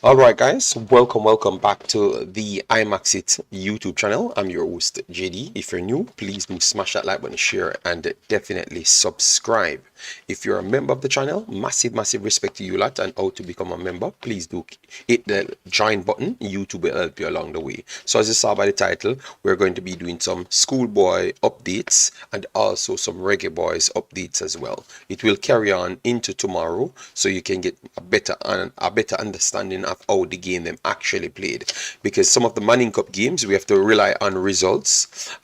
Alright guys, welcome back to the Imaxit YouTube channel. I'm your host JD. If you're new, please do smash that like button, share, and definitely subscribe. If you're a member of the channel, massive respect to you lot. And how to become a member, please do hit the join button. YouTube will help you along the way. So as you saw by the title, we're going to be doing some Schoolboy updates and also some Reggae Boyz updates as well. It will carry on into tomorrow, so you can get a better understanding of how the game them actually played, because some of the Maning Cup games we have to rely on results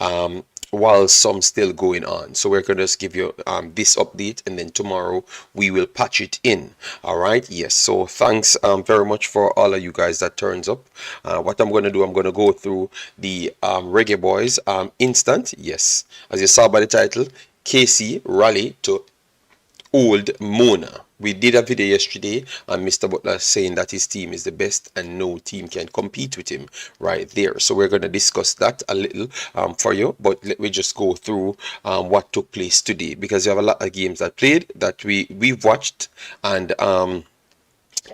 while some still going on. So we're going to just give you this update, and then tomorrow we will patch it in. All right, yes. So thanks very much for all of you guys that turns up. What I'm going to do, I'm going to go through the Reggae Boyz instant. Yes, as you saw by the title, KC rally to old Mona. We did a video yesterday and Mr. Butler saying that his team is the best and no team can compete with him right there. So we're going to discuss that a little for you, but let me just go through what took place today, because you have a lot of games that played that we've watched and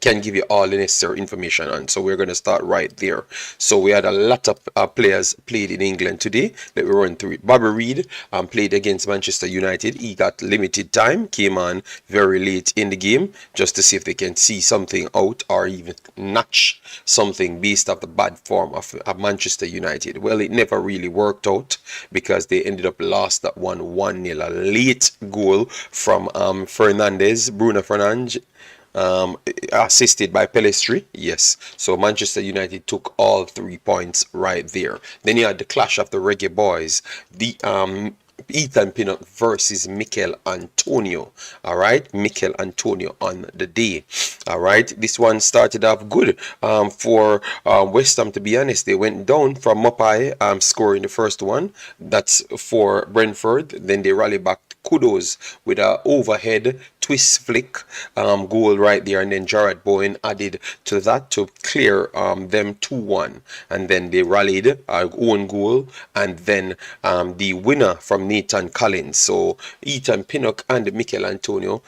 can give you all the necessary information on. So we're going to start right there. So we had a lot of players played in England today. Let me run through it. Bobby Reid played against Manchester United. He got limited time, came on very late in the game just to see if they can see something out or even notch something based off the bad form of Manchester United. Well, it never really worked out because they ended up lost that 1-0. A late goal from Bruno Fernandes, assisted by Pelistri. Yes, so Manchester United took all 3 points right there. Then you had the clash of the Reggae Boyz, the Ethan Pinnock versus Mikel Antonio. All right, Mikel Antonio on the day. All right, this one started off good for West Ham. To be honest, they went down from Mapai scoring the first one. That's for Brentford. Then they rally back. Kudos with a overhead twist flick goal right there, and then Jared Bowen added to that to clear them 2-1, and then they rallied own goal, and then the winner from Nathan Collins. So Ethan Pinnock and Mikel Antonio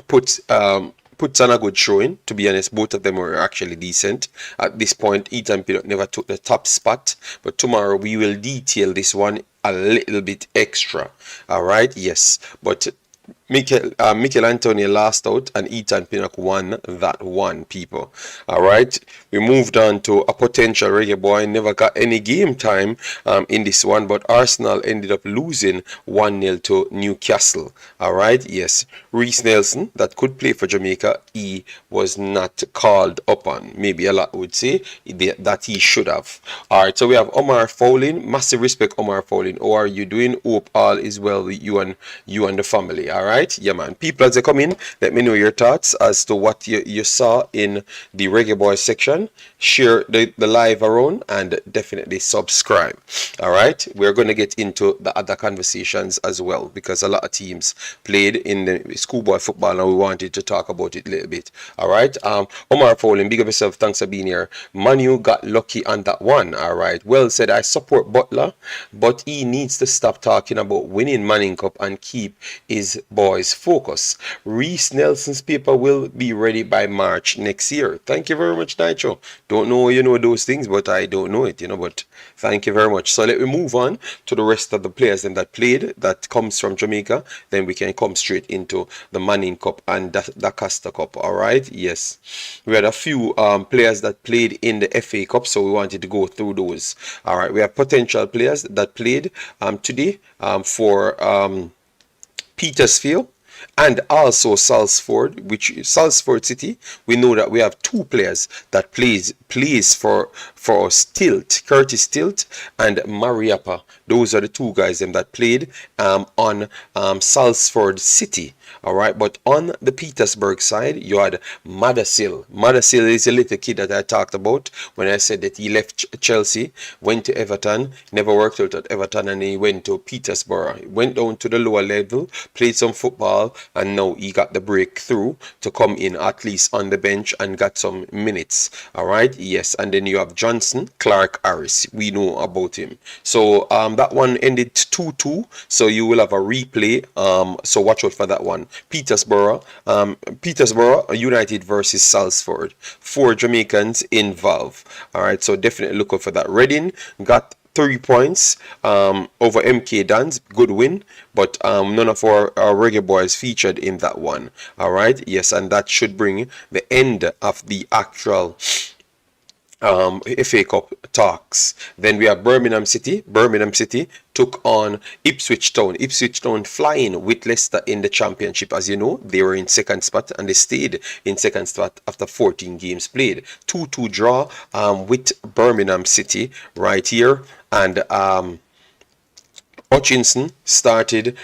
puts on a good showing. To be honest, both of them were actually decent. At this point, Ethan Pinnock never took the top spot, but tomorrow we will detail this one a little bit extra. All right, yes, but Mikel Antonio lost out and Ethan Pinnock won that one, people. All right, we moved on to a potential Reggae Boy. Never got any game time in this one, but Arsenal ended up losing 1-0 to Newcastle. All right, yes, Reece Nelson, that could play for Jamaica, he was not called upon. Maybe a lot would say that he should have. All right, so we have Omar Fowling. Massive respect, Omar Fowling. How are you doing? Hope all is well with you and the family. All right, yeah man. People, as they come in, let me know your thoughts as to what you saw in the Reggae Boy section. Share the live around and definitely subscribe. All right, we're going to get into the other conversations as well, because a lot of teams played in the schoolboy football and we wanted to talk about it a little bit. All right, Omar Fowling, big up yourself, thanks for being here. Manu got lucky on that one. All right, well said. I support Butler, but he needs to stop talking about winning Maning Cup and keep his boys focused. Reece Nelson's paper will be ready by March next year. Thank you very much, Nitro. Don't know you know those things, but I don't know it, but thank you very much. So let me move on to the rest of the players that played, that comes from Jamaica. Then we can come straight into the Maning Cup and the Dacosta Cup. All right, yes, we had a few players that played in the FA Cup, so we wanted to go through those. All right, we have potential players that played today for Petersfield and also Salford, Salford City. We know that we have two players that plays for Stilt, Curtis Stilt and Mariappa. Those are the two guys that played on Salford City. All right, but on the Petersburg side, you had Madasil. Madasil is a little kid that I talked about when I said that he left Chelsea, went to Everton, never worked out at Everton, and he went to Petersburg. He went down to the lower level, played some football, and now he got the breakthrough to come in at least on the bench and got some minutes. All right, yes, and then you have Johnson Clark Harris. We know about him. So that one ended 2-2. So you will have a replay. So watch out for that one. one. Petersborough United versus Salford. 4 Jamaicans involved. All right, so definitely look out for that. Reading got 3 points over MK Dons, good win, but none of our Reggae Boys featured in that one. All right, yes, and that should bring the end of the actual FA Cup talks. Then we have Birmingham City. Birmingham City took on Ipswich Town. Ipswich Town flying with Leicester in the championship. As you know, they were in second spot and they stayed in second spot after 14 games played. 2-2 draw with Birmingham City right here. And Hutchinson started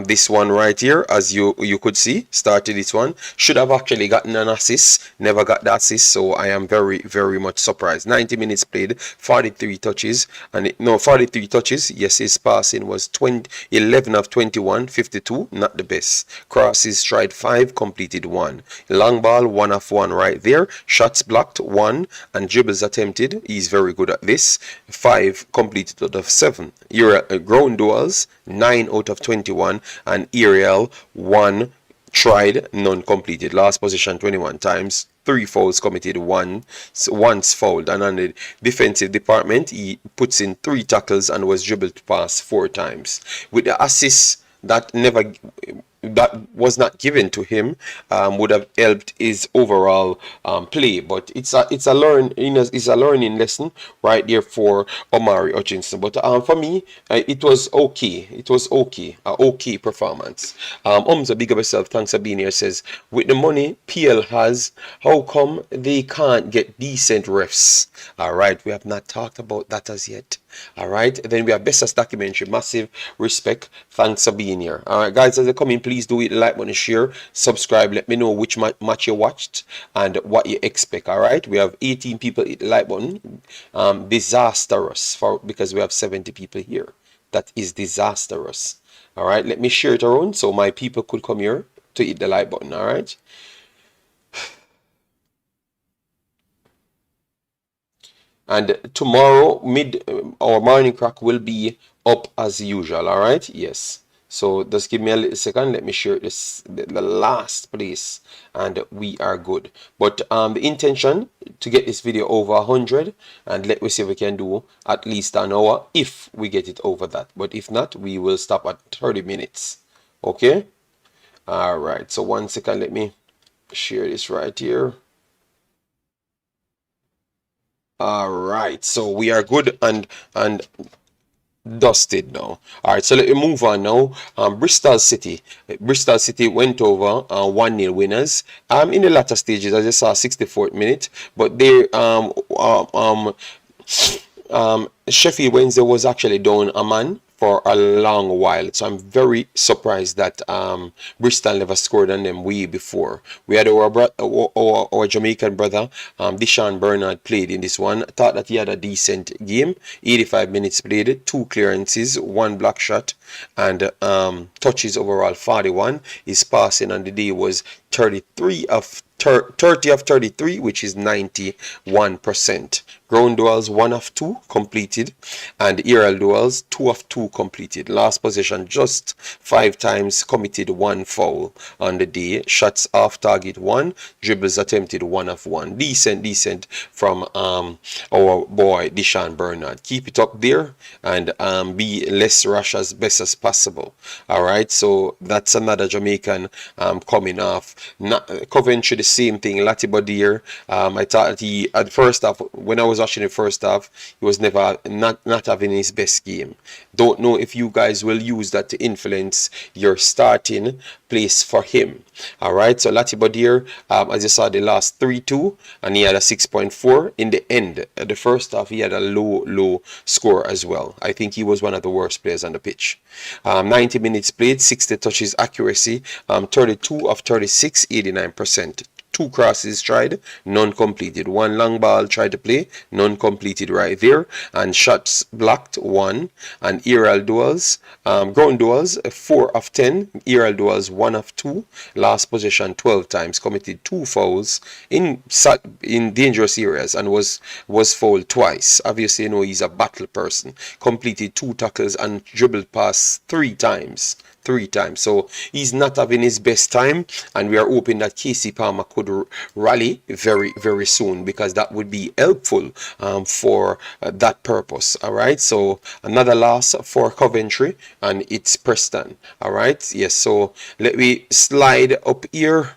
this one right here, as you could see, started this one. Should have actually gotten an assist, never got the assist, so I am very much surprised. 90 minutes played, 43 touches, and 43 touches. Yes, his passing was 11 of 21, 52, not the best. Crosses tried 5, completed 1. Long ball, 1 of 1 right there. Shots blocked 1, and dribbles attempted. He's very good at this. 5 completed out of 7. Ground duels 9 out of 21, and aerial 1 tried, none completed. Last position 21 times, 3 fouls committed, once fouled. And on the defensive department, he puts in 3 tackles and was dribbled past 4 times. With the assists that was not given to him, would have helped his overall play. But it's a learning lesson right there for Omari Hutchinson. But for me, it was okay. It was okay, a okay performance. Umza, big up yourself. Thanks for being here. Says, with the money PL has, how come they can't get decent refs? All right, we have not talked about that as yet. All right, then we have Bestest Documentary. Massive respect. Thanks for being here. All right, guys, as you come in, please do hit the like button, share, subscribe. Let me know which match you watched and what you expect. All right, we have 18 people hit the like button. Disastrous because we have 70 people here. That is disastrous. All right, let me share it around so my people could come here to hit the like button. All right. And tomorrow our morning crack will be up as usual. All right, yes, so just give me a little second. Let me share this, the last place, and we are good. But the intention to get this video over 100, and let me see if we can do at least an hour if we get it over that. But if not, we will stop at 30 minutes. Okay, all right, so 1 second, let me share this right here. All right, so we are good and dusted now. All right, so let me move on now. Bristol City went over 1-0 winners in the latter stages, as you saw, 64th minute, but they Sheffield Wednesday was actually down a man for a long while, so I'm very surprised that Bristol never scored on them way before. We had our Jamaican brother Deshaun Bernard played in this one. Thought that he had a decent game. 85 minutes played, 2 clearances, 1 block shot, and touches overall 41. His passing on the day was 30 of 33, which is 91%. Ground duels 1 of 2 completed, and aerial duels 2 of 2 completed. Last possession just 5 times, committed 1 foul on the day. Shots off target 1, dribbles attempted 1 of 1. Decent from our boy Deshaun Bernard. Keep it up there and be less rash as best as possible. All right, so that's another Jamaican coming off. Coventry the same thing. Latibodier, I thought that he at first half, when I was watching the first half, he was never not having his best game. Don't know if you guys will use that to influence your starting place for him. All right, so Latibodier, as you saw, they lost 3-2 and he had a 6.4 in the end. At the first half, he had a low score as well. I think he was one of the worst players on the pitch. 90 minutes played, 60 touches accuracy, 32 of 36, 89%. 2 crosses tried, none completed. 1 long ball tried to play, none completed right there. And shots blocked 1. And aerial duels, ground duels 4 of 10. Aerial duels 1 of 2. Last possession 12 times, committed 2 fouls in dangerous areas and was fouled twice. Obviously, you know he's a battle person. Completed 2 tackles and dribbled past 3 times. 3 times. So he's not having his best time, and we are hoping that Casey Palmer could rally very, very soon, because that would be helpful for that purpose. All right, so another loss for Coventry, and it's Preston. All right, yes, so let me slide up here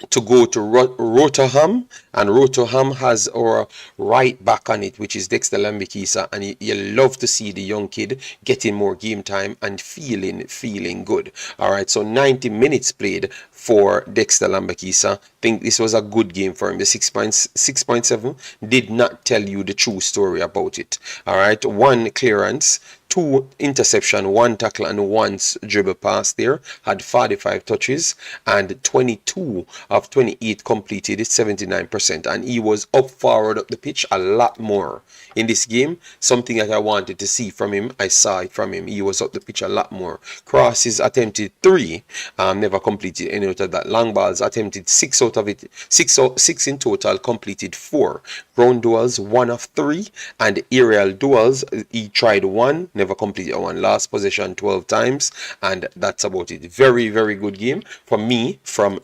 to go to Rotherham, and Rotherham has our right back on it, which is Dexter Lambikisa, and you love to see the young kid getting more game time and feeling good. All right, so 90 minutes played for Dexter Lambikisa. Think this was a good game for him. The 6.7 did not tell you the true story about it. All right, 1 clearance, 2 interception, 1 tackle, and 1 dribble pass there. Had 45 touches, and 22 of 28 completed, 79%. And he was up forward up the pitch a lot more in this game. Something that I wanted to see from him, I saw it from him. He was up the pitch a lot more. Crosses attempted 3, never completed any out of that. Long balls attempted 6 out of it, 6 in total, completed 4. Ground duels 1 of 3, and aerial duels he tried 1, never completed 1. Last possession 12 times, and that's about it. Very, very good game for me for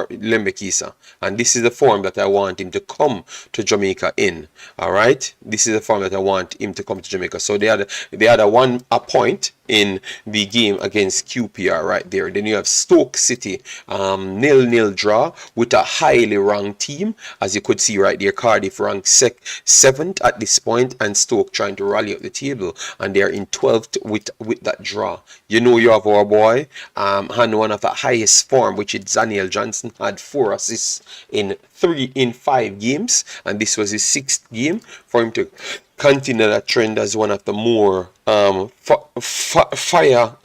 Lembekisa, and this is the form that I want him to come to Jamaica in. All right, this is the form that I want him to come to Jamaica. So they had a point in the game against QPR right there. Then you have Stoke City, 0-0 draw with a highly ranked team, as you could see right there. Cardiff ranked 7th at this point, and Stoke trying to rally up the table, and they are in 12th with that draw. You know, you have our boy and one of the highest form, which is Daniel Johnson, had 4 assists in 5 games, and this was his 6th game. For him to continue that trend as one of the more fire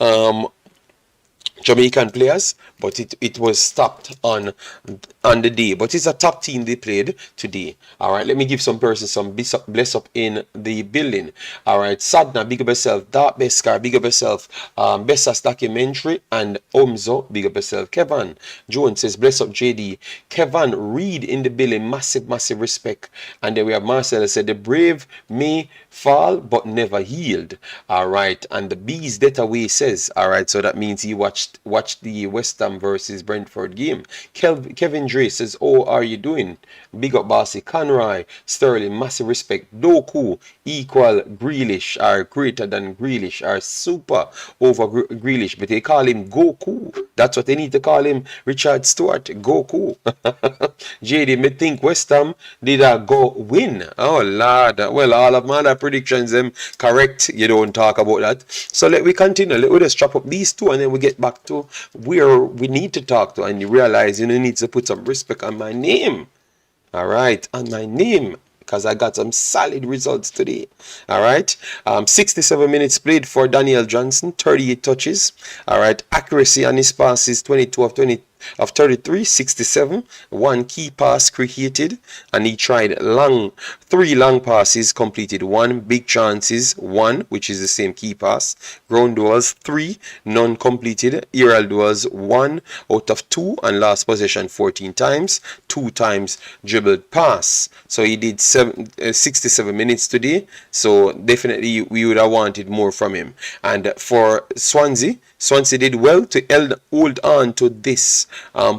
Jamaican players, but it was stopped on the day. But it's a top team they played today. All right, let me give some person some bless up in the building. All right, Sadna, big up yourself. Dark Beskar, big up yourself. Bessas documentary, and Omzo, big up yourself. Kevin Jones says bless up JD. Kevin Reed in the building, massive respect. And then we have Marcel said the brave may fall but never yield. All right, and the bees that away says, all right, so that means he watched the West Ham versus Brentford game. Kevin Dre says, oh, are you doing? Big up Bossy. Conroy Sterling, massive respect. Doku equal Grealish, are greater than Grealish, are super over Grealish, but they call him Goku. That's what they need to call him. Richard Stewart, Goku. JD, me think West Ham did a go win. Oh Lord, well, all of my other predictions them correct. You don't talk about that. So let we continue. Let we just chop up these two, and then we get back to where we need to talk to, and you realize you need to put some respect on my name. All right, on my name, because I got some solid results today. All right, 67 minutes played for Daniel Johnson, 38 touches. All right, accuracy on his passes 22 of 33, 67. 1 key pass created, and he tried 3 long passes, completed 1. Big chances 1, which is the same key pass. Ground duels 3, none completed. Aerial duels 1 out of 2, and last possession 14 times, 2 times dribbled pass. So he did 67 minutes today. So definitely we would have wanted more from him. And for Swansea did well to hold on to this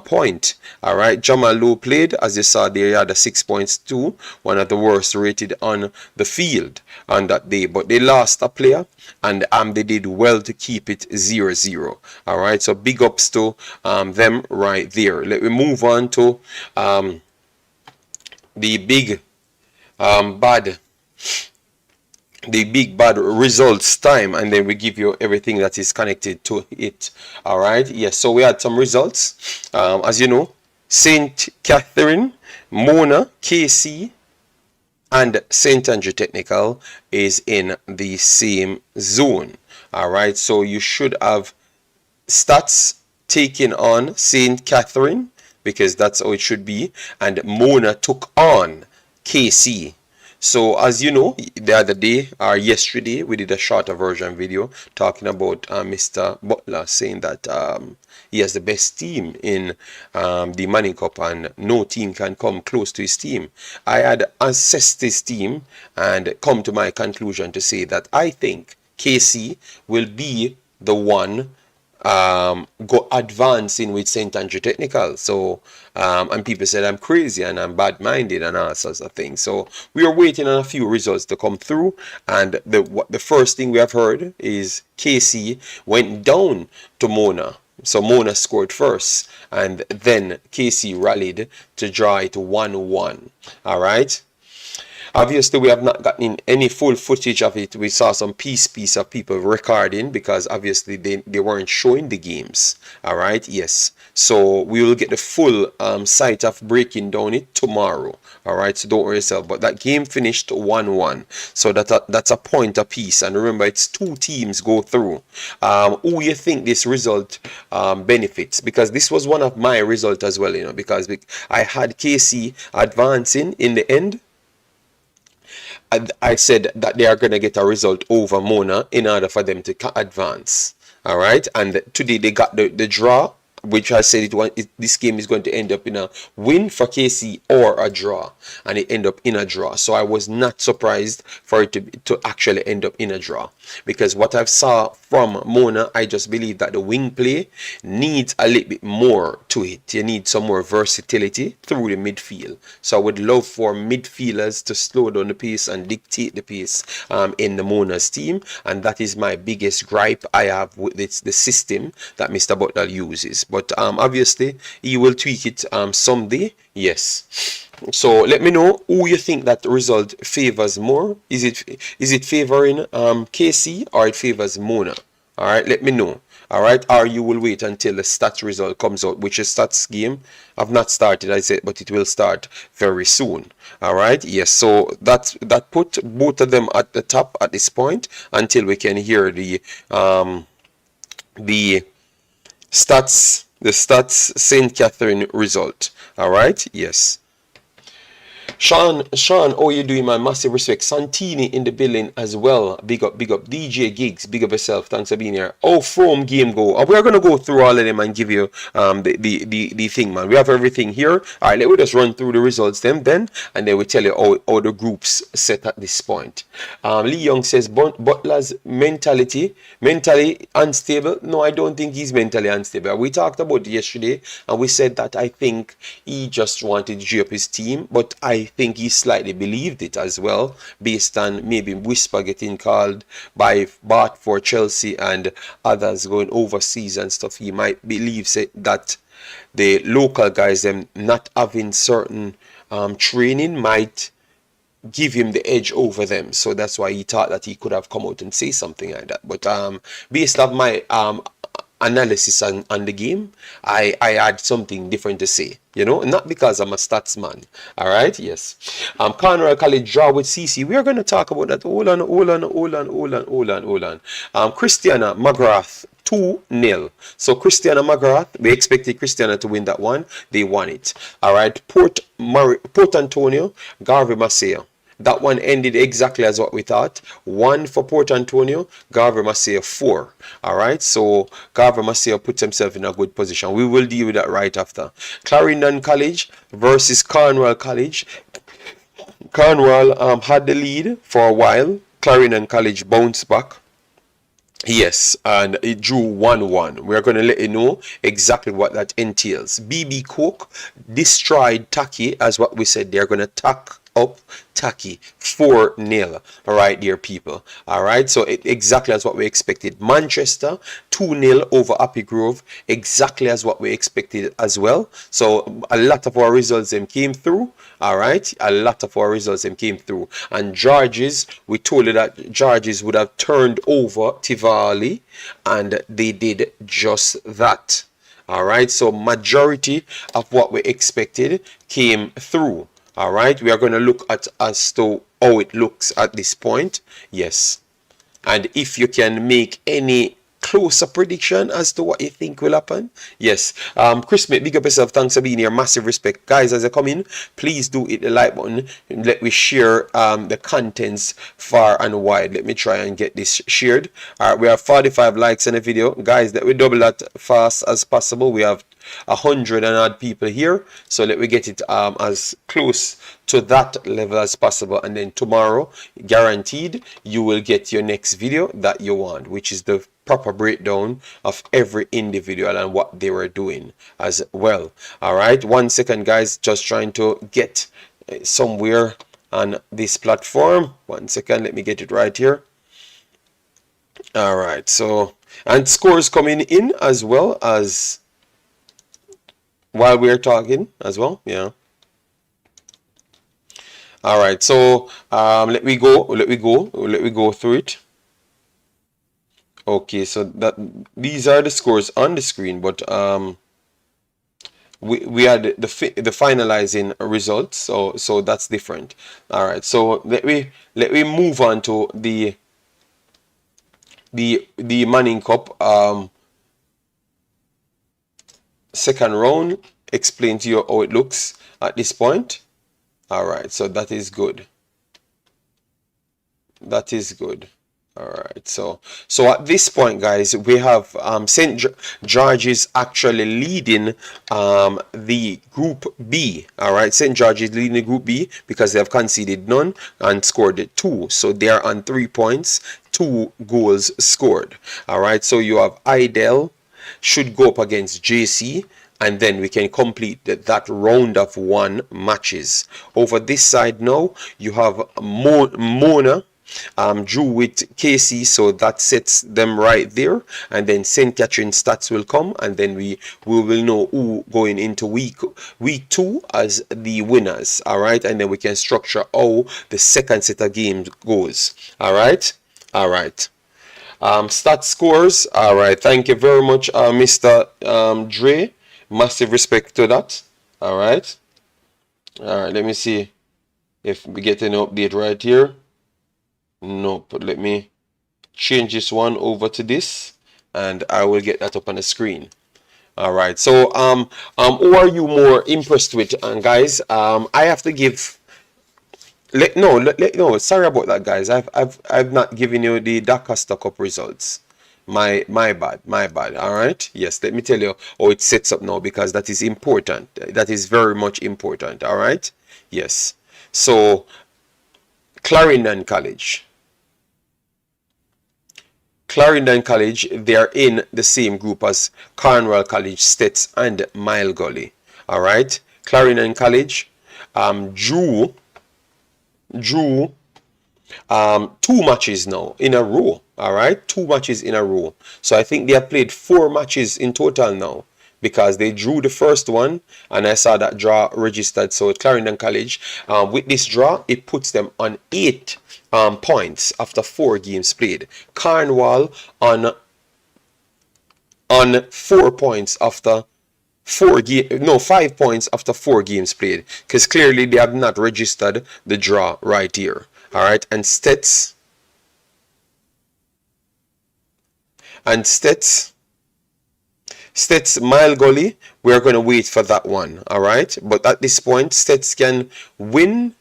point. All right, Jamal Lowe played, as you saw there, he had a 6.2, one of the worst rated on the field on that day, but they lost a player, and they did well to keep it 0-0. All right, so big ups to them right there. Let me move on to the big bad results time, and then we give you everything that is connected to it. All right, yes, so we had some results. As you know, St. Catherine, Mona, KC, and St. Andrew Technical is in the same zone. All right, so you should have Staths taking on St. Catherine, because that's how it should be, and Mona took on KC. So as you know, the other day or yesterday, we did a shorter version video talking about Mr. Butler, saying that he has the best team in the Maning Cup, and no team can come close to his team. I had assessed his team and come to my conclusion to say that I think KC will be the one go advancing with St. Andrew Technical. So and people said I'm crazy and I'm bad-minded and all sorts of things. So we are waiting on a few results to come through, and the first thing we have heard is KC went down to Mona. So Mona scored first, and then KC rallied to draw it 1-1. All right. Obviously, we have not gotten any full footage of it. We saw some piece of people recording, because obviously they weren't showing the games. All right, yes. So we will get the full sight of breaking down it tomorrow. All right, so don't worry yourself. But that game finished 1-1. So that's a point apiece. And remember, it's 2 teams go through. Who you think this result benefits? Because this was one of my results as well, you know, because I had KC advancing in the end. I said that they are going to get a result over Mona in order for them to advance. All right. And today they got the draw, which I said this game is going to end up in a win for KC or a draw, and it ended up in a draw. So I was not surprised for it to actually end up in a draw, because what I've saw from Mona, I just believe that the wing play needs a little bit more to it. You need some more versatility through the midfield. So I would love for midfielders to slow down the pace and dictate the pace in the Mona's team, and that is my biggest gripe I have with the system that Mr. Butler uses. But obviously he will tweak it someday. Yes. So let me know who you think that result favors more. Is it favoring KC or it favors Mona? All right, let me know. All right, or you will wait until the stats result comes out, which is stats game have not started, I said, but it will start very soon. All right, yes. So that put both of them at the top at this point until we can hear the stats St. Catherine result. All right, yes. Sean, how you doing, man? Massive respect. Santini in the building as well. Big up. DJ Gigs, big up yourself. Thanks for being here. Oh, from game go. We're gonna go through all of them and give you the thing, man. We have everything here. All right, let me just run through the results then, and then we tell you how the groups set at this point. Lee Young says Butler's mentally unstable. No, I don't think he's mentally unstable. We talked about it yesterday, and we said that I think he just wanted to G up his team, but I think he slightly believed it as well, based on maybe whisper getting called by Bart for Chelsea and others going overseas and stuff. He might believe that the local guys, them not having certain training, might give him the edge over them. So that's why he thought that he could have come out and say something like that. But based on my analysis on the game, I had something different to say, you know, not because I'm a stats man. All right, yes. Cornwall College draw with CC. We are going to talk about that. Hold on. Christiana McGrath 2-0. So Christiana McGrath, we expected Christiana to win that one. They won it. All right. Port Antonio, Garvey Maceo. That one ended exactly as what we thought. 1 for Port Antonio, Garvey Maceo 4. All right, so Garvey Maceo puts himself in a good position. We will deal with that right after. Clarendon College versus Cornwall College. Cornwall had the lead for a while. Clarendon College bounced back. Yes, and it drew 1-1. We're going to let you know exactly what that entails. BB Coke destroyed Taki, as what we said. They're going to tack up Taki 4-0. All right, dear people. All right, so exactly as what we expected. Manchester 2-0 over Happy Grove, exactly as what we expected as well. So a lot of our results came through. All right, a lot of our results came through. And Georges, we told you that Georges would have turned over Tivoli, and they did just that. All right, so majority of what we expected came through. All right, we are going to look at as to how it looks at this point. Yes, and if you can make any closer prediction as to what you think will happen. Yes. Chris Smith, big up yourself. Thanks for being here. Massive respect. Guys, as you come in, please do hit the like button and let me share the contents far and wide. Let me try and get this shared. All right, we have 45 likes in the video. Guys, that we double that fast as possible. We have 100 and odd people here, so let me get it as close to that level as possible, and then tomorrow guaranteed you will get your next video that you want, which is the proper breakdown of every individual and what they were doing as well. All right, 1 second guys, just trying to get somewhere on this platform. 1 second, let me get it right here. All right, so, and scores coming in as well as while we're talking as well. Yeah. All right, so let me go through it. Okay, so that these are the scores on the screen, but we had the finalizing results, so that's different. All right, so let me move on to the Maning Cup second round. Explain to you how it looks at this point. All right, so that is good. That is good. All right, so at this point guys, we have St. George's actually leading the group B. All right, St. George's leading the group B because they have conceded none and scored 2, so they are on 3 points, 2 goals scored. All right, so you have Idel should go up against JC, and then we can complete that round of 1 matches. Over this side now, you have Mona drew with KC, so that sets them right there, and then St. Catherine Staths will come, and then we will know who going into week 2 as the winners. All right, and then we can structure how the second set of games goes. All right. Stat scores. All right, thank you very much, Mr. Dre. Massive respect to that. All right, let me see if we get an update right here. Nope, let me change this one over to this, and I will get that up on the screen. All right, so who are you more impressed with, guys? I have to give no, sorry about that guys. I've not given you the Dacosta Cup results. My bad. All right, yes, let me tell you how it sets up now, because that is important. That is very much important. All right, yes. So Clarendon College, they are in the same group as Cornwall College, Staths, and Mile Gully. All right, Clarendon College drew 2 matches now in a row. All right, 2 matches in a row. So I think they have played 4 matches in total now, because they drew the first one and I saw that draw registered. So Clarendon College, with this draw, it puts them on 8 points after 4 games played. Cornwall on 4 points after 5 points after 4 games played, because clearly they have not registered the draw right here. All right, and Staths Mile Gully, we're going to wait for that one. All right, but at this point Staths can win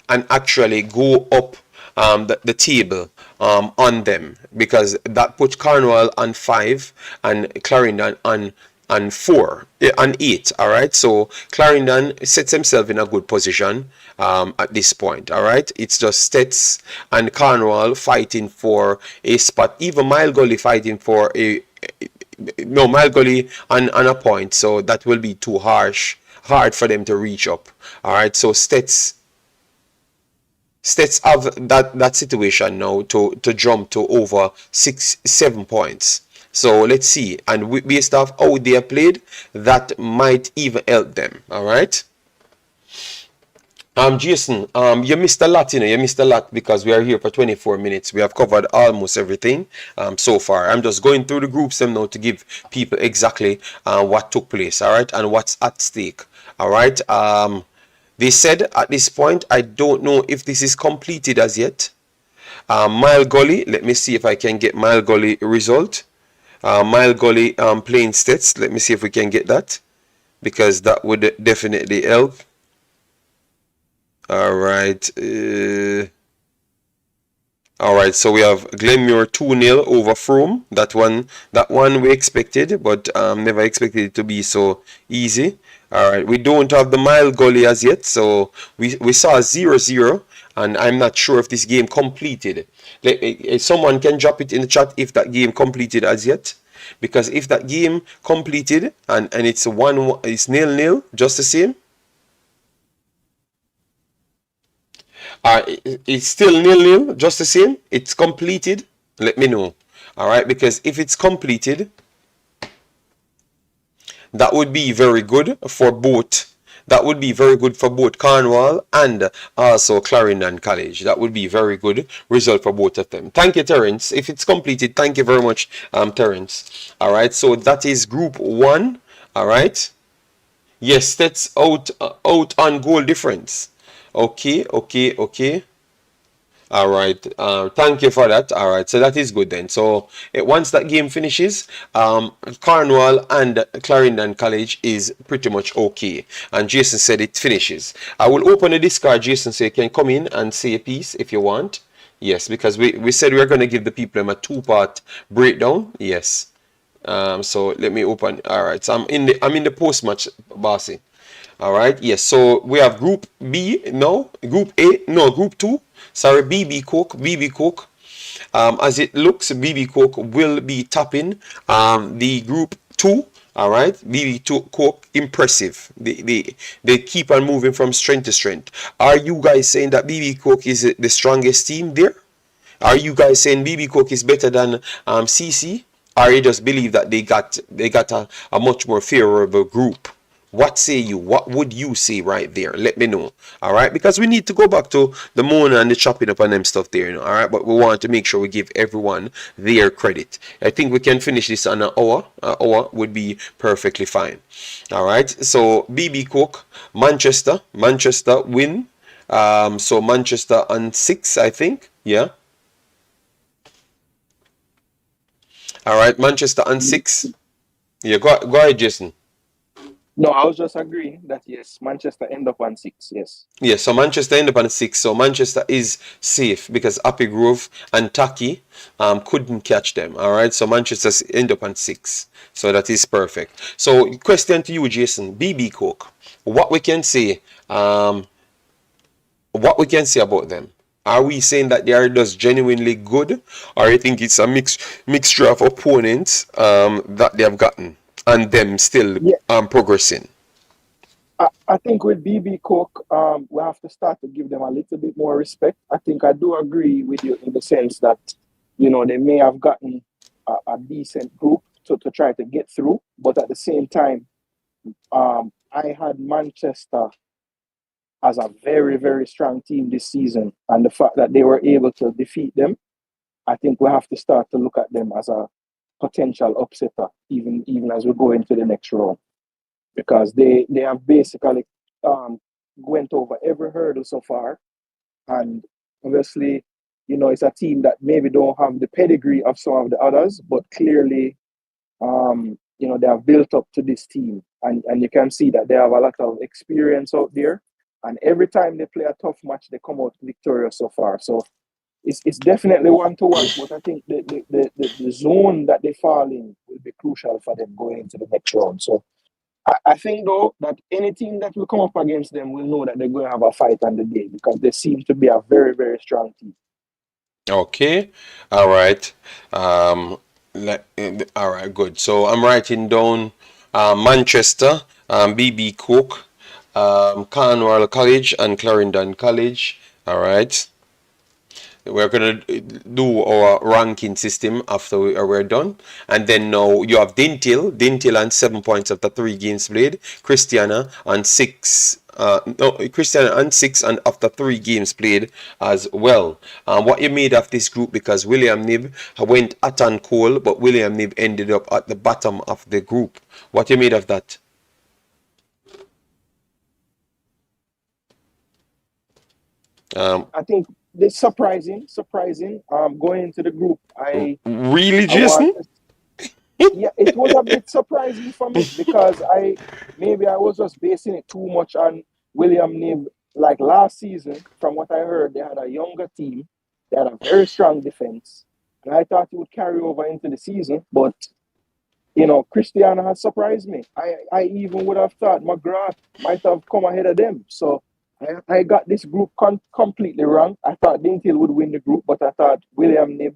and actually go up the table on them, because that puts Cornwall on 5 and Clarendon on 4 on 8. All right, so Clarendon sets himself in a good position at this point. All right, it's just Staths and Cornwall fighting for a spot, even Mile Gully fighting for Mile Gully on a point, so that will be too hard for them to reach up. All right, so Staths have that situation now to jump to over 6-7 points. So let's see, and based off how they have played, that might even help them. All right. Jason, you missed a lot, you missed a lot, because we are here for 24 minutes. We have covered almost everything so far. I'm just going through the groups now to give people exactly what took place, all right, and what's at stake. All right. They said at this point, I don't know if this is completed as yet. Mile Gully, let me see if I can get Mile Gully result. Mile Gully playing Staths. Let me see if we can get that, because that would definitely help. All right. All right, so we have Glenmuir 2-0 over Frome. That one we expected, but never expected it to be so easy. All right, we don't have the mile gully as yet, so we saw 0-0, and I'm not sure if this game completed. If someone can drop it in the chat if that game completed as yet, because if that game completed and it's it's 0-0, just the same. It's still 0-0, just the same. It's completed. Let me know. All right, because if it's completed, that would be very good for both. That would be very good for both Cornwall and also Clarendon College. That would be very good result for both of them. Thank you, Terence. If it's completed, thank you very much, Terence. All right, so that is Group 1. All right. Yes, that's out on goal difference. Okay, okay, okay. All right. Thank you for that. All right. So that is good then. So once that game finishes, Cornwall and Clarendon College is pretty much okay. And Jason said it finishes. I will open the Discord, Jason, so you can come in and say a piece if you want. Yes, because we said we are going to give the people a two-part breakdown. Yes. So let me open. All right. So I'm in the post match, bossy. All right. Yes. So we have Group B. No. Group A. No. Group 2. Sorry. BB Coke. BB Coke. As it looks, BB Coke will be tapping the Group 2. All right. BB Coke impressive. They keep on moving from strength to strength. Are you guys saying that BB Coke is the strongest team there? Are you guys saying BB Coke is better than CC? Or you just believe that they got a much more favorable group? What say you? What would you say right there? Let me know. All right, because we need to go back to the Mona and the chopping up and them stuff there. You know, all right, but we want to make sure we give everyone their credit. I think we can finish this on an hour. An hour would be perfectly fine. All right. So BB Coke, Manchester win. So Manchester on 6, I think. Yeah. All right, Manchester on 6. Yeah, go ahead, Jason. No, I was just agreeing that yes, Manchester end up on 6. Yes. Yeah, so Manchester end up on 6. So Manchester is safe because Happy Grove and Taki couldn't catch them. All right, so Manchester end up on 6. So that is perfect. So question to you, Jason. BB Coke. What we can say? What we can say about them? Are we saying that they are just genuinely good, or you think it's a mixture of opponents that they have gotten and them still Yeah, progressing? I think with BB Cook, we have to start to give them a little bit more respect. I think I do agree with you in the sense that, they may have gotten a decent group to try to get through, but at the same time, I had Manchester as a very, very strong team this season, and the fact that they were able to defeat them, I think we have to start to look at them as a potential upsetter, even as we go into the next round, because they have basically went over every hurdle so far, and obviously, it's a team that maybe don't have the pedigree of some of the others, but clearly, they have built up to this team, and you can see that they have a lot of experience out there, and every time they play a tough match, they come out victorious so far. So it's definitely one to watch, but I think the zone that they fall in will be crucial for them going into the next round. So I think though that any team that will come up against them will know that they're going to have a fight on the day, because they seem to be a very, very strong team. Okay, all right. All right, good. So I'm writing down Manchester, BB Cook, Cornwall College, and Clarendon College. All right. We're gonna do our ranking system after we're done, and then now you have Dintil on 7 points after 3 games played. Christiana on 6. No, Christiana on 6 and after 3 games played as well. What you made of this group, because William Nib went hot and cold, but William Nib ended up at the bottom of the group. What you made of that? I think it's surprising. Going into the group, Really, I want Jason? yeah, it was a bit surprising for me because I was just basing it too much on William Nib. Like last season, from what I heard, they had a younger team, They had a very strong defense. And I thought it would carry over into the season, but Christiana has surprised me. I even would have thought McGrath might have come ahead of them. So I got this group completely wrong. I thought Dintil would win the group, but I thought William Nib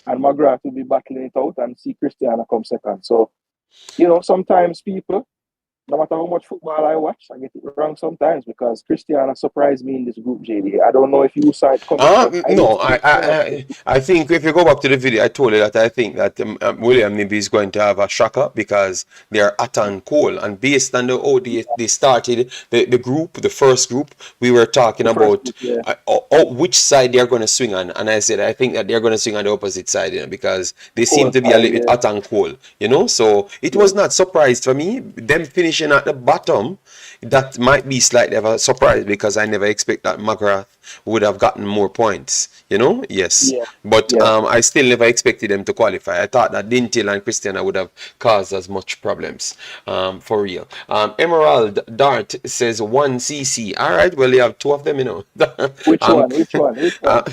and McGrath would be battling it out and see Christiana come second. So, sometimes people, no matter how much football I watch, I get it wrong sometimes because Christiana surprised me in this group, JD. I don't know if you saw it coming, but I didn't No, see it coming up. I think if you go back to the video, I told you that I think that William maybe is going to have a shocker because they are hot and cold. And based on they started the group, the first group, we were talking The first about group, yeah. which side they're going to swing on. And I said, I think that they're going to swing on the opposite side, because they seem Cold to be a side, little bit yeah. hot and cold, So it was not surprised for me. Them finishing at the bottom, that might be slightly of a surprise because I never expect that McGrath would have gotten more points, yes. Yeah. But Yeah. I still never expected them to qualify. I thought that Dintil and Christiana would have caused as much problems, for real. Emerald Dart says 1cc. All right, well, you have two of them, Which um, one? Which one? Which one?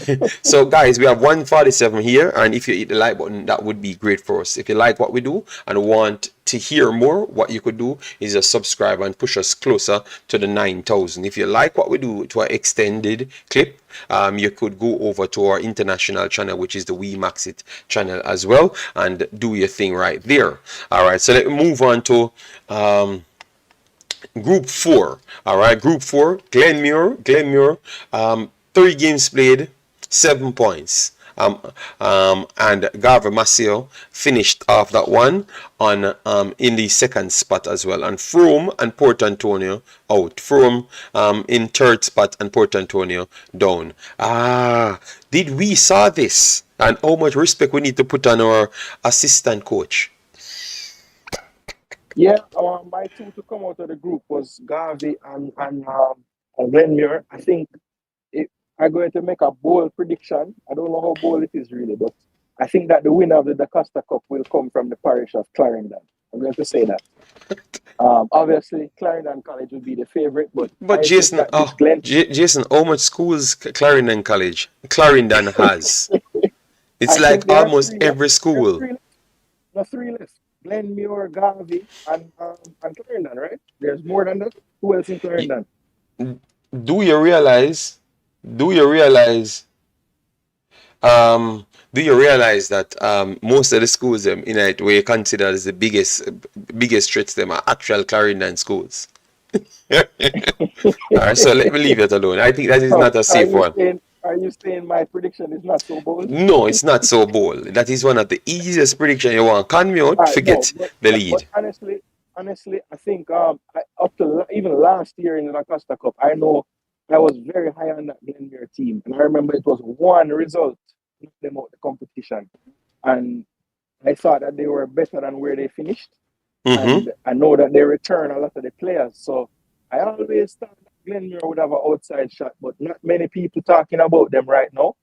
so guys, we have 147 here, and if you hit the like button, that would be great for us. If you like what we do and want to hear more, what you could do is just subscribe and push us closer to the 9,000. If you like what we do to our extended clip, you could go over to our international channel, which is the Wemaxit channel as well, and do your thing right there. All right, so let me move on to Group 4. All right, Group 4, Glenmuir, 3 games played, 7 points. And Garver Maceo finished off that one on in the second spot as well. And Frome and Port Antonio out. Frome in third spot and Port Antonio down. Did we saw this? And how much respect we need to put on our assistant coach? Yeah, my two to come out of the group was Garvey and Glenmuir. I think I'm going to make a bold prediction. I don't know how bold it is really, but I think that the winner of the Dacosta Cup will come from the parish of Clarendon. I'm going to say that. Obviously, Clarendon College will be the favorite, but I Jason, think that this Glen... Jason, how much schools Clarendon College? Clarendon has. It's I like think there are almost 3 left. every school. There are 3 left. Glenmuir, Garvey, and Clarendon, right? There's more than that. Who else in Clarendon? Do you realize that most of the schools in it were considered as the biggest threats them are actual Clarendon schools? Alright, so let me leave it alone. I think that is not a safe one. Are you saying my prediction is not so bold? No, it's not so bold. That is one of the easiest prediction you want. Can me out, forget the lead. But honestly, I think up to even last year in the Dacosta Cup, I know I was very high on that Glenmuir team, and I remember it was one result knocked them out the competition, and I thought that they were better than where they finished, and I know that they return a lot of the players, so I always thought that Glenmuir would have an outside shot, but not many people talking about them right now.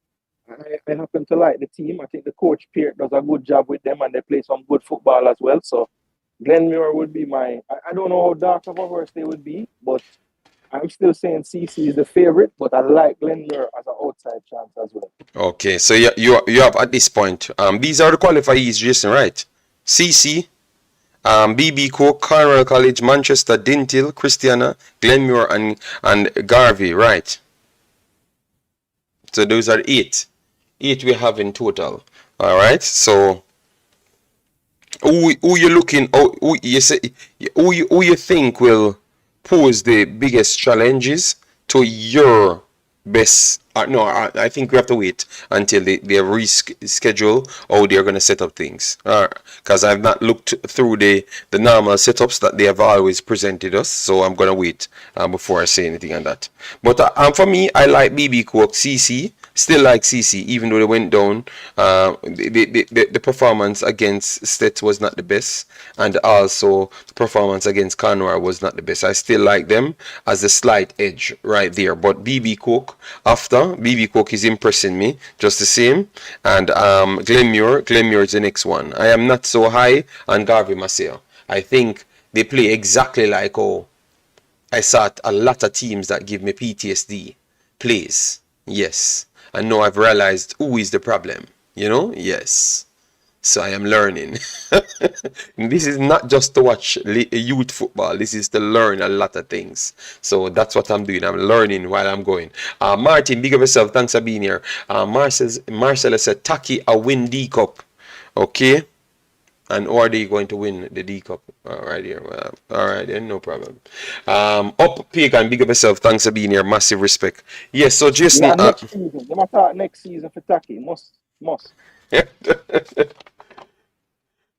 I happen to like the team. I think the coach Peart does a good job with them, and they play some good football as well. So Glenmuir would be I don't know how dark of a horse they would be, but I'm still saying CC is the favorite, but I like Glenmuir as an outside chance as well. Okay, so you have at this point, these are the qualifiers, Jason, right? CC, BB Cook, Cornwall College, Manchester, Dintil, Christiana, Glenmuir, and Garvey, right? So those are 8 we have in total. All right, so who you looking? Who you think will pose the biggest challenges to your best? No, I think we have to wait until they reschedule how they're going to set up things. Because I've not looked through the normal setups that they have always presented us, so I'm going to wait before I say anything on that. But for me, I like BB Cook, CC. Still like CC, even though they went down. The performance against Staths was not the best, and also the performance against Cornwall was not the best. I still like them as a slight edge right there. But BB Cook is impressing me just the same. And Glenmuir is the next one. I am not so high on Garvey Maceo. I think they play exactly like I saw a lot of teams that give me PTSD plays. Yes. and now I've realized who is the problem. You know, yes. So I am learning. This is not just to watch youth football. This is to learn a lot of things. So that's what I'm doing. I'm learning while I'm going. Martin, big up yourself. Thanks for being here. Marcella said, Taki, a win D Cup. Okay. And or are they going to win the D Cup? All right, here. Well, all right, then no problem. Up, Pagan, big up yourself. Thanks for being here. Massive respect. Yes, so Jason. Yeah, next season. You might talk next season for Taki. Must.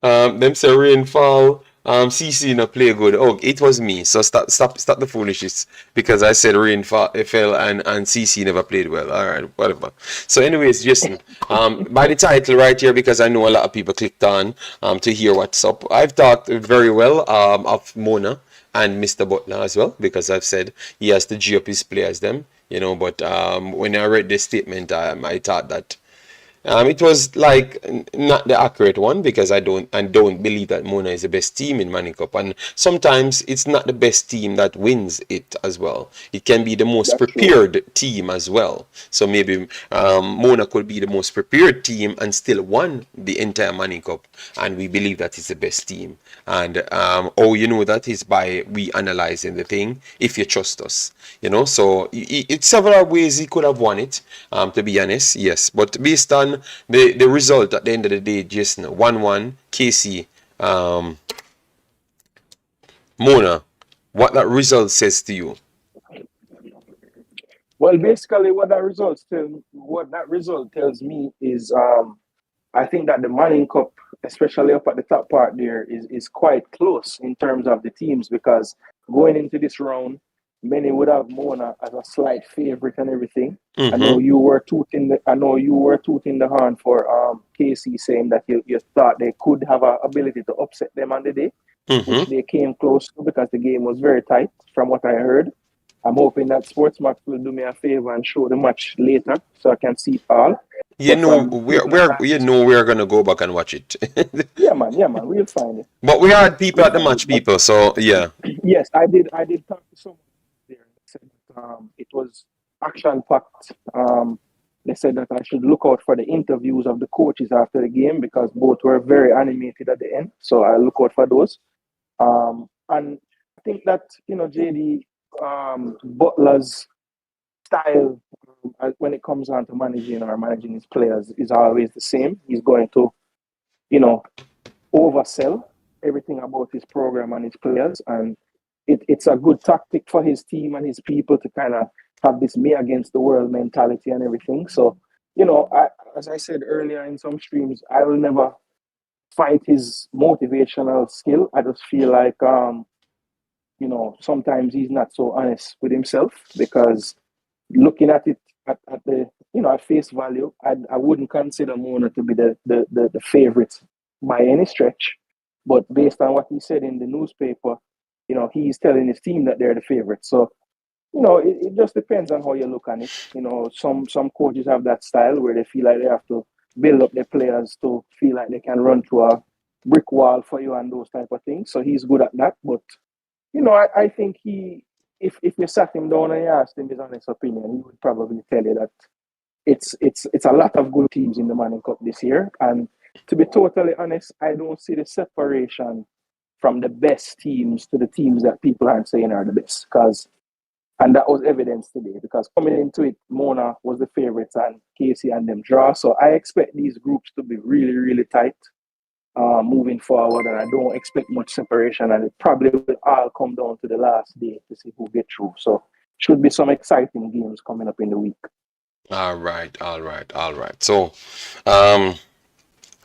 Them say rainfall. CC no play good. Oh, it was me. So stop the foolishness because I said rainfall fell and CC never played well. All right, whatever. So, anyways, Jason. By the title right here because I know a lot of people clicked on to hear what's up. I've talked very well of Mona and Mr. Butler as well because I've said he has to G up his players them. You know, but when I read this statement, I thought that. It was like not the accurate one because I don't believe that Mona is the best team in Maning Cup, and sometimes it's not the best team that wins it as well. It can be the most prepared team as well. So maybe Mona could be the most prepared team and still won the entire Maning Cup, and we believe that is the best team. And you know that is by we analyzing the thing. If you trust us, you know. So it's several ways he could have won it. To be honest, yes, but based on the result at the end of the day, just 1-1 KC Mona, what that result says to you? Well, basically, what that result tells me is, I think that the Manning Cup, especially up at the top part there, is quite close in terms of the teams because going into this round, many would have Mona as a slight favorite and everything. Mm-hmm. I know you were tooting the horn for KC, saying that you thought they could have an ability to upset them on the day, which they came close to because the game was very tight, from what I heard. I'm hoping that Sportsmax will do me a favor and show the match later so I can see it all. We're gonna go back and watch it. yeah, man, we'll find it. But we had people at the match, people. So yeah. Yes, I did talk to someone there. They said that, it was action packed. They said that I should look out for the interviews of the coaches after the game because both were very animated at the end. So I look out for those. And I think that JD. Butler's style when it comes on to managing his players is always the same. He's going to, oversell everything about his program and his players, and it's a good tactic for his team and his people to kind of have this me against the world mentality and everything. So, as I said earlier in some streams, I will never fight his motivational skill. I just feel like sometimes he's not so honest with himself because looking at it at the at face value, I wouldn't consider Mona to be the favorite by any stretch. But based on what he said in the newspaper, he's telling his team that they're the favorite. So, it just depends on how you look at it. Some coaches have that style where they feel like they have to build up their players to feel like they can run through a brick wall for you and those type of things. So he's good at that, but I think if you sat him down and you asked him his honest opinion, he would probably tell you that it's a lot of good teams in the Manning Cup this year. And to be totally honest, I don't see the separation from the best teams to the teams that people aren't saying are the best. And that was evidence today because coming into it, Mona was the favorites and Casey and them draw. So I expect these groups to be really, really tight. Moving forward, and I don't expect much separation, and it probably will all come down to the last day to see who get through. So, should be some exciting games coming up in the week. All right. So, I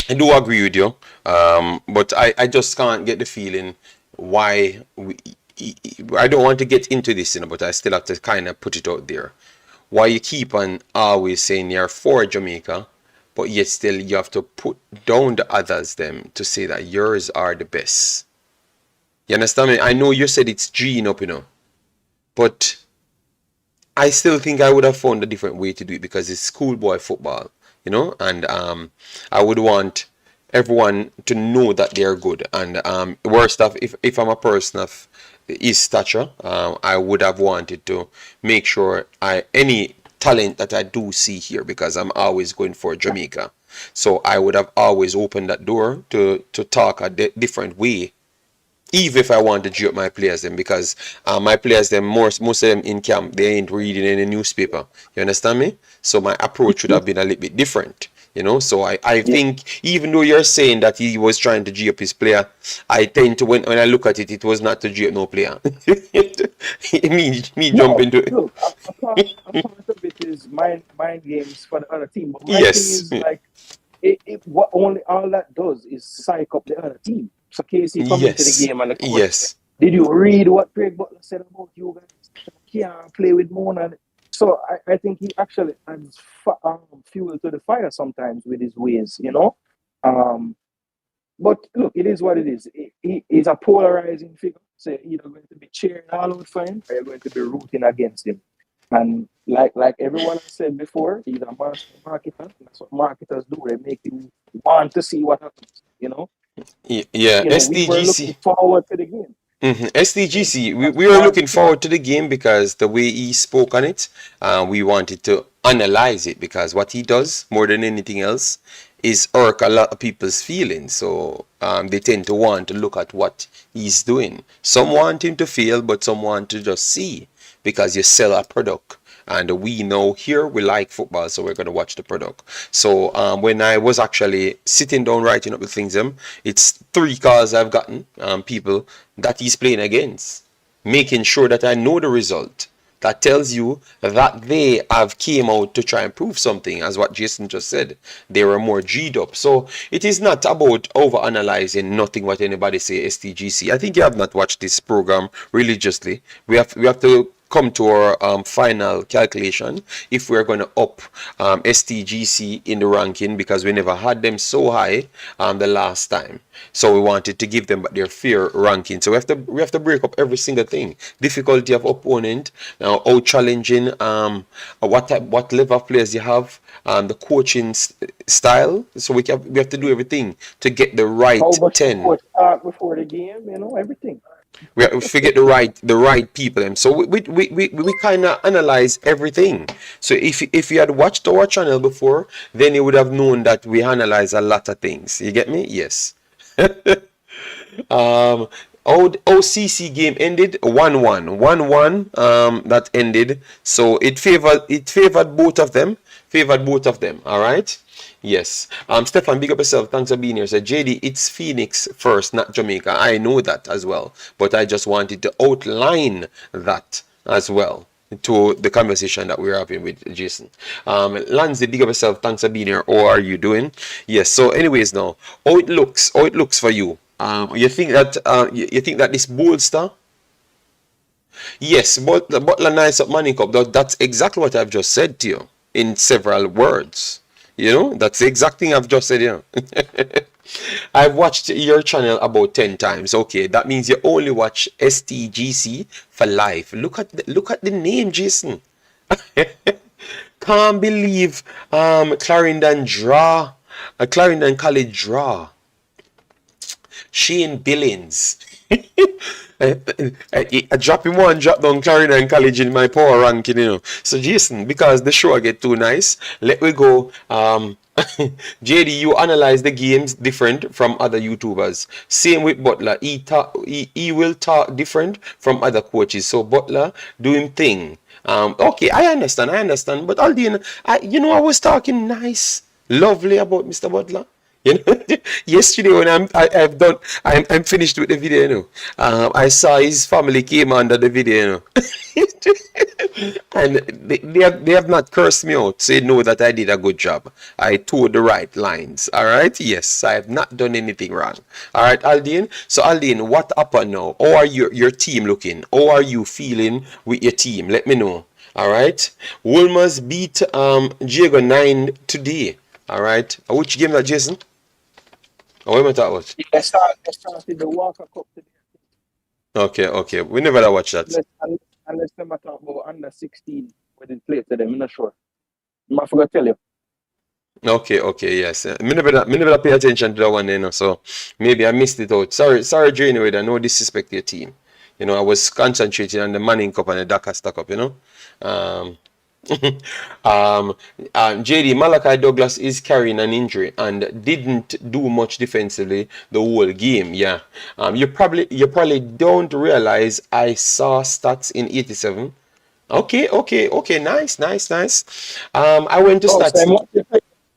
do agree with you, but I just can't get the feeling why I don't want to get into this, but I still have to kind of put it out there. Why you keep on always saying you're for Jamaica, but yet still you have to put down the others them to say that yours are the best. You understand me? I know you said it's G'ing up, but I still think I would have found a different way to do it because it's schoolboy football, and I would want everyone to know that they're good. And worst off, if I'm a person of his stature, I would have wanted to make sure any talent that I do see here, because I'm always going for Jamaica. So I would have always opened that door to talk a different way, even if I want to G up my players them, because my players them, most of them in camp, they ain't reading any newspaper. You understand me? So my approach would have been a little bit different. You know, so I think, even though you're saying that he was trying to G up his player, I tend to, when I look at it, it was not to G up no player. me jump No, into it. look, a part of it is mind games for the other team. But my thing Yes. is like, what only all that does is psych up the other team. So KC come into the Yes. game and the coach said, Yes. "Did you read what Craig Butler said about you guys? Can't play with Mona." So I think he actually adds fuel to the fire sometimes with his ways, you know. But look, it is what it is. He is a polarizing figure. So you're either going to be cheering all out for him or you're going to be rooting against him. And like everyone has said before, he's a master marketer. That's what marketers do. They make you want to see what happens. You know, Yeah, we were looking SDGC. forward to the game. SDGC, That's we were one looking thing. forward to the game because the way he spoke on it, we wanted to analyze it, because what he does more than anything else is irk a lot of people's feelings. So they tend to want to look at what he's doing. Some want him to fail, but some want to just see, because you sell a product. And we know here we like football, so we're going to watch the product. So when I was actually sitting down writing up the things, it's 3 calls I've gotten, people that he's playing against, making sure that I know the result. That tells you that they have came out to try and prove something, as what Jason just said. They were more G'd up. So it is not about over-analyzing nothing what anybody say, STGC. I think you have not watched this program religiously. We have to come to our final calculation if we're going to up STGC in the ranking, because we never had them so high the last time. So we wanted to give them their fair ranking. So we have to break up every single thing. Difficulty of opponent, now how challenging, what level of players you have, the coaching style. So we have to do everything to get the right How much the 10. coach talk before the game? You know, everything. We forget the right people, and so we kind of analyze everything. So if you had watched our channel before, then you would have known that we analyze a lot of things. You get me? Yes. OCC game ended 1-1. 1-1, that ended. So it favored both of them. All right. Yes. Stefan, big up yourself. Thanks for being here. So JD, it's Phoenix first, not Jamaica. I know that as well, but I just wanted to outline that as well to the conversation that we're having with Jason. Lansley, big up yourself. Thanks for being here. How are you doing? Yes. So, anyways, now how it looks for you. You think that this bolster? Yes, but the Butler Nice Up Maning Cup. That's exactly what I've just said to you in several words. You know, that's the exact thing I've just said. You know, I've watched your channel about 10 times. Okay, that means you only watch STGC for life. Look at the name, Jason. Can't believe Clarendon draw, Clarendon College draw. Shane Billings. I drop him one, drop down Clarendon College in my power ranking, you know. So Jason, because the show get too nice, let me go. JD, you analyze the games different from other YouTubers. Same with Butler. He will talk different from other coaches. So Butler doing thing. Okay, I understand. But Aldine, I was talking nice, lovely about Mr. Butler. You know, yesterday when I'm finished with the video. You know, I saw his family came under the video. You know, and they have not cursed me out. So they know that I did a good job. I told the right lines. All right. Yes, I have not done anything wrong. All right, Aldine. So Aldine, what happened now? How are your team looking? How are you feeling with your team? Let me know. All right. Wolmer's beat Jago 9 today. All right. Which game that, Jason? Oh, what am I talking about? They started the Walker Cup today. Okay. We never watch that. Unless them talk about under 16 when they play to them, I'm not sure. I forgot to tell you. Okay, yes. Me never pay attention to that one, you know, so maybe I missed it out. Sorry, Jane, with no disrespect to your team. You know, I was concentrating on the Maning Cup and the Dacosta Cup, you know. um, JD Malachi Douglas is carrying an injury and didn't do much defensively the whole game. Yeah, you probably don't realize I saw stats in 87. Okay. Nice. I went to Oh, so stats.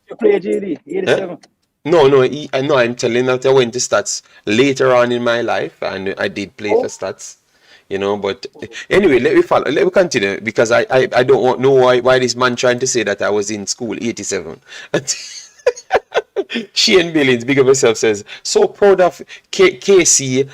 you play JD, Huh? 87. No. I know. I'm telling that I went to stats later on in my life, and I did play for Oh, stats. But anyway, let me follow. Let me continue because I don't know why this man trying to say that I was in school 87. Shane Billings, big of yourself, says so proud of KC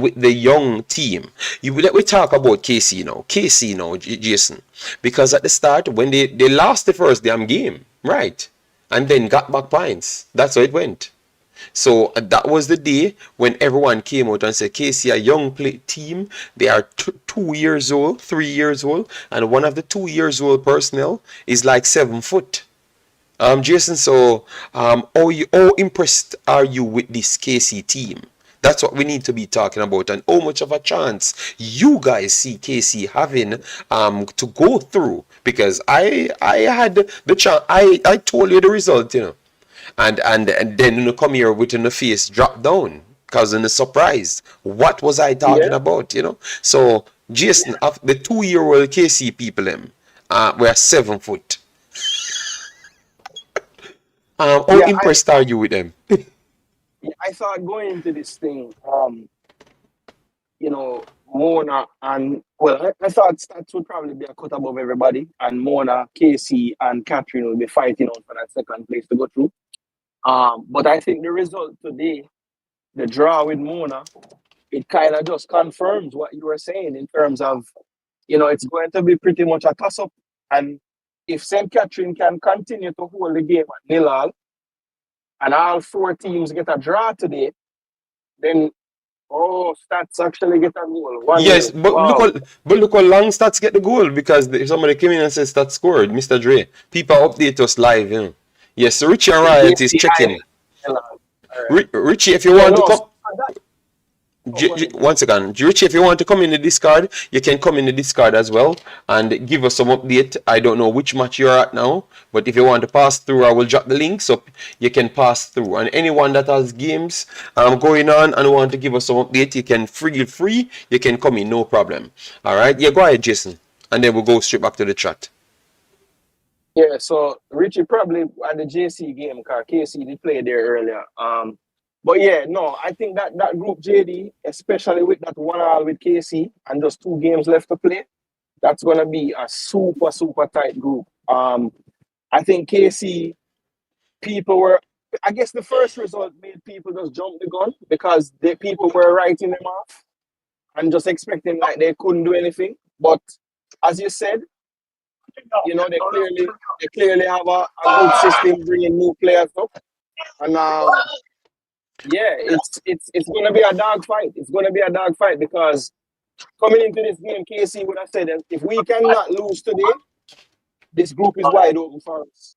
with the young team. Let me talk about KC now. KC now, Jason, because at the start when they lost the first damn game, right, and then got back points. That's how it went. So that was the day when everyone came out and said, KC, a young team, they are 2 years old, 3 years old, and one of the 2 years old personnel is like 7 foot. Jason, so how impressed are you with this KC team? That's what we need to be talking about, and how much of a chance you guys see KC having to go through. Because I had the chance. I told you the result. And then come here within the face drop down because in the surprise. What was I talking yeah, about? So Jason, of the 2-year-old KC people them were 7 foot. How yeah. impressed are you with them? I thought going into this thing, Mona and well, I thought Stats would probably be a cut above everybody, and Mona, Casey, and Catherine will be fighting out for that second place to go through. But I think the result today, the draw with Mona, it kind of just confirms what you were saying in terms of, it's going to be pretty much a toss up. And if St. Catherine can continue to hold the game at nil all, and all four teams get a draw today, then Stats actually get a goal, 1 Yes, 0. but look Wow. how but look how long Stats get the goal because somebody came in and said Stats scored, Mr. Dre. People update us live. Yes, so Richie and The Riot is JC checking. Island. All right. Richie, if you Yeah, want to no, come, so that, go ahead. Once again, Richie, if you want to come in the Discord, you can come in the Discord as well and give us some update. I don't know which match you're at now, but if you want to pass through, I will drop the link so you can pass through. And anyone that has games going on and want to give us some update, you can feel free. You can come in, no problem. All right, yeah, go ahead, Jason, and then we'll go straight back to the chat. Yeah, so Richie probably at the JC game because KC did play there earlier. But yeah, no, I think that group JD, especially with that 1-1 with KC and just 2 games left to play, that's gonna be a super tight group. I think KC people were. I guess the first result made people just jump the gun because the people were writing them off and just expecting like they couldn't do anything. But as you said, they clearly have a good system bringing new players up, and yeah, it's gonna be a dog fight. It's gonna be a dog fight because coming into this game, KC would have said that if we cannot lose today, this group is wide open for us.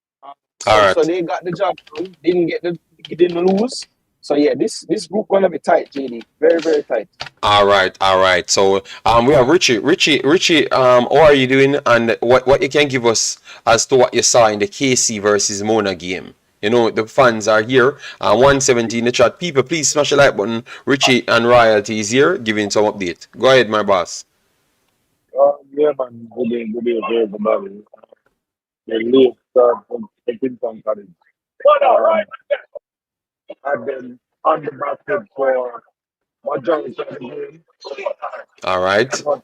All So right. they got the job done. Didn't lose. So yeah, this group gonna be tight, JD. Very tight. All right. So we have Richie. How are you doing? And what you can give us as to what you saw in the KC versus Mona game? The fans are here. 170 in the chat. People, please smash the like button. Richie and Royalty is here, giving some update. Go ahead, my boss. Yeah, man. Good day, everybody. The late start from Kingston College. I've been on the basket for majority of the game. All right. But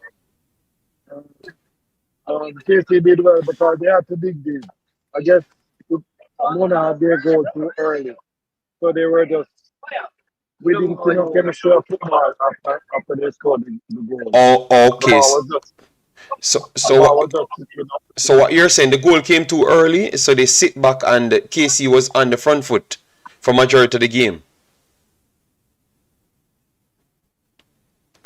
KC did well because they had to dig deep. I guess Mona had their goal too early. So they were just, we didn't see no chemistry of football after they scored the goal. Oh, The okay. ball was just, So the so ball was what just sitting up. so what you're saying? The goal came too early, so they sit back and KC was on the front foot for majority of the game.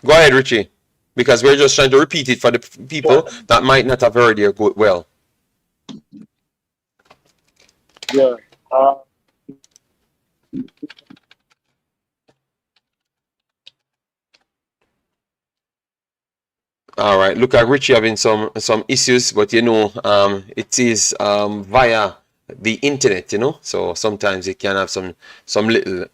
Go ahead, Richie, because we're just trying to repeat it for the Yeah, people that might not have heard you well. yeah. Uh, All right. Look at Richie having some issues, but it is via the internet, So sometimes it can have some little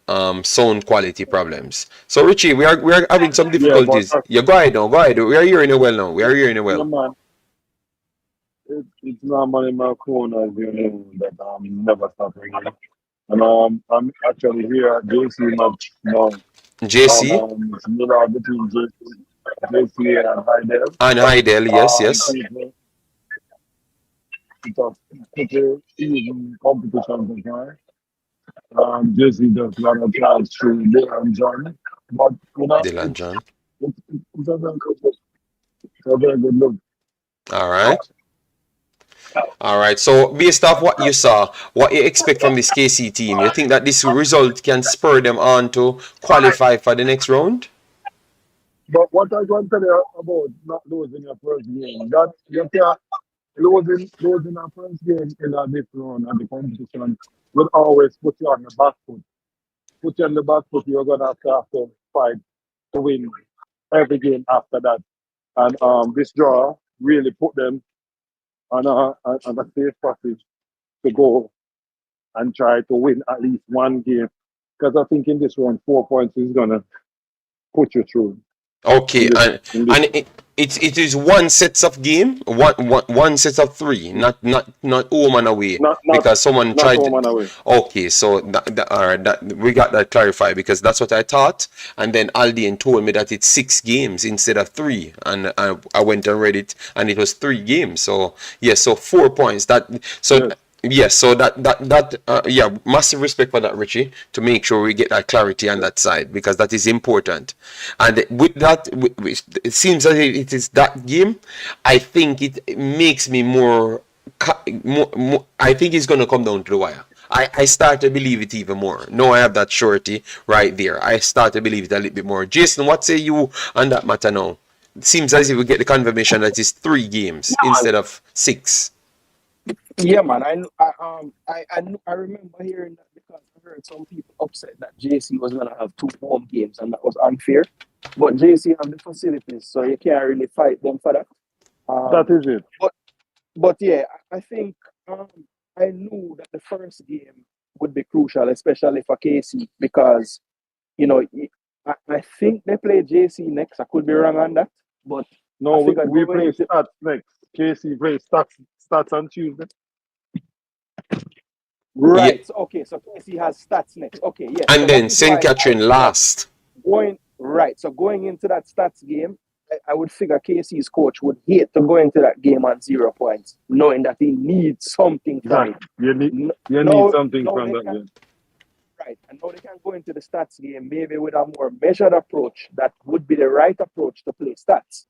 sound quality problems. So Richie, we are having some Yeah, but difficulties. Yeah, go ahead now. Go ahead. We are hearing you well now. We are hearing you yeah, well. man, it's normal in my phone as you know that never stop ringing. And I'm actually here at JC match now. JC It's similar between JC and Heidel. and Heidel. Yes, yes. It's a pretty easy competition to try. JC just got a chance to Dylan John. But Dylan John. it's a very good look. It's a very good look. All right. All right. So based off what you saw, what you expect from this KC team, you think that this result can spur them on to qualify for the next round? But what I want to tell you about not losing your first game, that you can't losing our first game in a this round of the competition will always put you on the back foot. Put you on the back foot, you're gonna have to fight to win every game after that. And this draw really put them on a safe passage to go and try to win at least one game. Because I think in this round, 4 points is gonna put you through. Okay, and In this it is one sets of game, one set of three, not home and away, not because someone not tried. home and away. Okay, so all right, that we got that clarified because that's what I thought, and then Aldian told me that it's 6 games instead of 3, and I went and read it, and it was 3 games. So yes, so 4 points. Yes. Yes, so yeah, massive respect for that, Richie, to make sure we get that clarity on that side because that is important. And with that, it seems as if it is that game. I think it makes me more. I think it's going to come down to the wire. I start to believe it even more. Now I have that surety right there. I start to believe it a little bit more. Jason, what say you on that matter now? It seems as if we get the confirmation that it's 3 games instead of 6. Yeah, man. I remember hearing that because I heard some people upset that JC was gonna have 2 home games and that was unfair. But JC have the facilities, so you can't really fight them for that. That is it. But yeah, I think I knew that the first game would be crucial, especially for KC, because I think they play JC next. I could be wrong on that, but No, I think we play Staths next. KC plays Staths on Tuesday. right. Yeah. So, okay, so KC has Staths next. Okay, yes. And So then that is St. why Catherine last. going into that Staths game, I would figure KC's coach would hate to go into that game on 0 points, knowing that he needs something from it. You need something from that game. Right, and now they can go into the Staths game maybe with a more measured approach that would be the right approach to play Staths,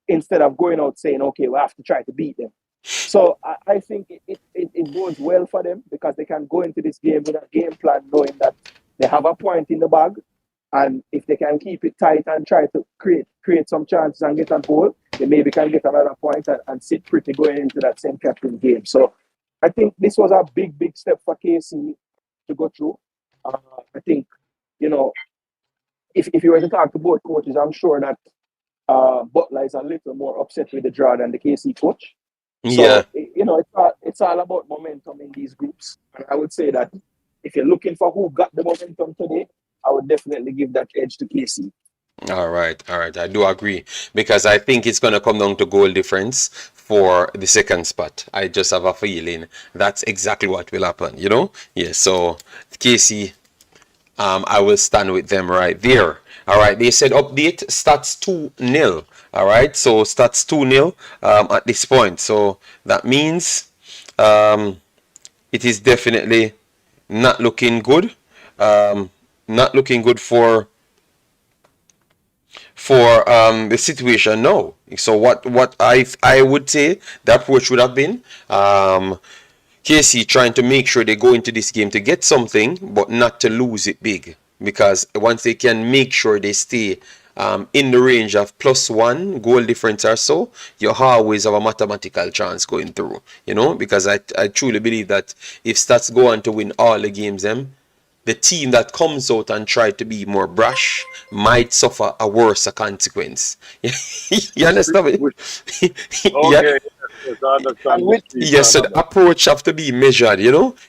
instead of going out saying, okay, we have to try to beat them. So I think it goes well for them because they can go into this game with a game plan knowing that they have a point in the bag, and if they can keep it tight and try to create some chances and get a goal, they maybe can get another point and sit pretty going into that St. Catherine game. So I think this was a big step for KC to go through. I think, if you were to talk to both coaches, I'm sure that BUTLER is a little more upset with the draw than the KC coach. Yeah. So, it's all about momentum in these groups. And I would say that if you're looking for who got the momentum today, I would definitely give that edge to KC. All right. I do agree because I think it's going to come down to goal difference for the second spot. I just have a feeling that's exactly what will happen, Yeah, so KC, I will stand with them right there. All right, they said update Staths 2-0. All right, so Staths 2-0 at this point. So that means it is definitely not looking good. Not looking good for the situation now. So what I would say the approach would have been KC trying to make sure they go into this game to get something, but not to lose it big. Because once they can make sure they stay in the range of +1 goal difference or so, you always have a mathematical chance going through. Because I truly believe that if Staths go on to win all the games, the team that comes out and try to be more brash might suffer a worse consequence. You understand me? Which, Yeah. okay, yes, I understand And which with team Yes, so you're the about. approach have to be measured,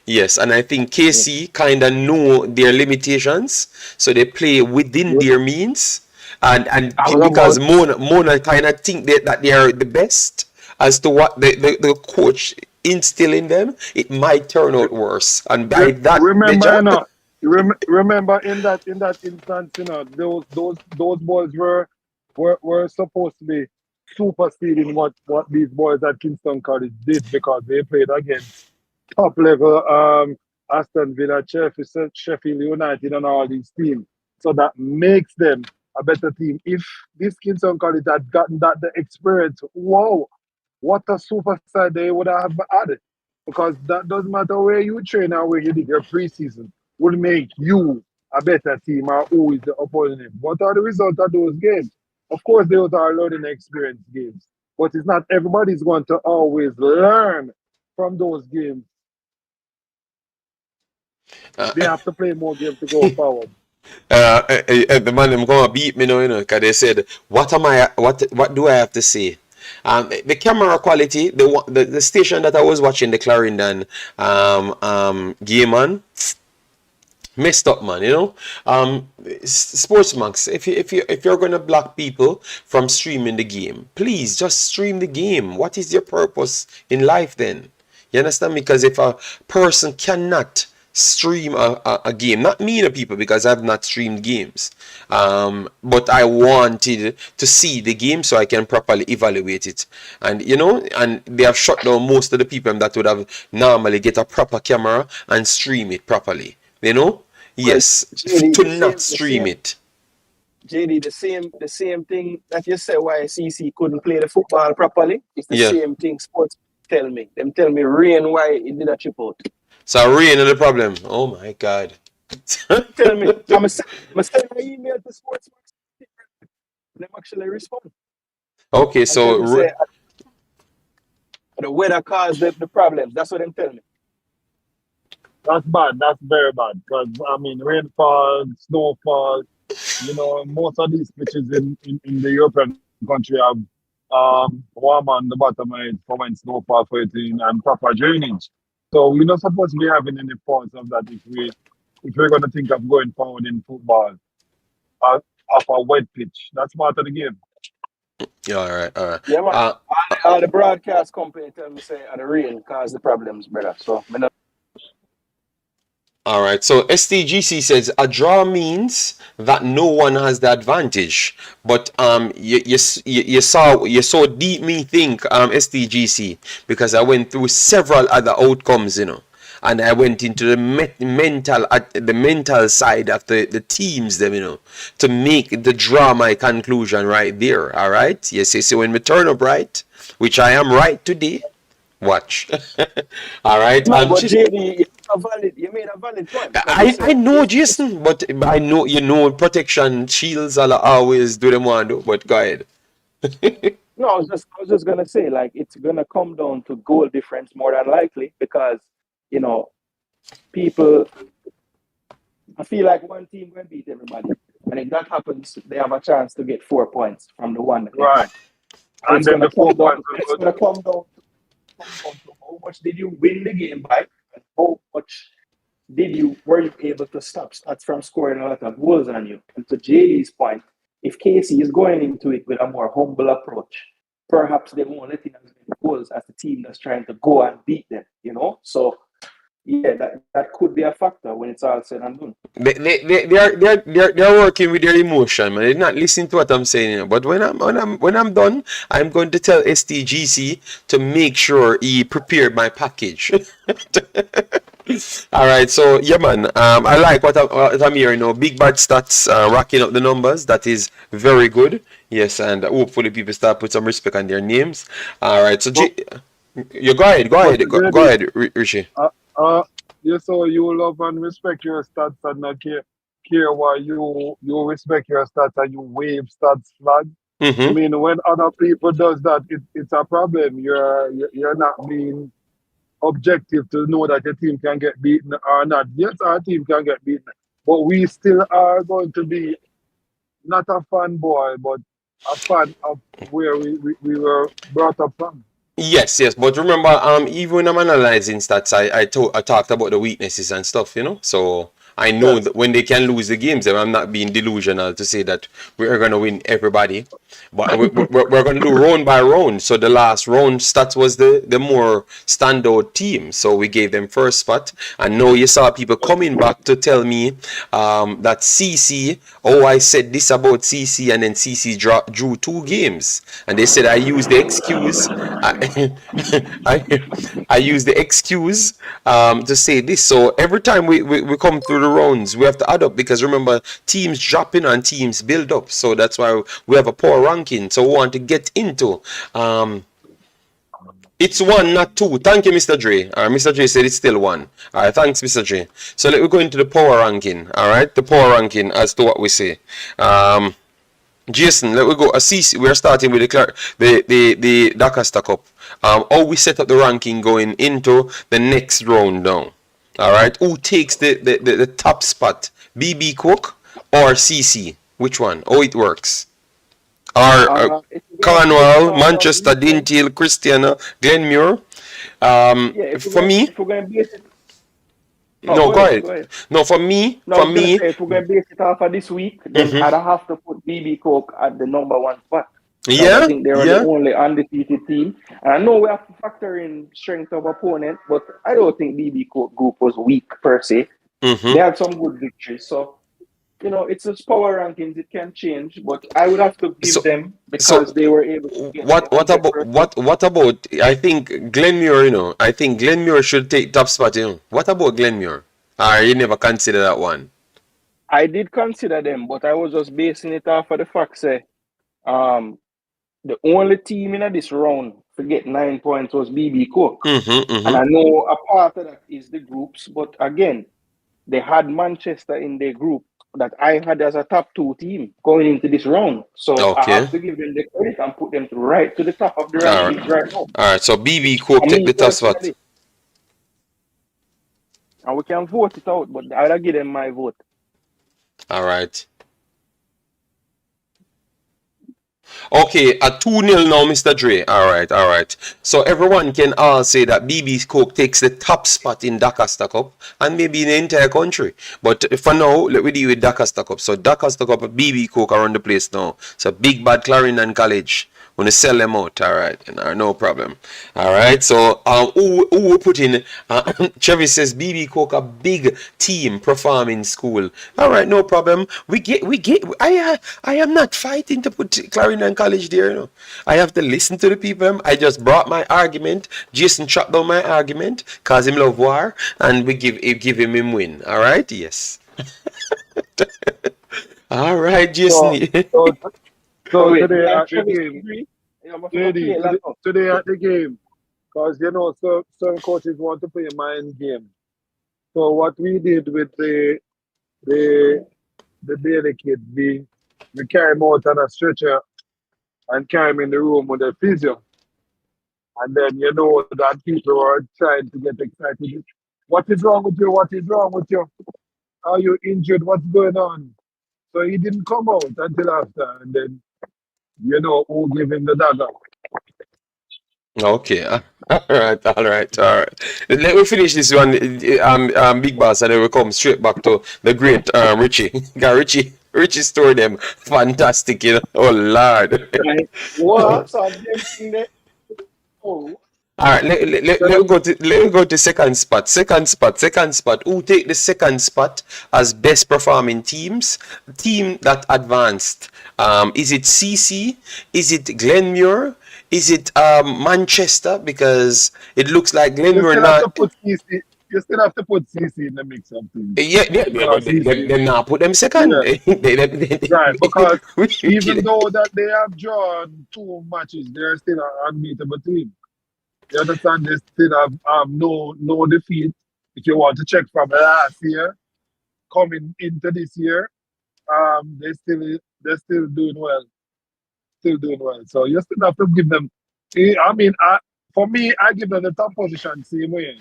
Yes, and I think KC kind of know their limitations, so they play within You, their means, and I was because about Mona kind of think that they are the best as to what the coach instill in them, it might turn out worse, and by that remember, measure, you know, remember in that instance, you know, those boys were supposed to be superseding what these boys at Kingston College did because they played against top level Aston Villa, Sheffield United, and all these teams. So that makes them a better team. If this Kingston College had gotten that the experience, wow, what a superstar they would have had. Because that doesn't matter where you train or where you did your preseason, will make you a better team or who is the opponent. What are the results of those games? Of course, those are learning experience games, but it's not everybody's going to always learn from those games. They have to play more games to go forward. the man them gonna beat me now, because they said, what do I have to say? The camera quality, the station that I was watching the Clarendon game on, messed up, man. Sportsmax, if you're gonna block people from streaming the game, please just stream the game. What is your purpose in life then? You understand? Because if a person cannot stream a game, not me, the people, because I've not streamed games, but I wanted to see the game so I can properly evaluate it, and they have shut down most of the people that would have normally get a proper camera and stream it properly. well, Yes, JD, to the not same, the stream same, it. JD, the same thing that you said why CC couldn't play the football properly. It's the Yeah. same thing sports tell me. Them tell me rain why he did a chip out. So rain is the problem. Oh my God. Tell me, I'm send an email to sports. Them actually respond Okay, and tell so me say the weather caused the problems. That's what them tell me. That's bad. That's very bad. Because, I mean, rainfall, snowfall, most of these pitches in the European country have warm on the bottom end for when snowfall for it and proper drainage. So we're not supposed to be having any faults of that if we're going to think of going forward in football uh, off a wet pitch. That's part of the game. yeah, all right, all right. Yeah, man. All the broadcast company tell me say the rain caused the problems, brother. So me not All right, so STGC says a draw means that no one has the advantage. But you saw deep me think STGC, because I went through several other outcomes, and I went into the mental side of the teams, them, to make the draw my conclusion right there. All right, yes, so when we turn up right, which I am right today. Watch. All right. no, but JD, you made a valid point because you I said know, if Jason, but I know, protection shields are always do them one do. But go ahead. no, I was just gonna say like it's gonna come down to goal difference more than likely because you know people. I feel like one team will beat everybody, and if that happens, they have a chance to get 4 points from the one that they Right. have, and And it's then gonna the come 4 points down. It's gonna come down to how much did you win the game by, and how much were you able to stop Stats from scoring a lot of goals on you? And to JD's point, if Casey is going into it with a more humble approach, perhaps they won't let in as many goals as the team that's trying to go and beat them. So yeah, that could be a factor when it's all said and done. They're working with their emotion, man. They're not listening to what I'm saying. But when I'm done, I'm going to tell STGC to make sure he prepared my package. All right, so yeah, man. I like what I'm hearing now. Big bad stats, racking up the numbers. That is very good. Yes, and hopefully people start put some respect on their names. All right, so But you go ahead, go but ahead, go JD, ahead, Richie. uh, uh, you so you love and respect your stats and not care why you respect your stats and you wave stats flag. I Mm-hmm. mean, when other people does that, it's a problem. You're not being objective to know that your team can get beaten or not. Yes, our team can get beaten, but we still are going to be not a fanboy, but a fan of where we were brought up from. Yes, yes, but remember, even when I'm analyzing stats, I talked about the weaknesses and stuff, you know. So I know Yes. that when they can lose the games, then I'm not being delusional to say that we're gonna win everybody, but we're gonna do round by round. So the last round, stats was the more standout team, so we gave them first spot, and now you saw people coming back to tell me that CC. Oh, I said this about CC, and then CC drew 2 games, and they said I used the excuse. I, I use the excuse to say this. So every time we come through the rounds, we have to add up because remember, teams dropping and teams build up. So that's why we have a poor ranking. So we want to get into it's 1, not 2. Thank you, Mr. Dre. Mr. Dre said it's still 1. All right, thanks, Mr. Dre. So let me go into the power ranking. All right, the power ranking as to what we say. Jason, let me go. We're starting with the Dacosta Cup. How we set up the ranking going into the next round now. All right, who takes the top spot? BB Cook or CC? Which one? How it works? Or If we're gonna base it Cornwall, off of Manchester, recent, Dintill, Christiana, Glenmuir. yeah, For me, if we're gonna base it, no, no, go go ahead, go ahead. ahead. No, for me, No, I was gonna say if we're gonna base it off of this week, then mhm. I'd have to put BB Coke at the number 1 spot because I Yeah, think they were the yeah. only undefeated team. And I know we have to factor in strength of opponent, but I don't think BB Coke group was weak per se. They Mm-hmm. had some good victories, so it's just power rankings. It can change, but I would have to give So, them so because they were able to get the what hundred about percent. what about? I think Glenmuir. I think Glenmuir should take top spot. What about Glenmuir? You never consider that one. I did consider them, but I was just basing it off of the fact say, um, the only team in this round to get 9 points was BB Cook. Mm-hmm. And Mm-hmm. I know a part of that is the groups, but again, they had Manchester in their group that I had as a top 2 team going into this round. So I Okay. have to give them the credit and put them right to the top of the All rankings right. right now. All right. So BB Cook For take me the top spot. personally, and we can vote it out, but I'll give them my vote. All right. Okay, a 2-0 now, Mr. Dre. All right, all right. So everyone can all say that BB Coke takes the top spot in Dacosta Cup and maybe in the entire country. But for now, let me deal with Dacosta Cup. So Dacosta Cup, BB Coke around the place now. So big bad Clarendon College. When to sell them out, all right, no problem. All right, so who we put in? Chevy says BB Coke a big team performing school. All right, no problem. We get. I am not fighting to put Clarendon College there. I have to listen to the people. I just brought my argument. Jason chopped down my argument, cause him love war, and we give him win. All right, yes. All right, Jason. So, so, So so wait, today me and at the Travis game, agree. I'm gonna play JD, it like that. today at the game, because so certain coaches want to play mind game. So what we did with the the baby kid, we carry him out on a stretcher and carry him in the room with the physio. And then that people are trying to get excited. What is wrong with you? What is wrong with you? Are you injured? What's going on? So he didn't come out until after. And then, who gave him the dagger. Okay. All right. All right. All right. Let me finish this one, Big Boss, and then we come straight back to the great Richie. Got Richie story them fantastic. Oh Lord. Right. What? So them thing there. Oh, All right. Let me go to second spot. Second spot. Second spot. Who take the second spot as best performing team that advanced? Is it CC? Is it Glenmuir? Is it Manchester? Because it looks like You Glenmuir still have to not. put CC. You still have to put CC in the mix of things. Yeah, but Because CC, they now put them second. yeah, right. Because even Wicked. though that they have drawn 2 matches, they're still an unbeatable team. You understand? They still have no defeat. If you want to check from last year, coming into this year, they're still doing well. Still doing well. So you still have to give them. I mean, for me, I give them the top position same way.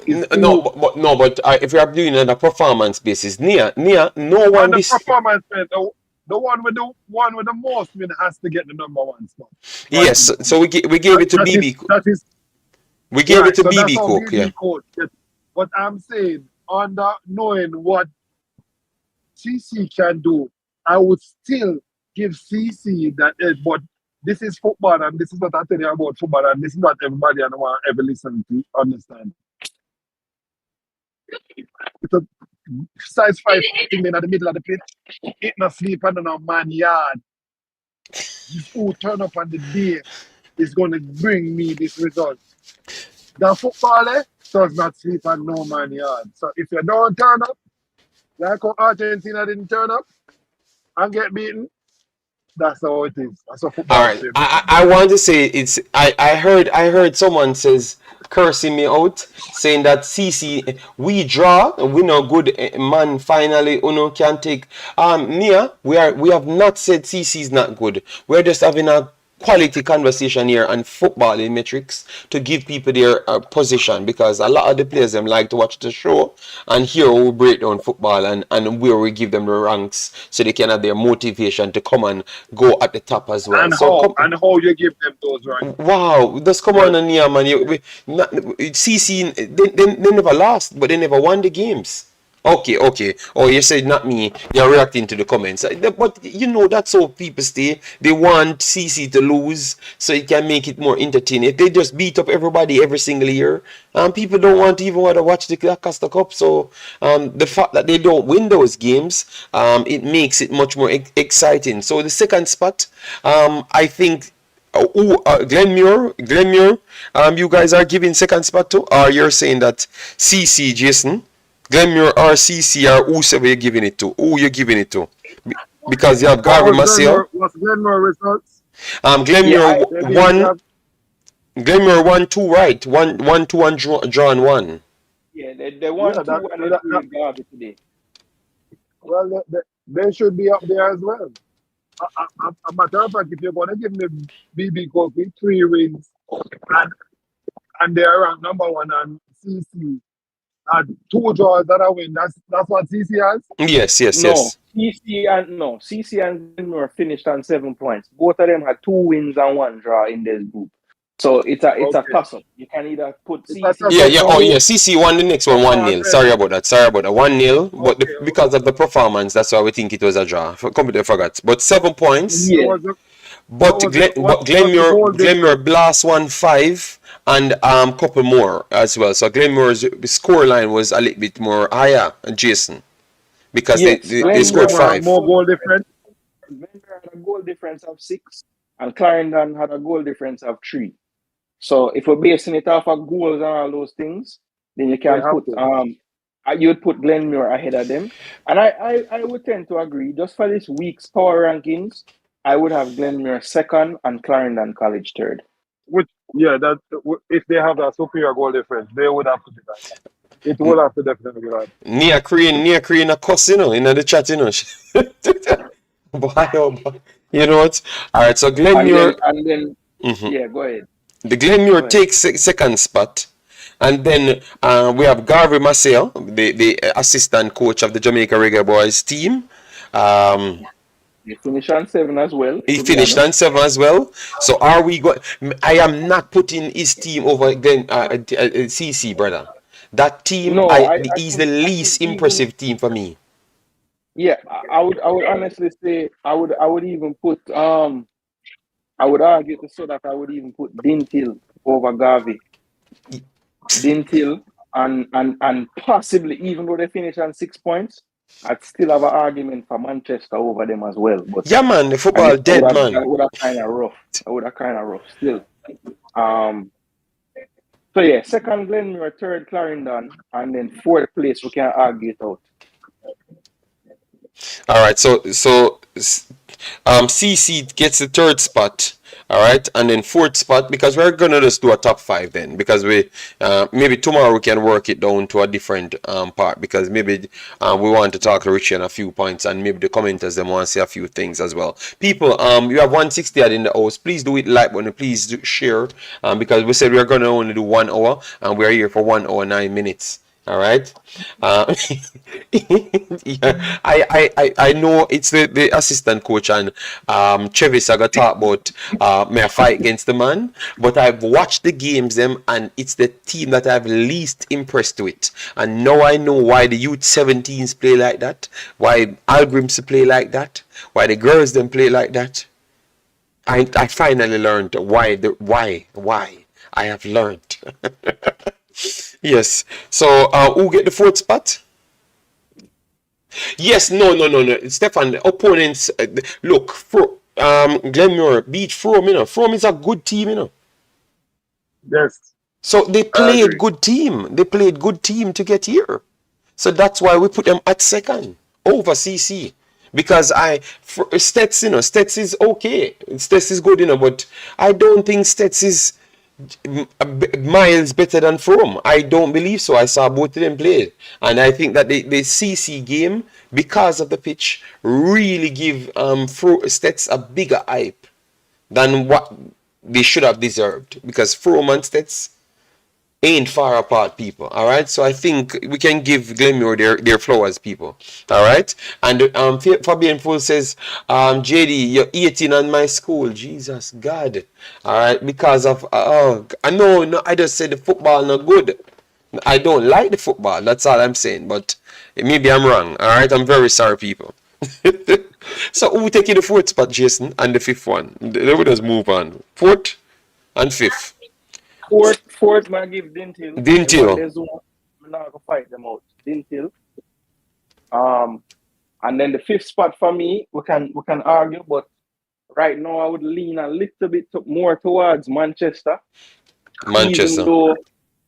It's No, too but if you are doing it on a performance basis, no on one the this. performance, man, the one with the most win has to get the number one spot. Yes, so we gave it to BB. That is We gave it right. to So that's BB how Cook, yeah. BB coach. But I'm saying, under knowing what CC can do, I would still give CC that edge. But this is football, and this is what I tell you about football, and this is what everybody I don't want ever listen to understand. It's a size 5 thing in the middle of the pitch. It not sleep under no man yard. This who turn up on the day is going to bring me this result. The footballer does not sleep on no man yard. So if you don't turn up, like how Argentina didn't turn up and get beaten, that's how it is. That's how All football right. shapes. I want to say it's I heard someone says cursing me out saying that CC we draw and we no good man finally Uno can take Nia we have not said CC is not good. We're just having a quality conversation here on footballing metrics to give people their position because a lot of the players them like to watch the show and hear how we break down football and where we give them the ranks so they can have their motivation to come and go at the top as well. And So how come, and how you give them those ranks. wow, just come on Well, and here, man. CC, they never lost, but they never won the games. Okay. Oh, you said not me. You're reacting to the comments. But you know that's how people stay. They want CC to lose so it can make it more entertaining. If they just beat up everybody every single year, people don't want to even want to watch the Dacosta Cup. So the fact that they don't win those games, it makes it much more exciting. So the second spot, I think. Glenmuir, you guys are giving second spot to, or you're saying that CC, Jason, Glenmuir or CC or whosoever you're giving it to, who you're giving it to, because you have what Garvey was Maciel, Glenmore results? Yeah, Glenmuir They beat one, Gav. Glenmuir 1-2, right, one two and drawn one. they won Yeah, 2 and they drew with Derby today. well, they should be up there as well. A matter of fact, if you're going to give me BB Cook with 3 wins and they are ranked number 1 and CC and 2 draws that I win, that's what CC has. Yes. CC and Glenmore finished on 7 points. Both of them had 2 wins and 1 draw in this group. So it's a Okay. toss up. You can either put It's CC. a toss-up. Yeah. Oh, yeah. CC won the next one 1-0. Sorry about that. 1-0. But Okay. because of the performance, that's why we think it was a draw. Completely forgot. But 7 points. Yeah. What was But the goal Glenmuir blast 1-5 and couple more as well. So Glenmuir's score line was a little bit more higher, Jason, because Yes, they scored Glenmuir 5. more goal difference? Glenmore had a goal difference of 6, and Clarendon had a goal difference of 3. So if we're basing it off of goals and all those things, then you can put you'd put Glenmuir ahead of them. And I would tend to agree. Just for this week's power rankings, I would have Glenmuir second and Clarendon College third. That if they have a superior goal difference, they would have to be that. It would have to definitely be that. Near Korean a cuss, in the chat, boy. You know what? All right, so Glenmuir. And then yeah, go ahead. The Glenmuir takes second spot. And then we have Garvey Maciel, the assistant coach of the Jamaica Reggae Boyz team. He finished on 7 as well. He finished on 7 as well. So are we going? I am not putting his team over CC, brother. That team, he's the least impressive team for me. Yeah, I would honestly say I would even put I would argue so that I would even put Dintil over Garvey. Dintil and possibly, even though they finish on 6 points, I'd still have an argument for Manchester over them as well. But yeah, man, the football dead, man. I would have kind of rough. Still. So yeah, second Glenmuir, third Clarendon, and then 4th place we can argue it out. All right, so CC gets the 3rd spot. All right, and then fourth spot, because we're gonna just do a top five then, because we maybe tomorrow we can work it down to a different part, because maybe we want to talk to Richie on a few points, and maybe the commenters them want to say a few things as well. People, you have 160 in the house. Please do it like button. Please do share, because we said we're gonna only do 1 hour, and we're here for 1 hour 9 minutes. All right. Yeah, I know it's the assistant coach and Travis I got talk about may I fight against the man, but I've watched the games them and it's the team that I've least impressed with. And now I know why the youth 17s play like that, why Algrims play like that, why the girls them play like that. I finally learned why I have learned. Yes. So, who get the fourth spot? Yes. No. Stefan, the opponents. Look, Glenmore beat Frome. Frome is a good team. Yes, So they I played agree. good team. They played good team to get here. So that's why we put them at second over CC. Because Staths, Staths is okay. Staths is good, but I don't think Staths is miles better than From. I don't believe so. I saw both of them play, and I think that the CC game, because of the pitch, really give Staths a bigger hype than what they should have deserved. Because From and Staths ain't far apart, people. All right, so I think we can give Glenmore their flowers, people. All right, and Fabian Full says, JD, you're 18 on my school. Jesus God. All right, because of I know, no, I just said the football not good. I don't like the football. That's all I'm saying. But maybe I'm wrong. All right, I'm very sorry, people. So who taking the fourth spot, Jason, and the fifth one? Let me just move on. Fourth and fifth. Fourth, man, give Dintil. Didn't The one you? there's one, I'm not gonna fight them out. Dintil. And then the fifth spot for me, we can argue, but right now I would lean a little bit more towards Manchester, even Manchester. though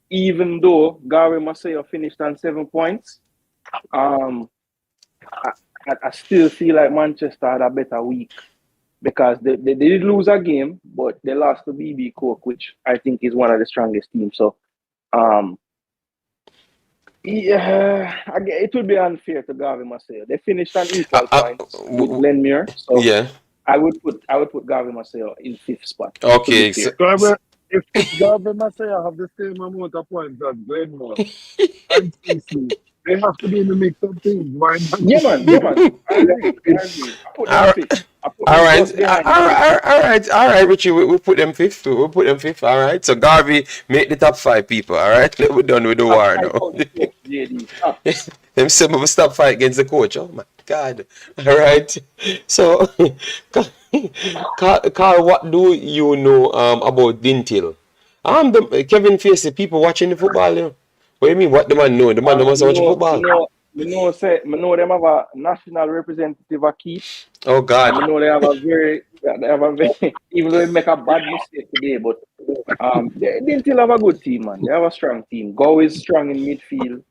even though Gary Maseo finished on 7 points. Um, I still feel like Manchester had a better week because they did lose a game, but they lost to BB Coke, which I think is one of the strongest teams. So, yeah, again, it would be unfair to Gavi Maseo. They finished on equal points with Glenmuir, so Yeah. I would put Gavi Maseo in fifth spot. To Okay. be fair. So if Garvey Masaya have the same amount of points as Glenmore and CC, they have to be in the mix of things. Why not? Yeah, man. I agree. I put them All fifth. I put all them right, just behind the fifth. all right, Richie. We put them fifth. We put them fifth. All right. So Garvey make the top five, people. All right. We're done with the Stop war fight now. out the coach, JD. Stop. Them some of us stop fight against the coach. Oh my God. All right. So, Carl, what do you know about Dintil? Kevin Facey, people watching the football. What do you mean? What the man know? The man must watch football. Me know them have a national representative a keep. Oh And God. I know they have a very even though they make a bad mistake today, but they still have a good team, man. They have a strong team. Go is strong in midfield.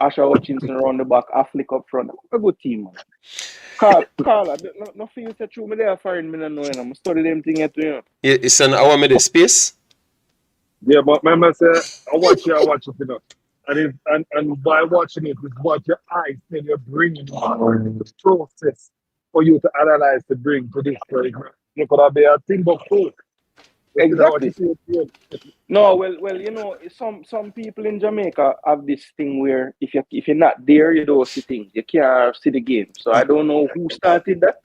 Asha Hutchinson around the back, Affleck up front. A good team, man. Carl, no feel say true. Me there foreign, me no know. I'm study them thing yet, Yeah, it's an hour minute space. Yeah, but remember, say, I watch it, And by watching it, it's what your eyes tell you bringing the process for you to analyze to bring to this program. You could have been a thing but cool. Exactly. No, well, some people in Jamaica have this thing where if you're not there, you don't see things. You can't see the game. So I don't know who started that,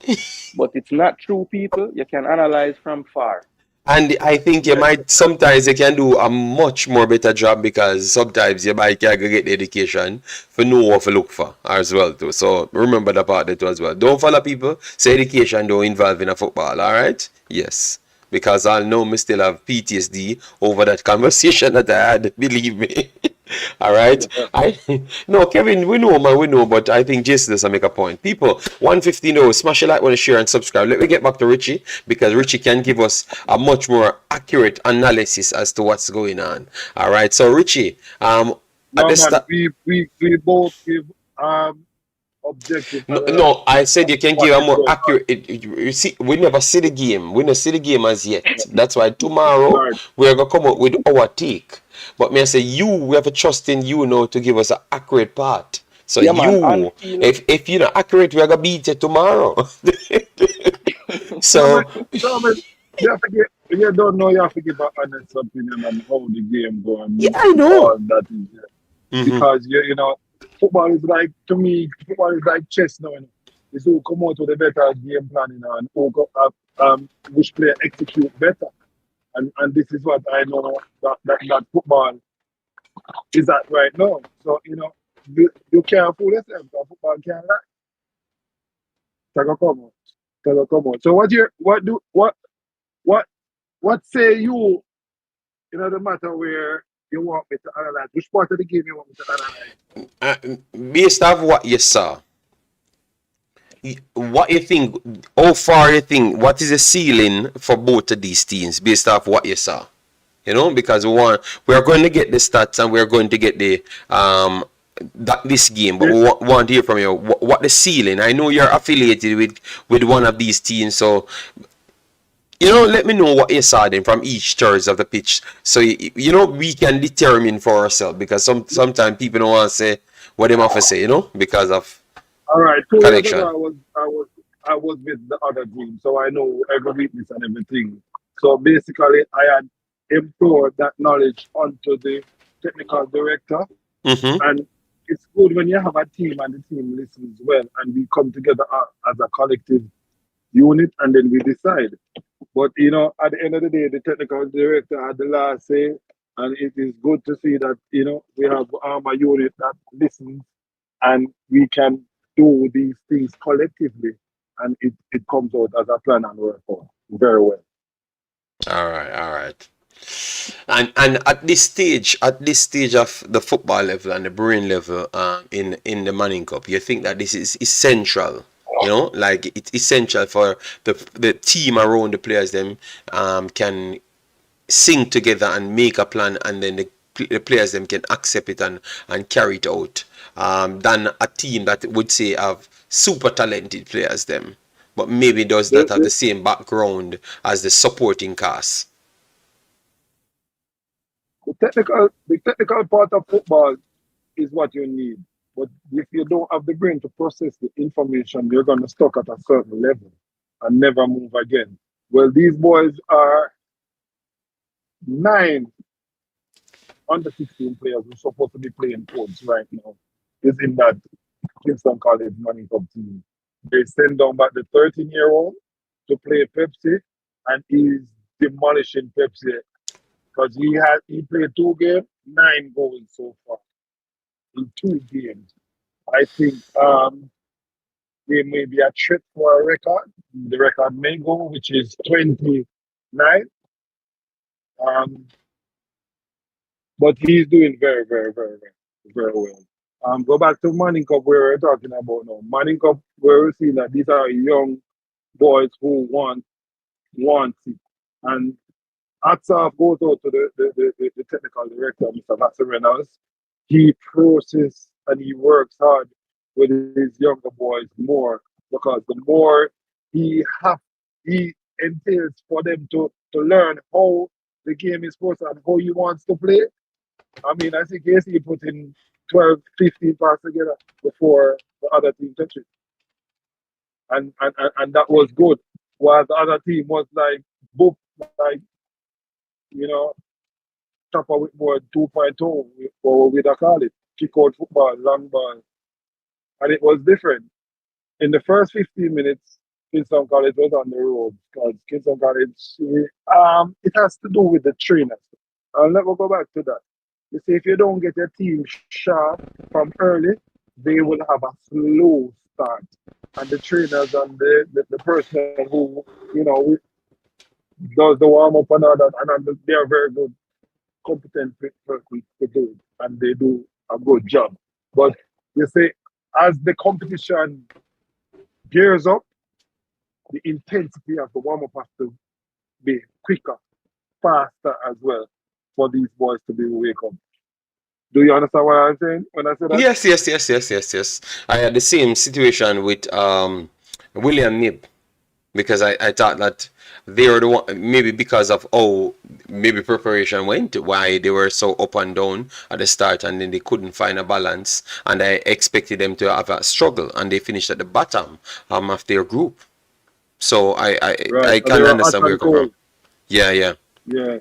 but it's not true, people. You can analyze from far. And I think sometimes you can do a much more better job because sometimes you might get the education for know what to look for as well too. So remember that part that as well. Don't follow people, say education don't involve in a football, alright? Yes. Because I know me still have PTSD over that conversation that I had, believe me. All right. No, Kevin, we know, man, we know, but I think Jason doesn't make a point. People, 115, smash a like, want to share and subscribe. Let me get back to Richie because Richie can give us a much more accurate analysis as to what's going on. All right. So Richie, we both give our objective No, no, I said you can what give a is more going on. accurate. You see, we never see the game. We never see the game as yet. That's why tomorrow Right. we're gonna come up with our take. But me I say we have a trust in you now to give us an accurate part. So Yeah, man. And feel if you're not accurate, we're gonna beat you tomorrow. So, So you have to get, you don't know, you have to give an honest opinion on how the game go yeah, and I all know. that is there. Mm-hmm. Because, football is like, to me, football is like chess now. It's who come out with a better game plan, and who which player execute better. And this is what I know that football is at right now. So, you can't fool yourself because football can't lie. Take come on. Come on. So what what say you, the matter where you want me to analyze? Which part of the game you want me to analyze? Based off what you saw, what you think? How far you think? What is the ceiling for both of these teams based off what you saw? Because we're going to get the stats and we're going to get the this game, but Yeah. we want to hear from you what the ceiling. I know you're affiliated with one of these teams, so let me know what you saw then from each thirds of the pitch, so we can determine for ourselves, because sometimes people don't want to say what they have to say, because of All right. 2 years ago, connection. I was with the other team, so I know every weakness and everything. So basically, I had implored that knowledge onto the technical director, Mm-hmm. and it's good when you have a team and the team listens well, and we come together as a collective unit, and then we decide. But at the end of the day, the technical director had the last say, and it is good to see that we have a unit that listens, and we can do these things collectively, and it comes out as a plan and work out very well. All right, all right. And at this stage of the football level and the brain level, in the Manning Cup, you think that this is essential? Like it's essential for the team around the players them can sing together and make a plan, and then the players them can accept it and carry it out, than a team that would say have super talented players them, but maybe does not The, have the the, same background as the supporting cast. the technical part of football is what you need. But if you don't have the brain to process the information, you're going to stuck at a certain level and never move again. Well, these boys are 9 under 16 players who's supposed to be playing pods right now. Is in that Kingston College Money Cup team. They send down back the 13-year-old to play Pepsi, and he's demolishing Pepsi because he played 2 games, 9 goals so far in 2 games. I think they may be a threat for a record. The record may go, which is 29. Um, but he's doing very, very, very, very, very well. Go back to Manning Cup where we're talking about now. Manning Cup, where we see that these are young boys who want it. And hats off goes out to the technical director, Mr. Masserenas. He processes and he works hard with his younger boys more, because the more he have he entails for them to learn how the game is supposed to and how he wants to play. I mean, I think he put in 12, 15 passes together before the other team touched it. And that was good. While the other team was like, boop, like, you know, Chopper with more 2.0, or with a call it, kick out football, long ball. And it was different. In the first 15 minutes, Kingston College was on the road because Kingston College, it has to do with the trainers. I'll never go back to that. You see, if you don't get your team sharp from early, they will have a slow start. And the trainers and the personnel who, does the warm up and all that, and they are very good, competent people to do it, and they do a good job. But you see, as the competition gears up, the intensity of the warm up has to be quicker, faster as well, for these boys to be wake up. Do you understand what I'm saying when I say that? Yes. I had the same situation with William Nib, because I thought that they were the one, maybe because of maybe preparation went, why they were so up and down at the start, and then they couldn't find a balance, and I expected them to have a struggle, and they finished at the bottom of their group. So Right. I So they can were hot understand where you're and coming cold. from. Yeah. Yeah.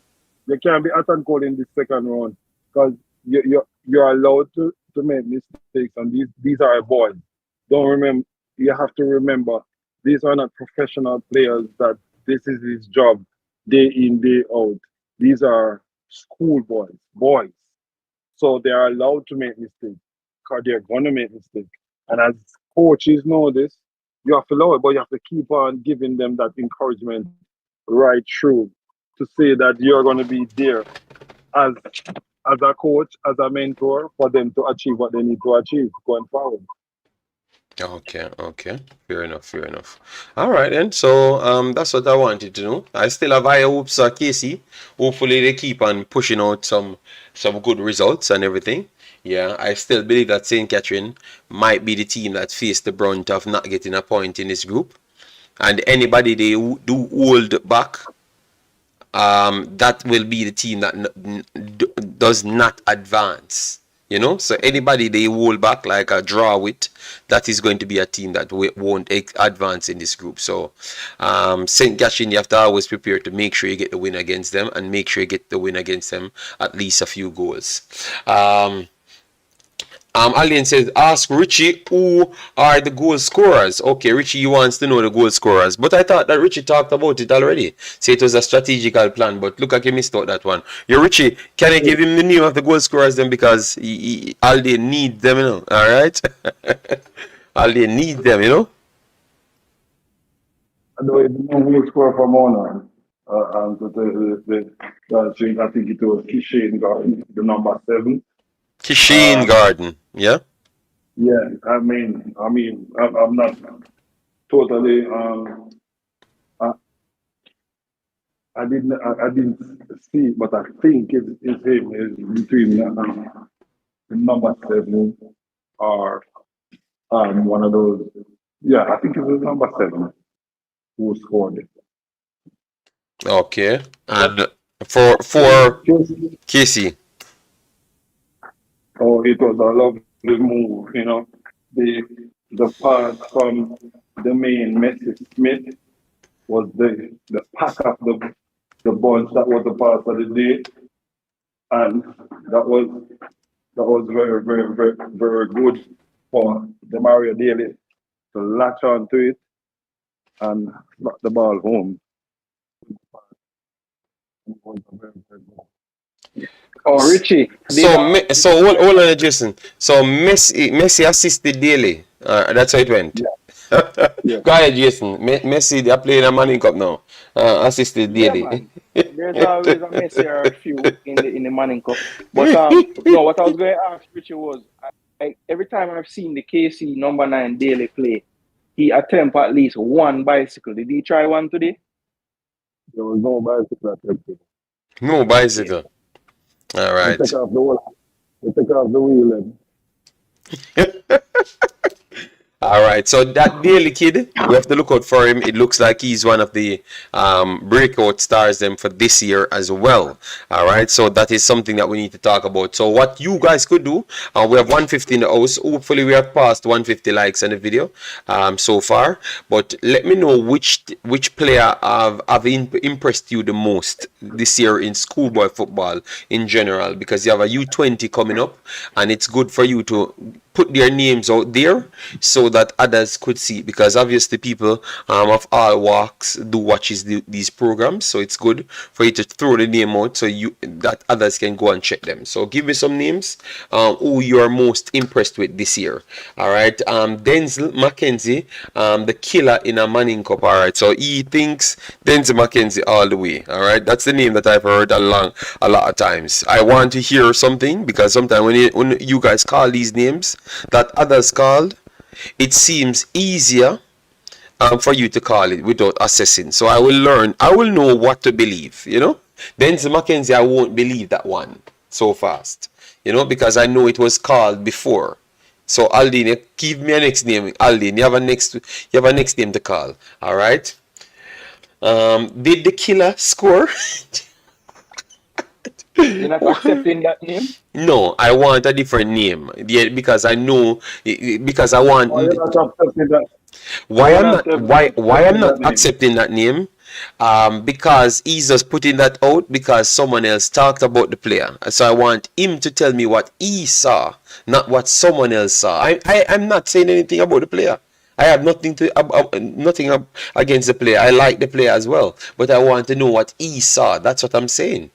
They can be hot and cold in this second round because you're allowed to make mistakes, and these are boys. Don't remember. You have to remember, these are not professional players that this is his job day in, day out. These are schoolboys, boys. So they are allowed to make mistakes because they're gonna make mistakes. And as coaches know this, you have to allow it, but you have to keep on giving them that encouragement right through to say that you're gonna be there as as a coach, as a mentor for them to achieve what they need to achieve going forward. Okay. Fair enough. All right then. So that's what I wanted to know. I still have high hopes for Casey. Hopefully they keep on pushing out some good results and everything. Yeah, I still believe that St. Catherine might be the team that faced the brunt of not getting a point in this group. And anybody they do hold back, that will be the team that does not advance. You know, so anybody they hold back like a draw with, that is going to be a team that won't advance in this group. So, St. Catherine, you have to always prepare to make sure you get the win against them, and make sure you get the win against them at least a few goals. Alien says, ask Richie who are the goal scorers. Okay, Richie wants to know the goal scorers. But I thought that Richie talked about it already. Say it was a strategical plan, but look like he missed out that one. Yo, Richie, can I give him the name of the goal scorers then? Because Alien need them, you know. Alright? Alien need them, you know. I know it will score for Mona. And I think it was Kishin Garden, the number 7. Kishane Garden, yeah? Yeah, I'm not totally. I didn't see, but I think it's him. Is between the number 7 or one of those. Yeah, I think it was number 7 who scored it. Okay. And for Casey. Oh, it was a lovely move, you know. The pass from the main Messi Smith was the pack of the bunch. That was the pass of the day, and that was very good for the Mario Daly to latch on to it and knock the ball home. It was a very good. Oh, Richie. So hold on, Jason. So Messi assisted Daly. That's how it went. Yeah. Go ahead, Jason. Messi, they are playing a Maning Cup now. Assisted Yeah, Daly. man. There's always a Messi or a few in the Maning Cup. But no, what I was going to ask Richie was, every time I've seen the KC number 9 Daily play, he attempt at least one bicycle. Did he try one today? There was no bicycle attempted. No bicycle. All right. They take off the wheel. All right, so that Daly kid, we have to look out for him. It looks like he's one of the breakout stars them for this year as well. All right, so that is something that we need to talk about. So what you guys could do, we have 150 in the house. Hopefully we have passed 150 likes on the video so far. But let me know which player have impressed you the most this year in schoolboy football in general, because you have a U20 coming up, and it's good for you to put their names out there so that others could see, because obviously people of all walks do watches these programs, so it's good for you to throw the name out so that others can go and check them. So give me some names who you are most impressed with this year. All right, Denzel McKenzie, the killer in a Maning Cup. All right, so he thinks Denzel McKenzie all the way. All right, that's the name that I've heard a lot of times. I want to hear something, because sometimes when you guys call these names that others called, it seems easier for you to call it without assessing. So I will know what to believe, you know. Denzel McKenzie, I won't believe that one so fast. You know, because I know it was called before. So Aldine, give me a next name. Aldine, you have a next name to call. All right. Did the killer score? You're not accepting that name? No, I want a different name. Yeah, because I know because I want Why you not accepting that? Why why you I'm not not why I'm accepting not that name? accepting that name. Because he's just putting that out because someone else talked about the player. So I want him to tell me what he saw, not what someone else saw. I'm not saying anything about the player. I have nothing against the player. I like the player as well, but I want to know what he saw. That's what I'm saying.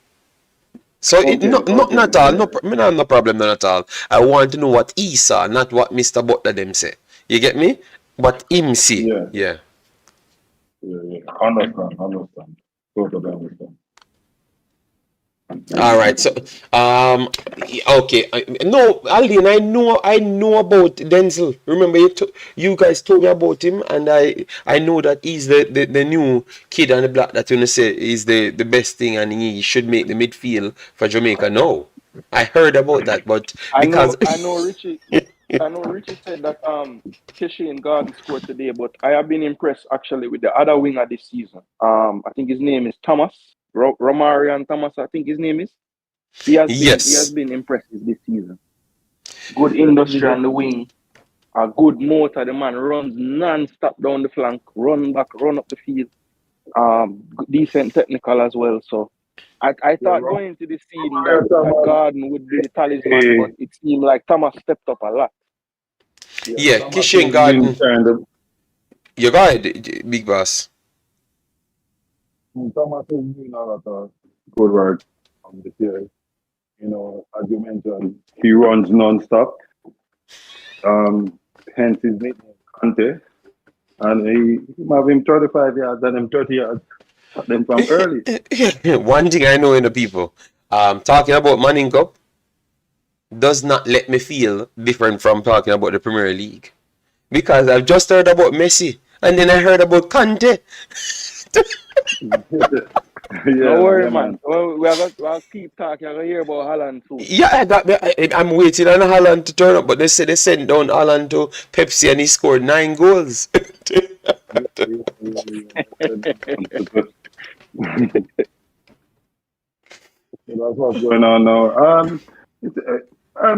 So Okay, not okay, at all. yeah, No problem, not at all. I want to know what he saw, not what Mr. Butler them say. You get me? What him see. yeah, Yeah. yeah. Understand. Totally understand. All right. So okay. No, Aldin, I know about Denzel. Remember you guys told me about him, and I know that he's the new kid on the block that you say is the best thing, and he should make the midfield for Jamaica. No, I heard about that, but I because know, I know Richie. I know Richie said that Kishin Garden scored today, but I have been impressed actually with the other winger this season. I think his name is Thomas Romarion Thomas. I think his name is. He has yes. been impressive this season. Good industry on the wing, a good motor. The man runs non-stop down the flank, run back, run up the field. Decent technical as well. So I Yeah, thought going into the season Romarion that Thomas, Garden would be the talisman, eh, but it seemed like Thomas stepped up a lot. yeah, Yeah, Thomas Kishan has been Garden. kind of You go ahead, big boss. Thomas is doing a lot of good work this year. You know, as you mentioned, he runs non-stop. Hence his nickname, Conte. And he have him 35 yards and him 30 yards at them from early. One thing I know in the people, talking about Manning Cup does not let me feel different from talking about the Premier League. Because I've just heard about Messi and then I heard about Conte. No worry, Yeah, man. man. Well, we'll keep talking. I'll hear about Holland soon. Yeah, I'm waiting on Holland to turn up, but they say they sent down Holland to Pepsi and he scored 9 goals. Yeah. So that's what's going on now. It's,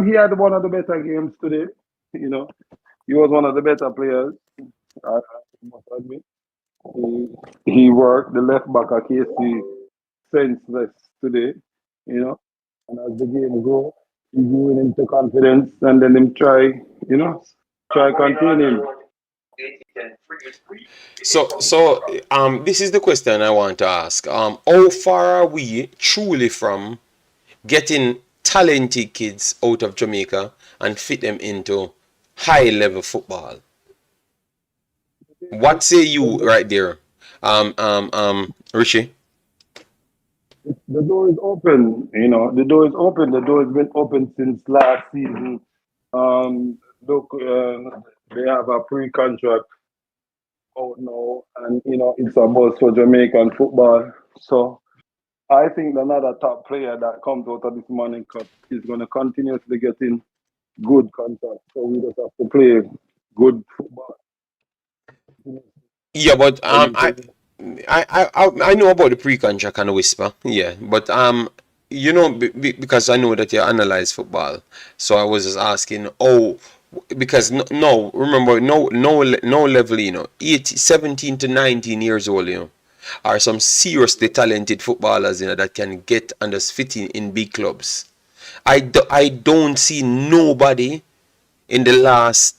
he had one of the better games today. You know, he was one of the better players. I must admit. He worked the left back at KC senseless today. You know, and as the game go, he giving him the confidence, and then him try contain him. So this is the question I want to ask. How far are we truly from getting talented kids out of Jamaica and fit them into high level football? What say you The, right there, Richie? the door is open. You know, the door is open. The door has been open since last season. Look, they have a pre-contract out now, and it's a buzz for Jamaican football. So I think another top player that comes out of this Maning Cup is going to continuously get in good contracts. So we just have to play good football. Yeah, but For you to, I know about the pre-contract and the whisper. Yeah, but because I know that you analyze football, so I was just asking. Oh, because no, remember, no level, 17 to 19 years old, are some seriously talented footballers, that can get and just fit in big clubs. I don't see nobody in the last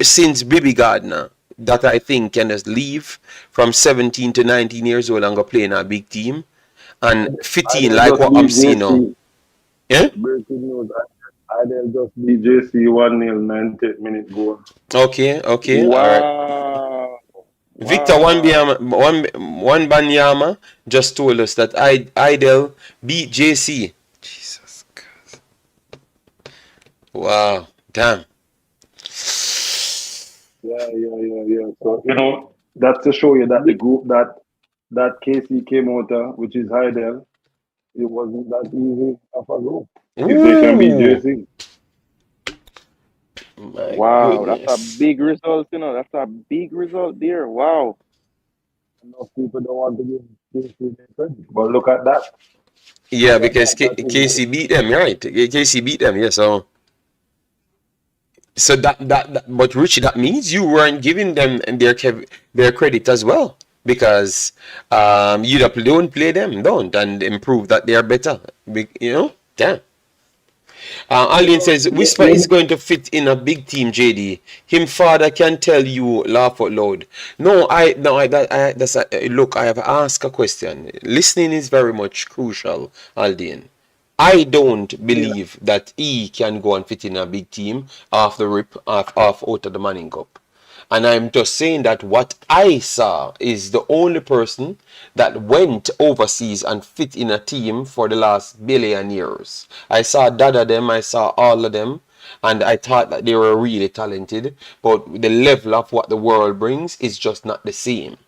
since Baby Gardner that I think can just leave from 17 to 19 years old and go play in a big team and fit I in did like just what beat I'm seeing now. JC. Yeah? Breaking news. I did just beat JC 1-0, 98-minute goal. Okay, all right. Wow. Victor Wow. one Banyama just told us that Idel beat JC. Jesus Christ. Wow. Damn. Yeah. So, that's to show you that the group that KC came out of, which is Heidel, it wasn't that easy of a group. If they can beat Ooh, JC, my Wow, that's a goodness. big result, you know. That's a big result there. Wow. enough people don't want to give JC their credit. But look at that. Yeah, Look at because that. That is KC beat them, right? KC beat them, yeah. So but Richie, that means you weren't giving them their credit as well, because you don't play them, don't, and improve that they are better. You know, damn. Alien no, says Whisper is going to fit in a big team. JD, him father can tell you laugh out loud. No, that's look. I have asked a question. Listening is very much crucial, Alien. I don't yeah. believe that he can go and fit in a big team off the rip, off out of the Manning Cup. And I'm just saying that what I saw is the only person that went overseas and fit in a team for the last billion years. I saw Dada them, I saw all of them, and I thought that they were really talented, but the level of what the world brings is just not the same.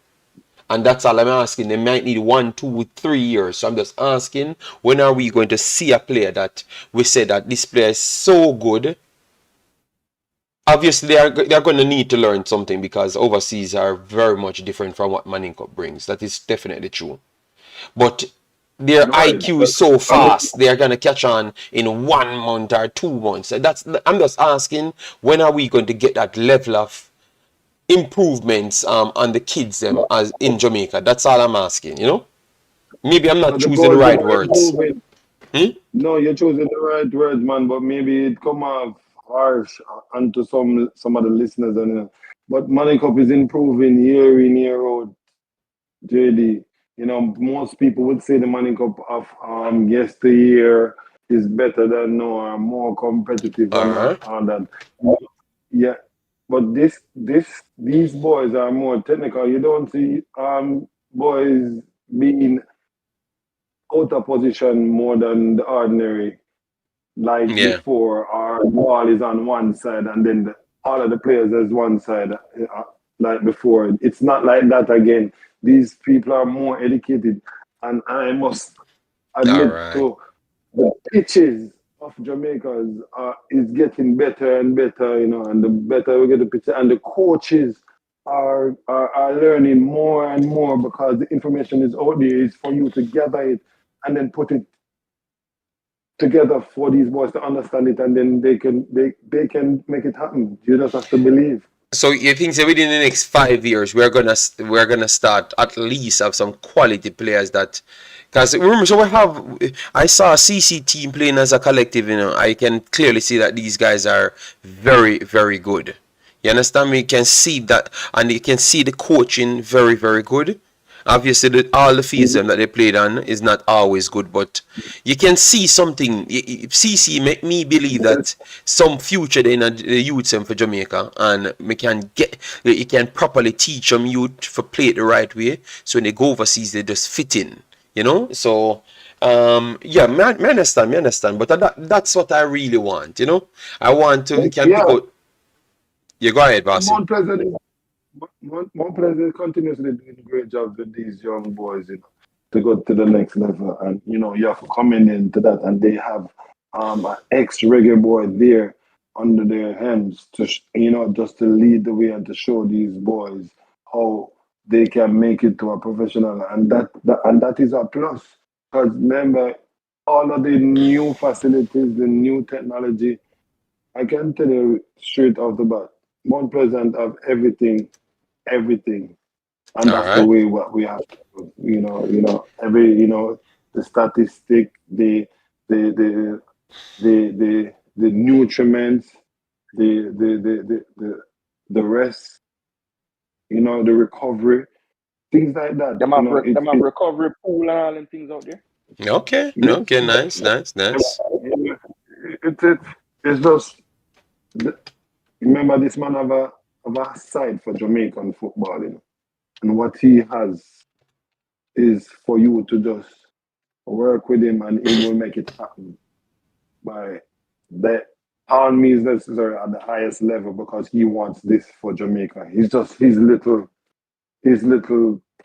And that's all I'm asking. They might need 1, 2, 3 years. So I'm just asking, when are we going to see a player that we say that this player is so good? Obviously, they're going to need to learn something, because overseas are very much different from what Manning Cup brings. That is definitely true. But their Right. IQ is so fast, they are going to catch on in 1 month or 2 months. I'm just asking, when are we going to get that level of improvements on the kids them as in Jamaica? That's all I'm asking, you know? Maybe I'm not But the choosing the goalkeeper right words. improving. Hmm? No, you're choosing the right words, man. But maybe it come off harsh onto some of the listeners. And but Money Cup is improving year in year out. JD, most people would say the Money Cup of yesteryear is better than now, or more competitive All and right. all that. Yeah, but these boys are more technical. You don't see boys being out of position more than the ordinary, like Yeah. before. Our ball is on one side and then all of the players is one side, like before. It's not like that again. These people are more educated, and I must All admit right. to the pitches of Jamaica is getting better and better, and the better we get the pitch, and the coaches are learning more and more, because the information is out there. It's for you to gather it and then put it together for these boys to understand it, and then they can make it happen. You just have to believe. So you think that within the next 5 years we're gonna start at least have some quality players that, because remember, so I saw a CC team playing as a collective. I can clearly see that these guys are very, very good. You understand me? You can see that, and you can see the coaching very, very good. Obviously, all the fields them that they played on is not always good, but you can see something. CC make me believe that some future in the youth them for Jamaica, and we can get, you can properly teach them youth for play it the right way, so when they go overseas they just fit in. So yeah, me understand, but that's what I really want. I want to can pick Yeah, out. Yeah, go ahead, and bossy. Mount Pleasant is continuously doing a great job with these young boys, to go to the next level. And you have to comment into that, and they have an ex reggae boy there under their hands to just to lead the way and to show these boys how they can make it to a professional, and that is a plus. Because remember, all of the new facilities, the new technology, I can tell you straight off the bat, Mount Pleasant have everything, and All that's the right. way what we have to do. Every the statistic, the the nutriments, the rest, the recovery, things like that. Them have recovery pool and all them things out there. Okay. Yeah, Okay. Nice. Nice. Nice. it, it's just remember, this man have a side for Jamaican football, and what he has is for you to just work with him, and he will make it happen by that. All means necessary at the highest level, because he wants this for Jamaica. He's just his little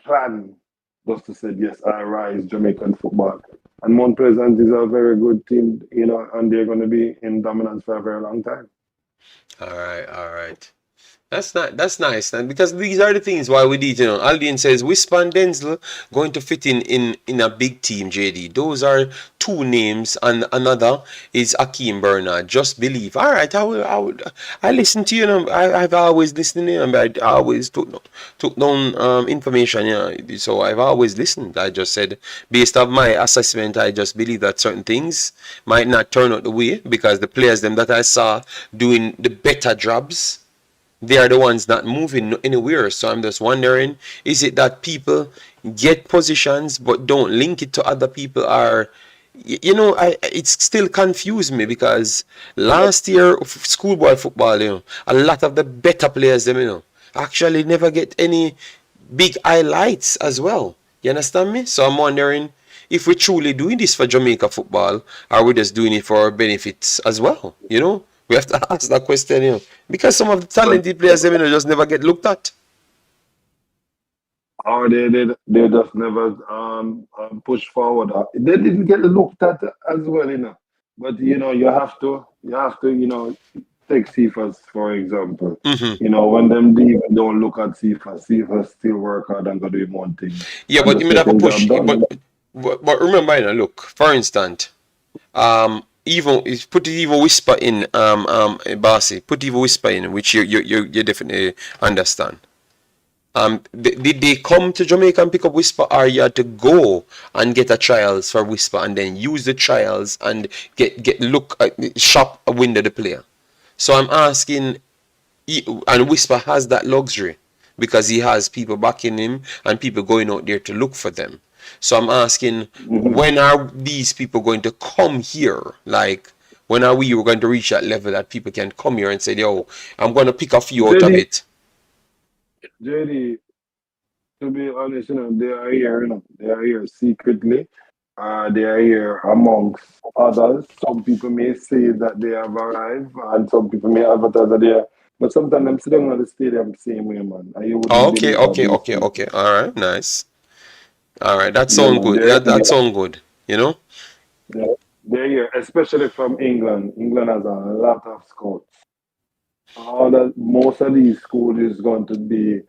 plan just to say, yes, I rise Jamaican football. And Mount Pleasant is a very good team, and they're going to be in dominance for a very long time. All right, all right. That's nice, and because these are the things why we did, Aldian says Whisper and Denzel going to fit in a big team, JD. Those are two names, and another is Akeem Bernard. Just believe. All right, I listen to you. I've always listened to you, and I always took down information. So I've always listened. I just said based on my assessment, I just believe that certain things might not turn out the way because the players them that I saw doing the better jobs, they are the ones not moving anywhere. So I'm just wondering, is it that people get positions but don't link it to other people? Or it's still confused me because last year schoolboy football, a lot of the better players them, actually never get any big highlights as well. You understand me? So I'm wondering if we're truly doing this for Jamaica football, or we're just doing it for our benefits as well. We have to ask that question, because some of the talented players, just never get looked at. Or they just never push forward. They didn't get looked at as well. But you have to take Cephas for example. When them deep don't look at Cephas still work hard and go do one thing. Yeah, but you have a push. But remember, look, for instance, even put Evil Whisper in, Barcy, put Evil Whisper in, which you definitely understand. Did they come to Jamaica and pick up Whisper, or you had to go and get a trials for Whisper and then use the trials and shop a window the player? So I'm asking, and Whisper has that luxury because he has people backing him and people going out there to look for them. So I'm asking, when are these people going to come here? Like, when are we going to reach that level that people can come here and say, yo, I'm going to pick a few out of it? JD, to be honest, they are here, they are here secretly. They are here amongst others. Some people may say that they have arrived, and some people may advertise that they are. But sometimes I'm sitting on the stadium the same way, man. And you wouldn't Okay. All right, nice. All right, that Yeah, sounds man, good. That sounds good. they're here, especially from England. England has a lot of scouts. Most of these schools is going to be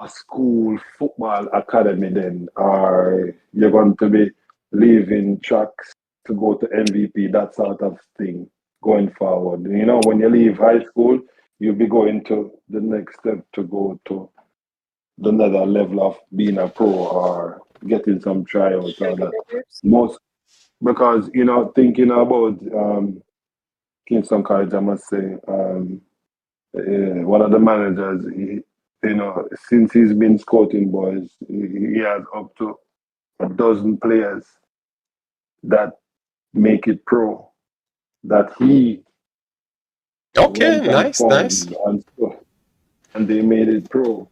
a school football academy then, or you're going to be leaving tracks to go to MVP, that sort of thing going forward. When you leave high school, you'll be going to the next step to go to the another level of being a pro or getting some tryouts or that. Most because thinking about Kingston College, I must say, one of the managers, since he's been scouting boys, he has up to a dozen players that make it pro that he Okay, went and nice. found and they made it pro.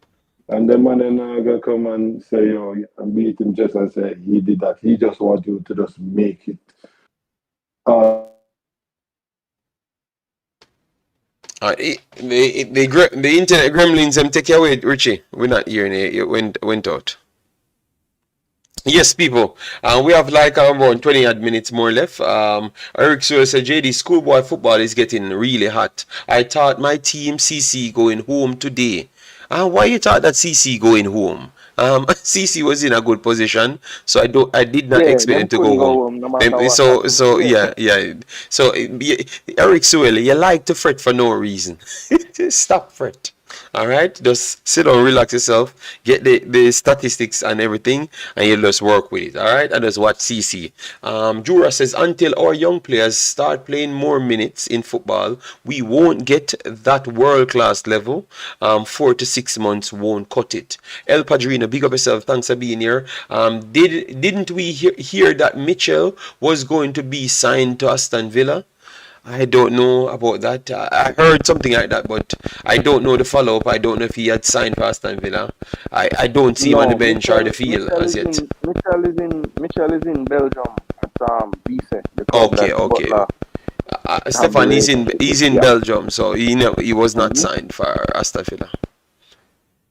And the man then gonna come and say, yo, and beat him just and say he did that. He just want you to just make it. The internet gremlins them take you away, Richie. We're not hearing it. It went out. Yes, people. We have like around 20 odd minutes more left. Eric Sewell said, JD, schoolboy football is getting really hot. I thought my team CC going home today. Why you thought that CC going home? CC was in a good position, so I did not expect him to go home. No matter what So Eric Sewell, you like to fret for no reason. Just stop fret. All right, just sit down, relax yourself, get the statistics and everything, and you just work with it. All right, and just watch CC. Jura says, until our young players start playing more minutes in football, we won't get that world class level. 4 to 6 months won't cut it. El Padrino, big up yourself. Thanks for being here. Didn't we hear that Mitchell was going to be signed to Aston Villa? I don't know about that. I heard something like that, but I don't know the follow-up. I don't know if he had signed for Aston Villa. I don't see him on the bench or the field as yet. Mitchell is in Belgium at BUTLER. Okay. Stefan, he's in Belgium, so he was not signed for Aston Villa.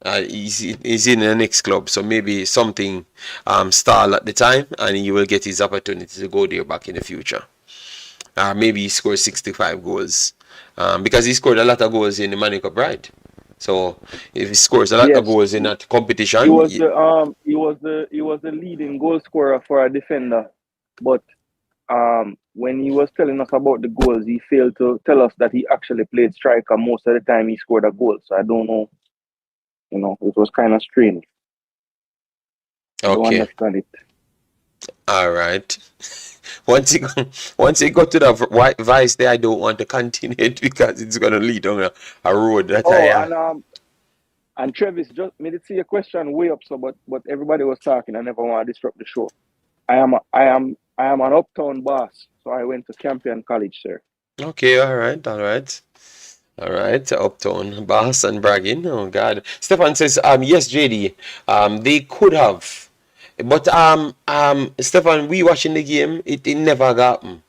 He's in the next club, so maybe something stall at the time, and he will get his opportunity to go there back in the future. Maybe he scores 65 goals, because he scored a lot of goals in the Maning Cup, right? So if he scores a lot of Yes, goals in that he competition, was the leading goal scorer for a defender, but when he was telling us about the goals, he failed to tell us that he actually played striker most of the time he scored a goal. So I don't know, it was kind of strange. I don't okay, understand it. all right. Once he got to the vice there, I don't want to continue it because it's gonna lead on a road that Oh, I. and Travis, just me to see a question way up, so but everybody was talking. I never want to disrupt the show. I am an uptown boss, so I went to Campion College, sir. Okay, all right, all right. All right, Uptown, Bass and bragging. Oh God. Stefan says, yes, JD. They could have. But Stefan, we watching the game, it never got happened.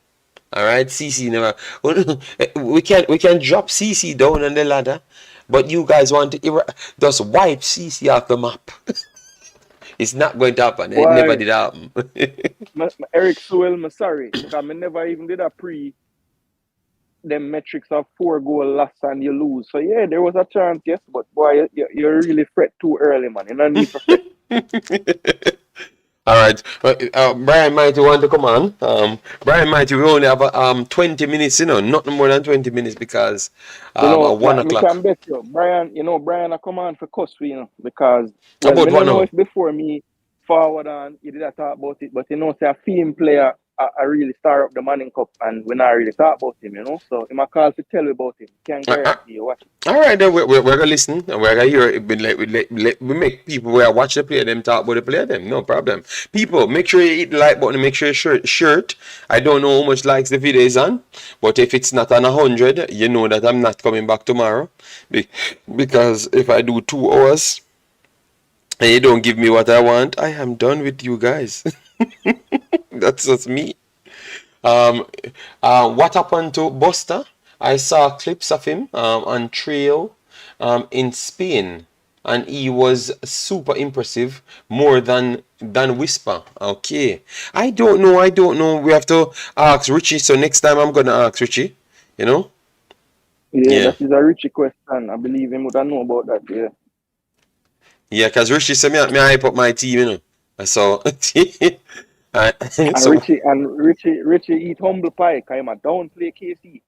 All right, CC never. We can drop CC down on the ladder, but you guys want to just wipe CC off the map. It's not going to happen. It never Why, did happen. Eric Sewell, I'm sorry, because I never even did a pre them metrics of 4 goal loss and you lose. So yeah, there was a chance, yes, but boy, you really fret too early, man. You don't need to fret. All right, Brian Mighty want to come on. Brian Mighty, we only have 20 minutes, nothing more than 20 minutes because at 1 Me can o'clock. bet you, Brian. Brian, I come on for cuss for because About me what don't know now? if before me forward on you did a talk about it, but say a film player I really star up the Manning Cup and we not really talk about him, so him a call to tell you about him. Can't Uh, uh, guarantee you watch it. all right, then we're gonna listen and we're gonna hear it. We make people where watch the player them talk about the player them. No problem. People, make sure you hit the like button. Make sure you shirt. I don't know how much likes the video is on, but if it's not on 100, you know that I'm not coming back tomorrow, because if I do 2 hours and you don't give me what I want, I am done with you guys. That's just me. Um, what happened to Buster? I saw clips of him on trail in Spain, and he was super impressive, more than Whisper. Okay, I don't know. We have to ask Richie. So next time I'm gonna ask Richie. You know? Yeah, Yeah, that is a Richie question. I believe him would know about that. Yeah. yeah. Cause Richie said me hype up my team. So, uh, And so Richie eat humble pie. Cause him a downplay KC.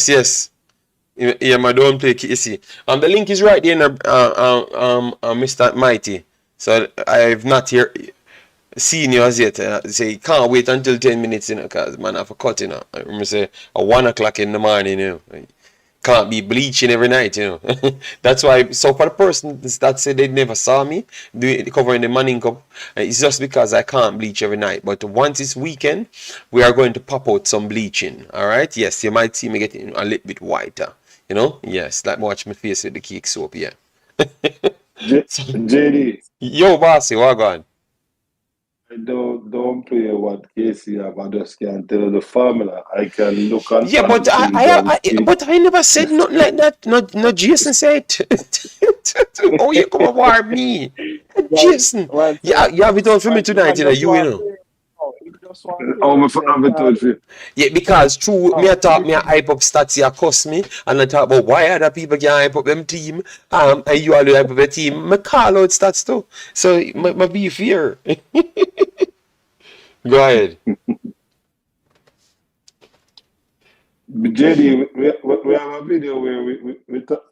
yes. Yeah, my don't play KC. The link is right there in Mr. Mighty. So I've not seen you as yet. Say can't wait until 10 minutes, cause man I have a cut, I remember say at 1 o'clock in the morning, Can't be bleaching every night, That's why. So for the person that said they never saw me covering the Manning Cup, it's just because I can't bleach every night. But once it's weekend, we are going to pop out some bleaching. All right. Yes, you might see me getting a little bit whiter. Yes, like watch my face with the cake soap. Yeah. So, JD, yo, bossy, what on? I don't play what Casey have. I just can't tell you the formula. I can look on Yeah, but other things and see. I never said nothing like that. No, Jason said. Oh, you come and war me, Jason. One Yeah, say, you have it on for me tonight, man just you want to know. play. Oh, he just want to play Oh, with me I'm and told you. Yeah, because true, me oh, I talk, me I hype up stats, you cuss me, and I talk about why other people can hype up them team, and you all hype up the team. Me call out stats too. So, my be fear. Go ahead. JD, we have a video where we talk.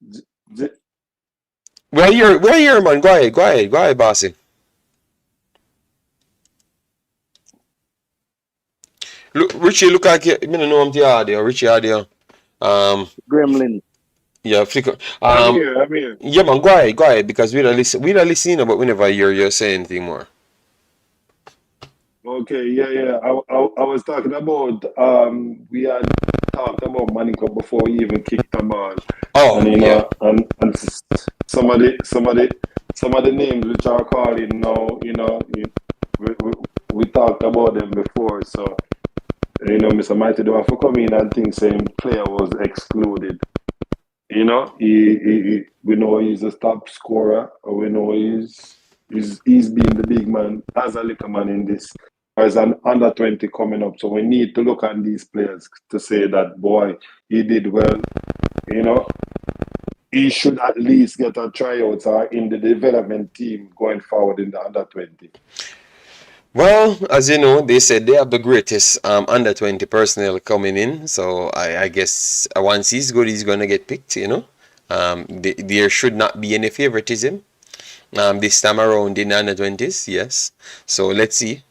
J- J- Where here, man. Go ahead, bossy. Look, Richie, look like you, me no know him the audio. Richie audio. Um, Gremlin. yeah, flicker. I'm here. Yeah, man, go ahead, because we don't listen, but we never hear you say anything more. Okay, yeah. I was talking about we had talked about Manning Cup before we even kicked them on, and Oh, yeah. some of the names which are calling now, we talked about them before, so Mr. Mighty do have to come in and think same player was excluded. You know, we know he's a top scorer. We know he's being the big man as a little man in this, as an under 20 coming up. So we need to look at these players to say that boy, he did well. You know, he should at least get a tryout or in the development team going forward in the under 20. Well, as you know, they said they have the greatest under 20 personnel coming in. So I guess once he's good, he's gonna get picked. You know, there should not be any favoritism this time around in the under 20s. Yes. So let's see.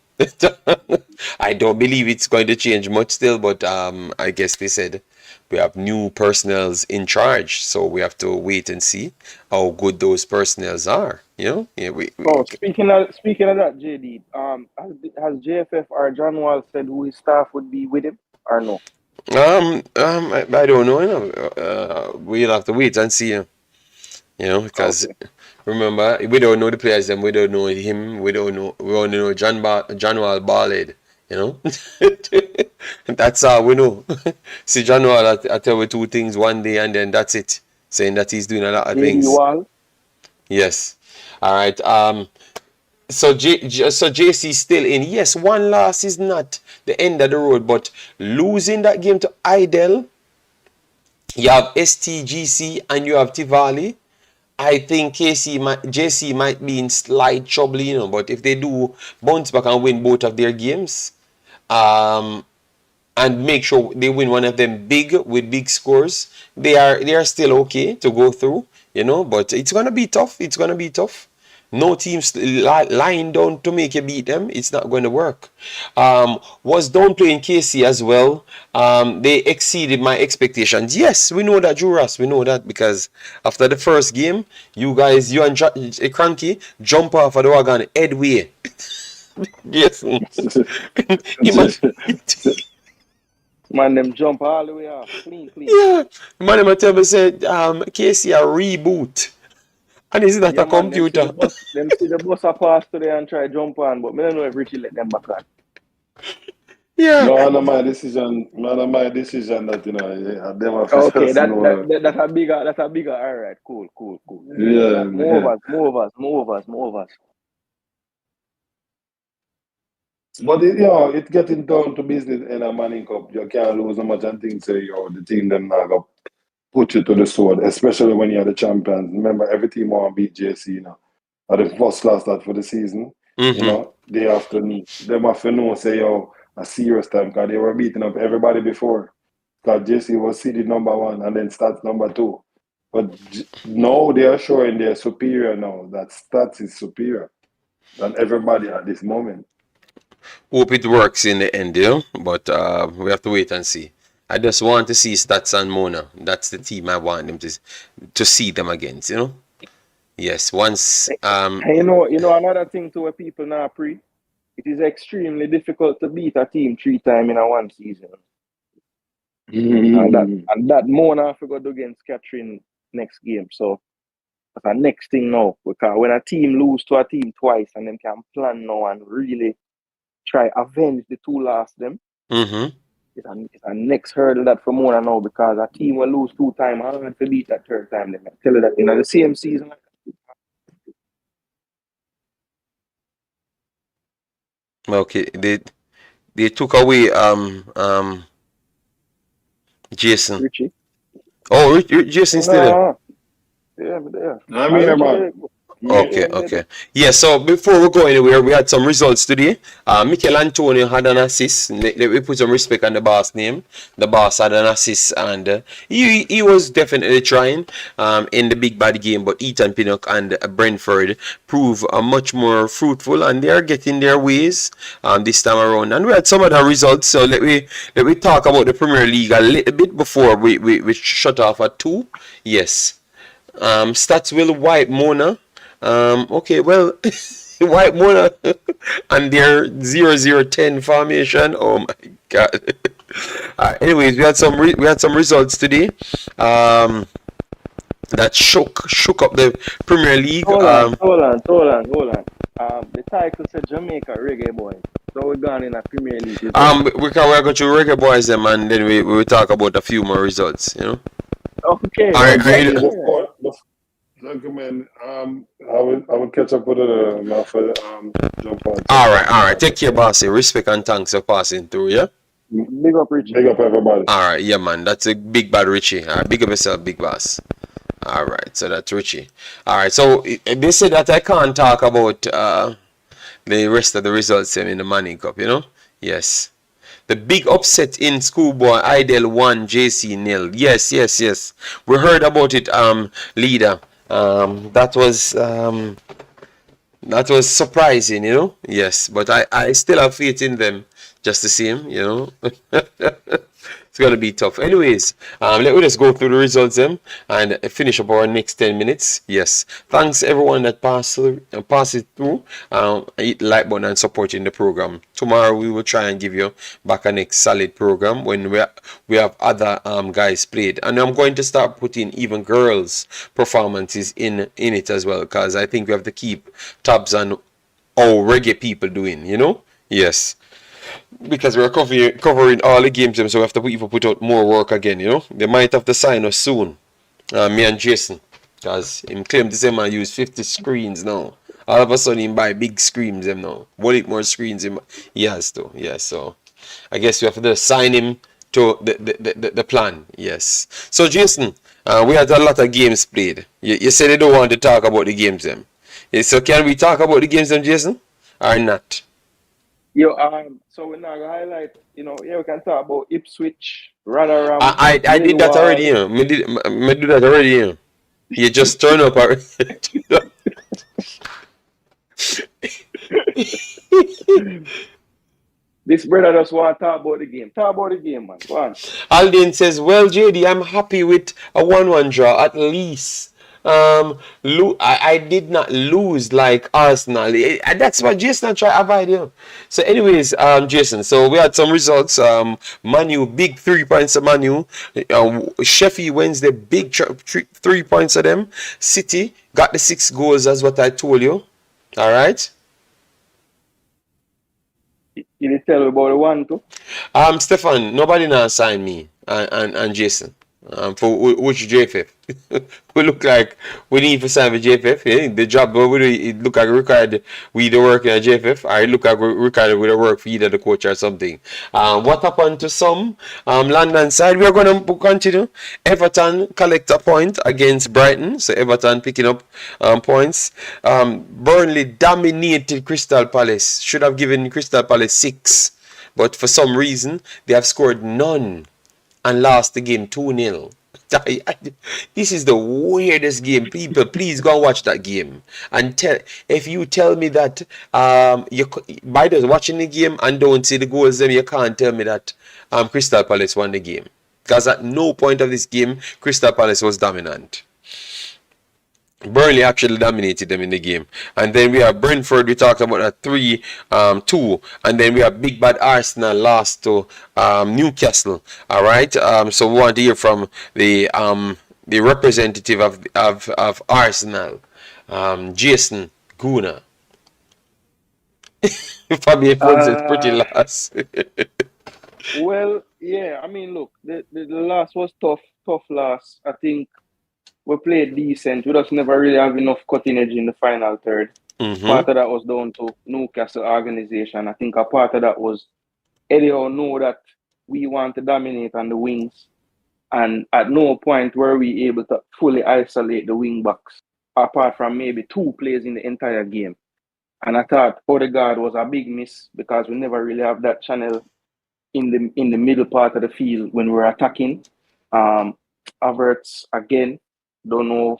I don't believe it's going to change much still, but I guess they said we have new personnels in charge, so we have to wait and see how good those personnels are. You know, yeah, Oh, speaking of that, JD, has JFF or John Wall said who his staff would be with him or no? I don't know. You know, we'll have to wait and see. You know, because remember, we don't know the players, and we don't know him. We don't know. We only know John Wall Ballhead. You know, that's all we know. See, John Wall, I tell you two things one day, and then that's it. Saying that he's doing a lot of things. Wall? Yes. All right. So JC still in. Yes, one loss is not the end of the road, but losing that game to Idel, you have STGC and you have Tivoli. I think JC might be in slight trouble, you know, but if they do bounce back and win both of their games, and make sure they win one of them big with big scores, they are still okay to go through, you know, but it's gonna be tough. It's gonna be tough. No teams lying down to make you beat them. It's not going to work. Was downplaying KC as well. They exceeded my expectations. Yes, we know that, Juras. We know that because after the first game, you and Cranky jump off of the wagon headway. Yes. Man, them jump all the way off. Clean. Yeah. Man, them tell me said KC a reboot. And is that a computer? Them see the bus a pass today and try jump on, but I don't know if Richie let them back on. Yeah. No, my decision that, you know, them have okay, that's a bigger, all right, cool. Yeah. Move us. But it's getting down to business in a Maning Cup. You can't lose so much and think say, the team them not go put you to the sword, especially when you're the champions. Remember, every team want to beat JC, you know. At the first class start for the season, you know, they have to know, say, a serious time, because they were beating up everybody before. Because JC was seeded number 1 and then Staths number 2. But now they are showing they're superior now, that Staths is superior than everybody at this moment. Hope it works in the end, you know, but we have to wait and see. I just want to see Staths and Mona. That's the team I want them to see them against, you know. Yes, once you know another thing to where people now it is extremely difficult to beat a team 3 times in a one season. And that Mona I forgot against Catherine next game. So that's the next thing now. Because when a team lose to a team twice and them can plan now and really try avenge the 2 last them. It's a next hurdle that for Mona now, because a team will lose 2 times hard to beat that 3rd time. They tell you that in the same season. Okay, they took away Jason. Richie. Oh, Jason's still there. Yeah. I'm here, man. Okay. Yeah, so before we go anywhere, we had some results today. Mikel Antonio had an assist. We put some respect on the boss name. The boss had an assist, and he was definitely trying in the big bad game. But Ethan Pinnock and Brentford prove much more fruitful, and they are getting their ways this time around. And we had some other results. So let me talk about the Premier League a little bit before we shut off at 2. Yes. Staths will wipe Mona. Okay, well, White Mona and their 0010 formation. Oh my God. Anyways, we had some results today. That shook up the Premier League. Hold on. The title said Jamaica Reggae Boyz. So we're gone in a Premier League. We're going to Reggae Boyz them, and then we will talk about a few more results. You know. Okay, Are, But are okay. you, gentlemen, I will catch up with it for jump on all something. right, all right. Take care, bossy. Respect and thanks for passing through, yeah? Big up, Richie. Big up everybody. All right, yeah, man. That's a big bad Richie. All right, big up yourself, big boss. All right, so that's Richie. All right, so they said that I can't talk about the rest of the results in the Maning Cup, you know? Yes. The big upset in Schoolboy, Idle 1, JC nil. Yes, yes, yes. We heard about it, leader. That was surprising, you know? Yes, but I still have faith in them just the same, you know? It's going to be tough. Anyways, let me just go through the results then and finish up our next 10 minutes. Yes. Thanks everyone that passes through. Hit the like button and supporting the program. Tomorrow we will try and give you back a next solid program when we have other guys played. And I'm going to start putting even girls' performances in it as well, because I think we have to keep tabs on how reggae people doing, you know? Yes. Because we're covering all the games, so we have to even put out more work again, you know? They might have to sign us soon, me and Jason, because him claim to say man use 50 screens now. All of a sudden he buy big screens him now. What more screens he has to, yes, so I guess we have to sign him to the plan, yes. So Jason, we had a lot of games played. You said you don't want to talk about the games them. Yeah, so can we talk about the games them, Jason? Or not? Yo, so we're not gonna highlight, yeah, we can talk about Ipswich, Rotherham, I did that already, you Millwall. know. Me do that already, you know. You just turn up already. This brother just want to talk about the game. Talk about the game, man. Go on. Aldin says, well, JD, I'm happy with a 1-1 draw at least. I did not lose like Arsenal. That's what Jason try to avoid, you know. So anyways, Jason, so we had some results. Manu, big 3 points of Manu. Sheffield Wednesday, big 3 points of them. City got the 6 goals, as what I told you. All right. You did tell me about the one too? Stefan, nobody now signed me and Jason. For which JFF? We look like we need to sign with JFF. Yeah? The job we do, it look like required we the work at JFF. I look like required we the work for either the coach or something. What happened to some London side? We are going to continue. Everton collect a point against Brighton, so Everton picking up points. Burnley dominated Crystal Palace. Should have given Crystal Palace 6, but for some reason they have scored none and lost the game 2-0. This is the weirdest game. People, please go and watch that game. And if you tell me that you by just watching the game and don't see the goals, then you can't tell me that Crystal Palace won the game. Because at no point of this game, Crystal Palace was dominant. Burnley actually dominated them in the game. And then we have Brentford, we talked about a 3-2. And then we have Big Bad Arsenal lost to Newcastle. Alright. So we want to hear from the representative of Arsenal, Jason Guna. Fabian Fons is pretty last. Well, yeah, I mean, look, the last was tough loss. I think we played decent. We just never really have enough cutting edge in the final third. Part of that was down to Newcastle organization. I think a part of that was Eddie Howe know that we want to dominate on the wings. And at no point were we able to fully isolate the wing backs, apart from maybe 2 plays in the entire game. And I thought Odegaard was a big miss because we never really have that channel in the middle part of the field when we're attacking. Havertz, again, don't know,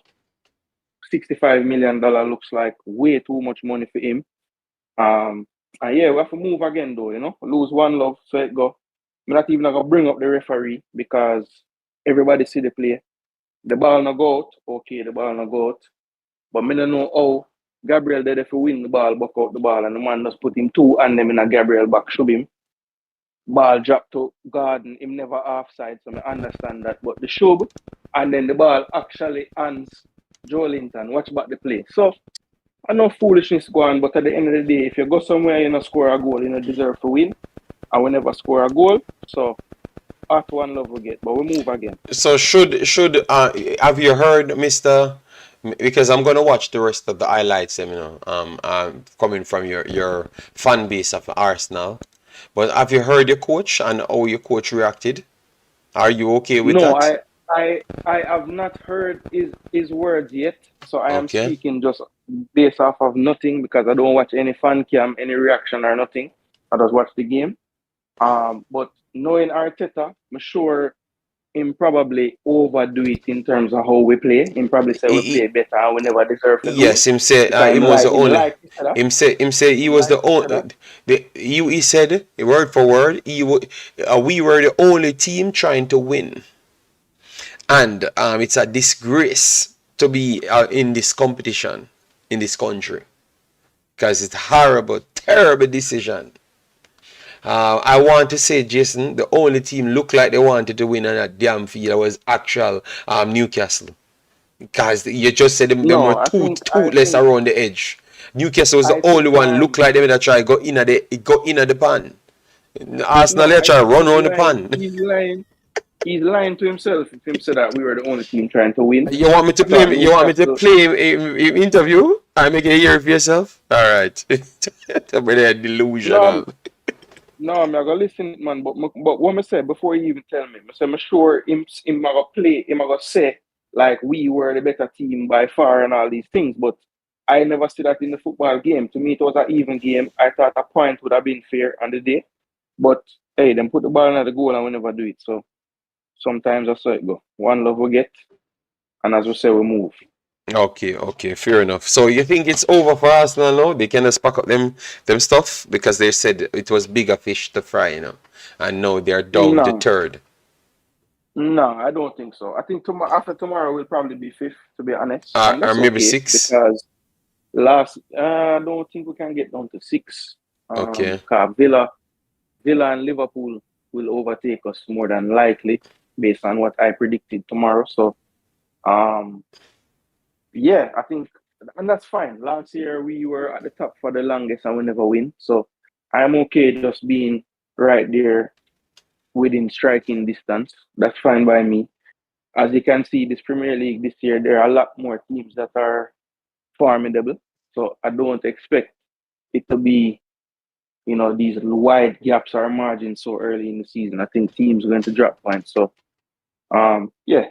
$65 million looks like way too much money for him. And yeah, we have to move again though, you know. Lose one love, so it go. I'm not even gonna bring up the referee because everybody see the play. The ball no go out, okay, the ball no go out. But I don't know how Gabriel did if he win the ball, buck out the ball, and the man just put him 2 and them in a Gabriel back, shove him. Ball dropped to Gordon, him never offside, so I understand that. But the shove, and then the ball actually hands Joe Linton. Watch back the play. So, I know foolishness go on, but at the end of the day, if you go somewhere, you know, score a goal, you know, deserve to win. And we never score a goal. So, hot one love we get, but we move again. So have you heard, Mister? Because I'm gonna watch the rest of the highlights, coming from your fan base of Arsenal. But have you heard your coach and how your coach reacted? Are you okay with No, that? I have not heard his words yet, so I am Okay. speaking just based off of nothing because I don't watch any fan cam, any reaction or nothing. I just watch the game. But knowing Arteta, I'm sure him probably overdo it in terms of how we play. Him probably say we play better and we never deserve to lose Yes, him say because him was the him only. like he said that. Him say he Him was like the he said only. that. He said word for word. We were the only team trying to win, and it's a disgrace to be in this competition in this country because it's horrible, terrible decision. I want to say, Jason, the only team looked like they wanted to win on a damn field was actual Newcastle. Because you just said them were No, I toothless think around the edge. Newcastle was the I only think one look like them that try go in at the pan. Arsenal no, they I try think run around the pan. He's lying to himself if he said that we were the only team trying to win. You want me to I thought play? You want me to Newcastle. play him interview? I make a hear for yourself. All right. They're delusional. No, no, I'm not gonna listen, man. But what I said before you even tell me, I said I'm sure him gonna play, him gonna say like we were the better team by far and all these things. But I never see that in the football game. To me, it was an even game. I thought a point would have been fair on the day. But hey, them put the ball in the goal and we never do it. So sometimes that's how it go. One love we get, and as we say, we move. Okay, fair enough. So you think it's over for Arsenal now? They can just pack up them stuff because they said it was bigger fish to fry, and now they're down to No, third. no, I don't think so. I think after tomorrow we'll probably be fifth, to be honest, and Or that's maybe okay six. because I don't think we can get down to six. Okay. 'Cause Villa and Liverpool will overtake us more than likely based on what I predicted tomorrow. So, um, yeah, I think, and that's fine. Last year we were at the top for the longest and we never win. So I'm okay just being right there within striking distance. That's fine by me. As you can see, this Premier League this year, there are a lot more teams that are formidable. So I don't expect it to be, these wide gaps or margins so early in the season. I think teams are going to drop points. So, yeah,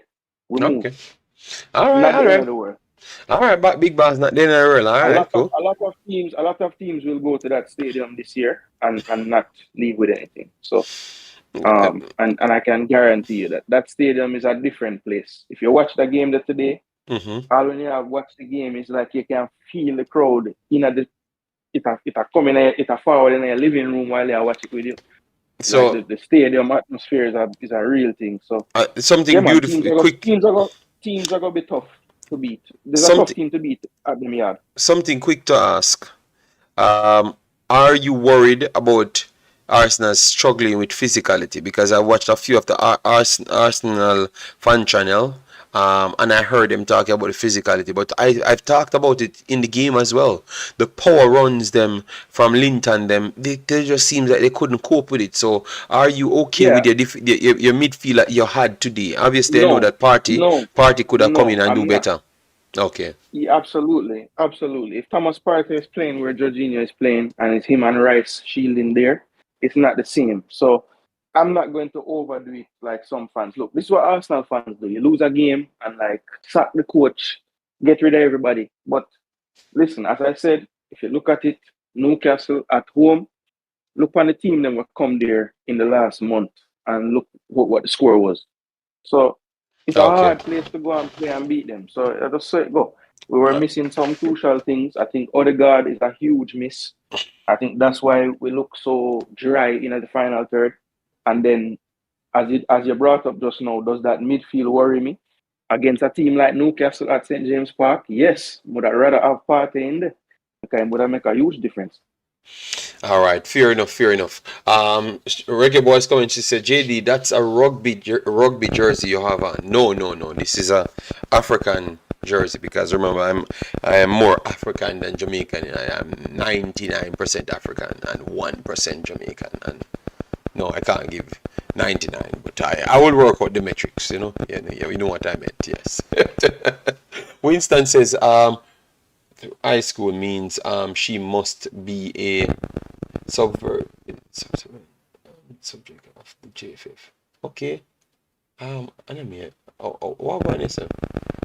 we move. Okay. All right. Not All the end of right. the world. All right. But big boss not then I roll. All A right. lot of Cool. a lot of teams will go to that stadium this year and not leave with anything. So, and I can guarantee you that that stadium is a different place. If you watch the game that today, Mm-hmm. all when you have watched the game is like you can feel the crowd it a coming it a forward in your living room while you watch it with you. Like So the stadium atmosphere is a real thing. So yeah, something man, beautiful, quick, teams are gonna be tough to beat. There's a tough something team to beat at them yard. something quick to ask. Um, are you worried about Arsenal struggling with physicality? Because I watched a few of the Arsenal fan channel, and I heard them talking about the physicality. But I've talked about it in the game as well. The power runs them from Linton. They just seems like they couldn't cope with it. So are you okay with Yeah, your midfield that you had today? Obviously, I know no, that Party could have come in no, and do I'm not. better. Okay. Yeah, absolutely, absolutely. If Thomas Partey is playing where Jorginho is playing and it's him and Rice shielding there, it's not the same. So I'm not going to overdo it like some fans. Look, this is what Arsenal fans do. You lose a game and like sack the coach, get rid of everybody. But listen, as I said, if you look at it, Newcastle at home, look on the team that will come there in the last month and look what the score was. So it's a Okay. hard place to go and play and beat them. So I just say go. We were missing some crucial things. I think Odegaard is a huge miss. I think that's why we look so dry in the final third. And then, as you brought up just now, does that midfield worry me? Against a team like Newcastle at St. James Park, yes, would I rather have Partey in there? Okay, would that make a huge difference? All right, fair enough, fair enough. Reggae Boys coming. She said, "JD, that's a rugby jersey you have on." No, no, no. This is a African jersey because remember, I am more African than Jamaican. I am 99% African and 1% Jamaican. And no, I can't give 99. But I will work out the metrics, you know. Yeah, we know what I meant, yes. Winston says, high school means she must be a subject of the JFF. Okay. Anime. What one is it?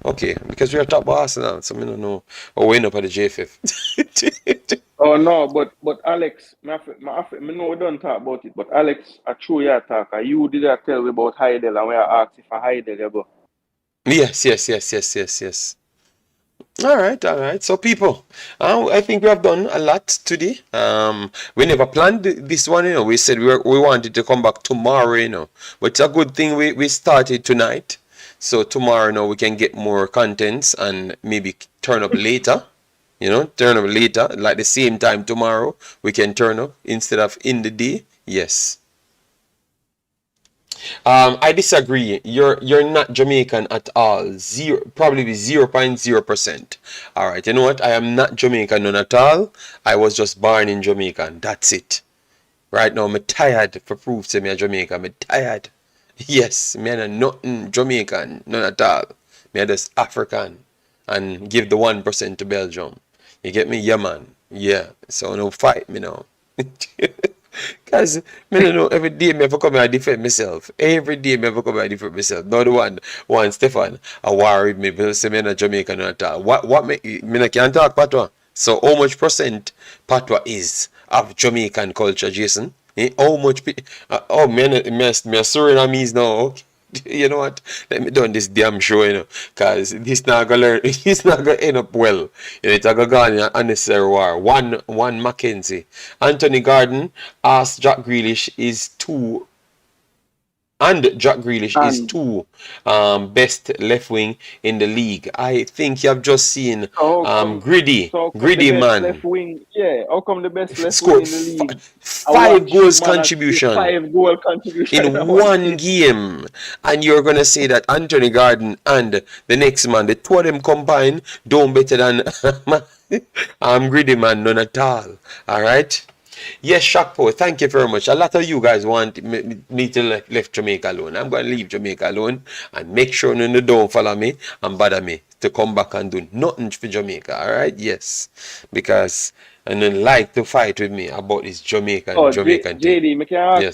Okay, because we're top boss now, so I don't know. Oh, we're up at the JFF. Oh no, but Alex, me know we don't talk about it, but Alex, I true you talk. You did tell me about Heidel and we asked if a Heidel you go. Yes. All right. So people, I think we have done a lot today. We never planned this one, you know. We said we wanted to come back tomorrow, you know. But it's a good thing we started tonight. So tomorrow, you know, we can get more contents and maybe turn up later. You know, turn up later, like the same time tomorrow. We can turn up instead of in the day. Yes. I disagree. You're not Jamaican at all. Probably 0.0%. All right. You know what? I am not Jamaican none at all. I was just born in Jamaica. And that's it. Right now, I'm tired for proof to me a Jamaican. I'm tired. Yes, me are nothing Jamaican, none at all. Me are just African and give the 1% to Belgium. You get me? Yeah, man. Yeah. So no fight me now. Because me don't know every day me have to come and defend myself. Every day me have to come and defend myself. Not the one Stefan, I worried me because say me not Jamaican at all. What me not can talk patois. So how much percent patois is of Jamaican culture, Jason? How much me Surinamese now. Okay. You know what? Let me done this damn show, you know, cause this not gonna learn. It's not gonna end up well. You know, it's gonna go on an unnecessary war. One Mackenzie, Anthony Gordon asked Jack Grealish is two. And Jack Grealish is two best left wing in the league. I think you have just seen Gritty man. Left wing, yeah. How come the best left scored wing in the league? 5 goals contribution 5-goal contribution in one game, and you're gonna say that Anthony Gordon and the next man, the two of them combined, don't better than Gritty man, none at all. All right. Yes, Shakpo, thank you very much. A lot of you guys want me to leave Jamaica alone. I'm going to leave Jamaica alone and make sure you don't follow me and bother me to come back and do nothing for Jamaica, all right? Yes, because and then like to fight with me about this Jamaican thing. JD, me can ask you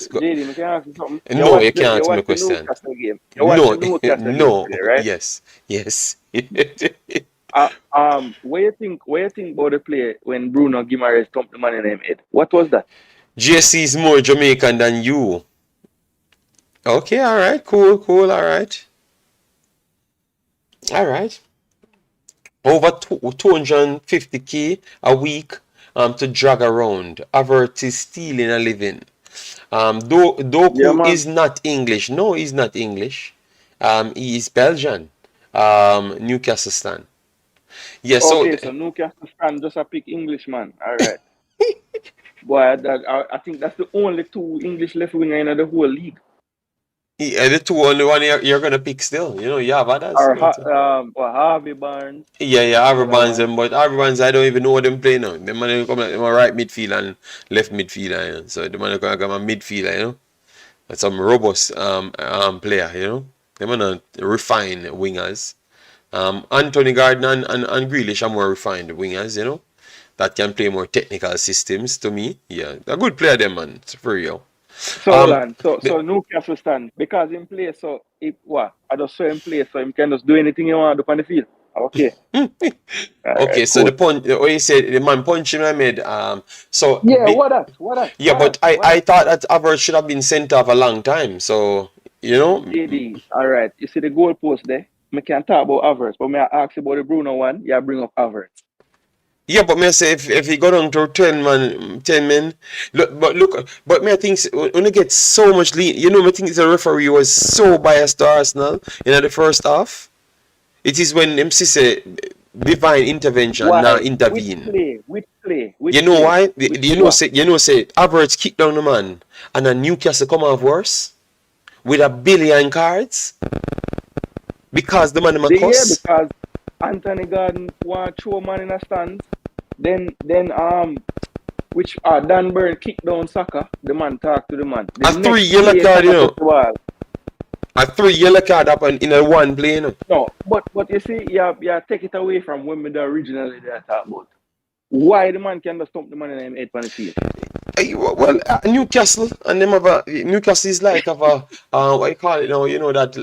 something. No, you can't answer my question. No, right? Yes. What you think about the play when Bruno Guimaraes thumped the man in the head? What was that? JC is more Jamaican than you. Okay, all right, cool, all right. Over 250k a week to drag around. Avert is stealing a living. Doku is not English. No, he's not English. He is Belgian. Newcastle stand. Yes, okay, so Newcastle stand just a pick Englishman. All right. Boy, I think that's the only two English left winger in the whole league. Yeah, the two only one you're gonna pick still. You know, you have others. Or Harvey Barnes. Yeah, Harvey Barnes. But Harvey Barnes, I don't even know what them play now. The man come like right midfield and left midfielder. You know? So the man come a midfielder. You know, that's some robust player. You know, they man refined wingers. Anthony Gordon and Grealish are more refined wingers. You know, that can play more technical systems. To me, yeah, a good player, them man. It's for real. So Newcastle stand because in play I just saw him play so him can just do anything he want to do on the field. Okay. Okay, right, so cool. The punch what you said the man punch him I made so yeah, what that? Yeah, but I thought that Average should have been sent off a long time. So you know JD, alright. You see the goalpost there? I can't talk about Average, but I ask you about the Bruno one, yeah, bring up Average. Yeah, but me I say if he got on to 10 men, but me I think when it gets so much lead, you know, I think the referee was so biased to Arsenal in the first half. It is when MCC divine intervention now intervene. Which play? You know why? You know say Average kick down the man and then Newcastle come off worse with 1 billion cards because the man in my because Anthony Gordon want to throw man in a stand. Then which Dan Burn kicked down Saka, the man talked to the man. The A next 3 yellow play, card, Saka you know. touched the ball. A 3 yellow card happened in a one play, you know. No, but you see, you take it away from when we originally there talk about. Why the man can just stomp the man in the head on the field? Well, Newcastle and them have a Newcastle is like of a what you call it now, you know, that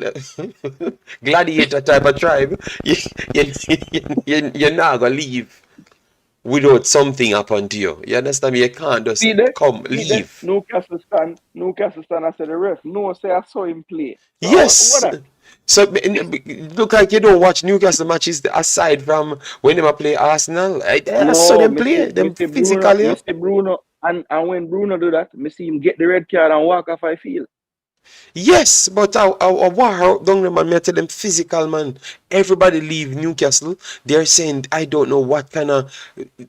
gladiator type of tribe. You're not gonna leave without something happen to you. You understand me? You can't just leave. Newcastle stand. I said the ref. No, say I saw him play. So Yes. what? So look like you don't watch Newcastle matches aside from when they play Arsenal. I saw them play them physically. Mr. Bruno, and when Bruno do that, I see him get the red card and walk off I feel. Yes, but I war down them and me tell them physical man. Everybody leave Newcastle. They're saying I don't know what kind of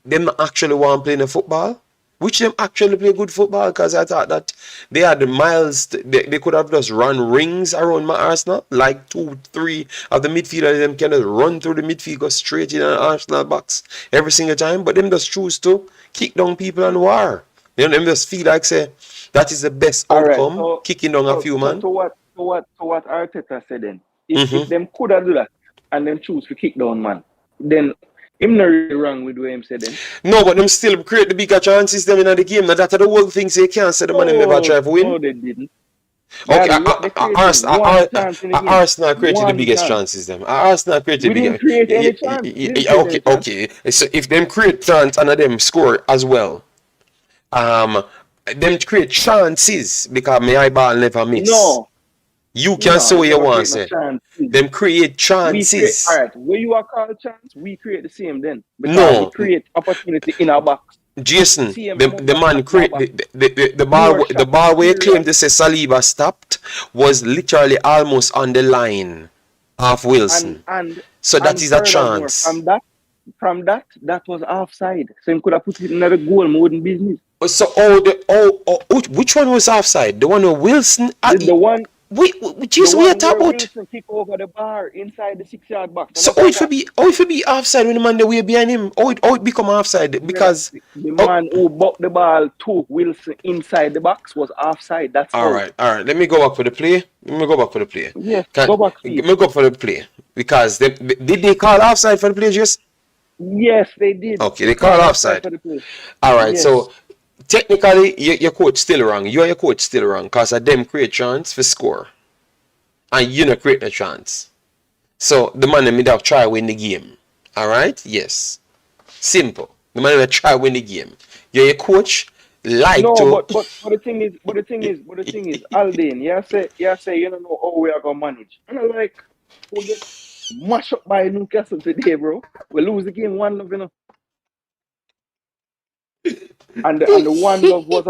them actually want playing the football. Which them actually play good football because I thought that they had the miles they could have just run rings around my Arsenal. Like 2-3 of the midfielders them can just run through the midfield, go straight in an Arsenal box every single time. But them just choose to kick down people and war. You know, them just feel like say that is the best outcome, so, kicking down a few man. So what Arteta said then? If them could have do that and them choose to kick down man, then him not really wrong with what him said then. No, but them still create the bigger chances them in the game. Now that's the whole thing say you can't say the man never try to win. No, they didn't. Okay, Arsenal created the biggest chances them. Arsenal created the biggest. We didn't create any chance. Okay. So if them create chance and them score as well, them create chances because my eyeball never miss. No. You can say what you want to say. Them create chances. Alright, where you are called chance, we create the same then. Because we create opportunity in our box. Jason, the man create the ball where you claim to say Saliba stopped was literally almost on the line of Wilson. So that is a chance. From that was offside. So he could have put it in another goal more than business. So which one was offside? The one with Wilson? The one. Jason, we are talking about. Wilson kick over the bar inside the 6-yard box. So how it be offside when the man the way behind him? How it become offside? Because the man who bucked the ball to Wilson inside the box was offside. That's all right. Let me go back for the play. Yes, go back. Let me go for the play because did they call offside for the play, Jason? Yes, they did. Okay, they call offside. All right, yes. So technically, your coach still wrong. You and your coach still wrong because of them create chance for score. And you not create a chance. So the man made have try win the game. Alright? Yes. Simple. The man made try win the game. Your coach like to. But the thing is, Aldane, you say you don't know how we are gonna manage. And I'm like, we'll get mashed up by Newcastle today, bro. We lose the game 1-0, you know. And the 1-0 was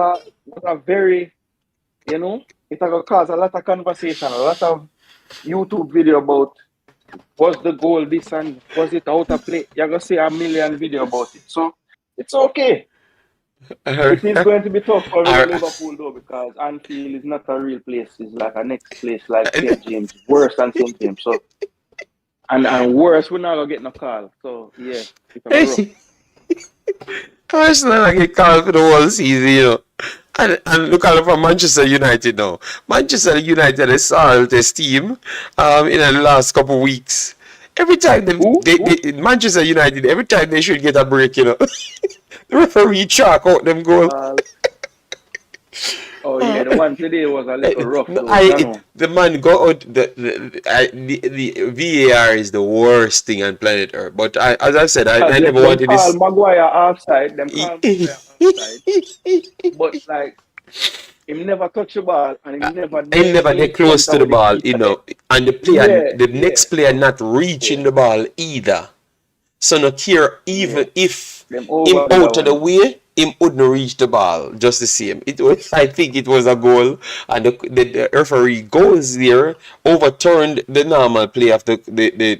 a very, you know, it's gonna cause a lot of conversation, a lot of YouTube video about was the goal this and was it out of play. You're gonna see a million video about it. So it's okay. It is going to be tough for Liverpool though because Anfield is not a real place. It's like a next place like St. James, worse than St. James. So and worse, we're not gonna get no call. So yeah, it's Arsenal I get called for the whole season, you know. And look at it from Manchester United now. Manchester United has solved this team in the last couple of weeks. Every time Manchester United, every time they should get a break, you know. The referee chalk out them goal. Oh yeah, the one today was a little rough. The man go out. The VAR is the worst thing on planet Earth. But as I said, I never wanted this. Maguire offside. Them call Maguire offside. But like, him never touch the ball and he never get close to the ball, you know. And the player, the next player not reaching the ball either. So no care even if him out of the way. Him wouldn't reach the ball just the same. I think it was a goal, and the referee goes there, overturned the normal play of the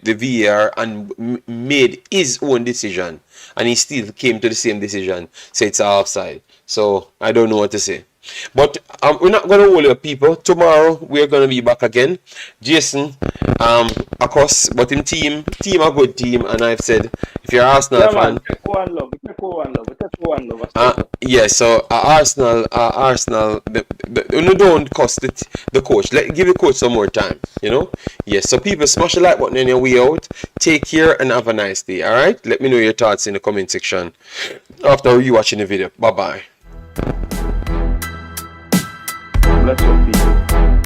VAR and made his own decision, and he still came to the same decision. So it's offside. So I don't know what to say. But we're not going to hold up, people. Tomorrow we're going to be back again. Jason, of course, but in team a good team, and I've said if you're Arsenal Yeah, fan, man. Take one love. Take one love. Take one love. yeah. So Arsenal, you don't cost the coach. Give the coach some more time. You know. Yes. So people, smash the like button on your way out. Take care and have a nice day. All right. Let me know your thoughts in the comment section after you watching the video. Bye bye. Bless your people.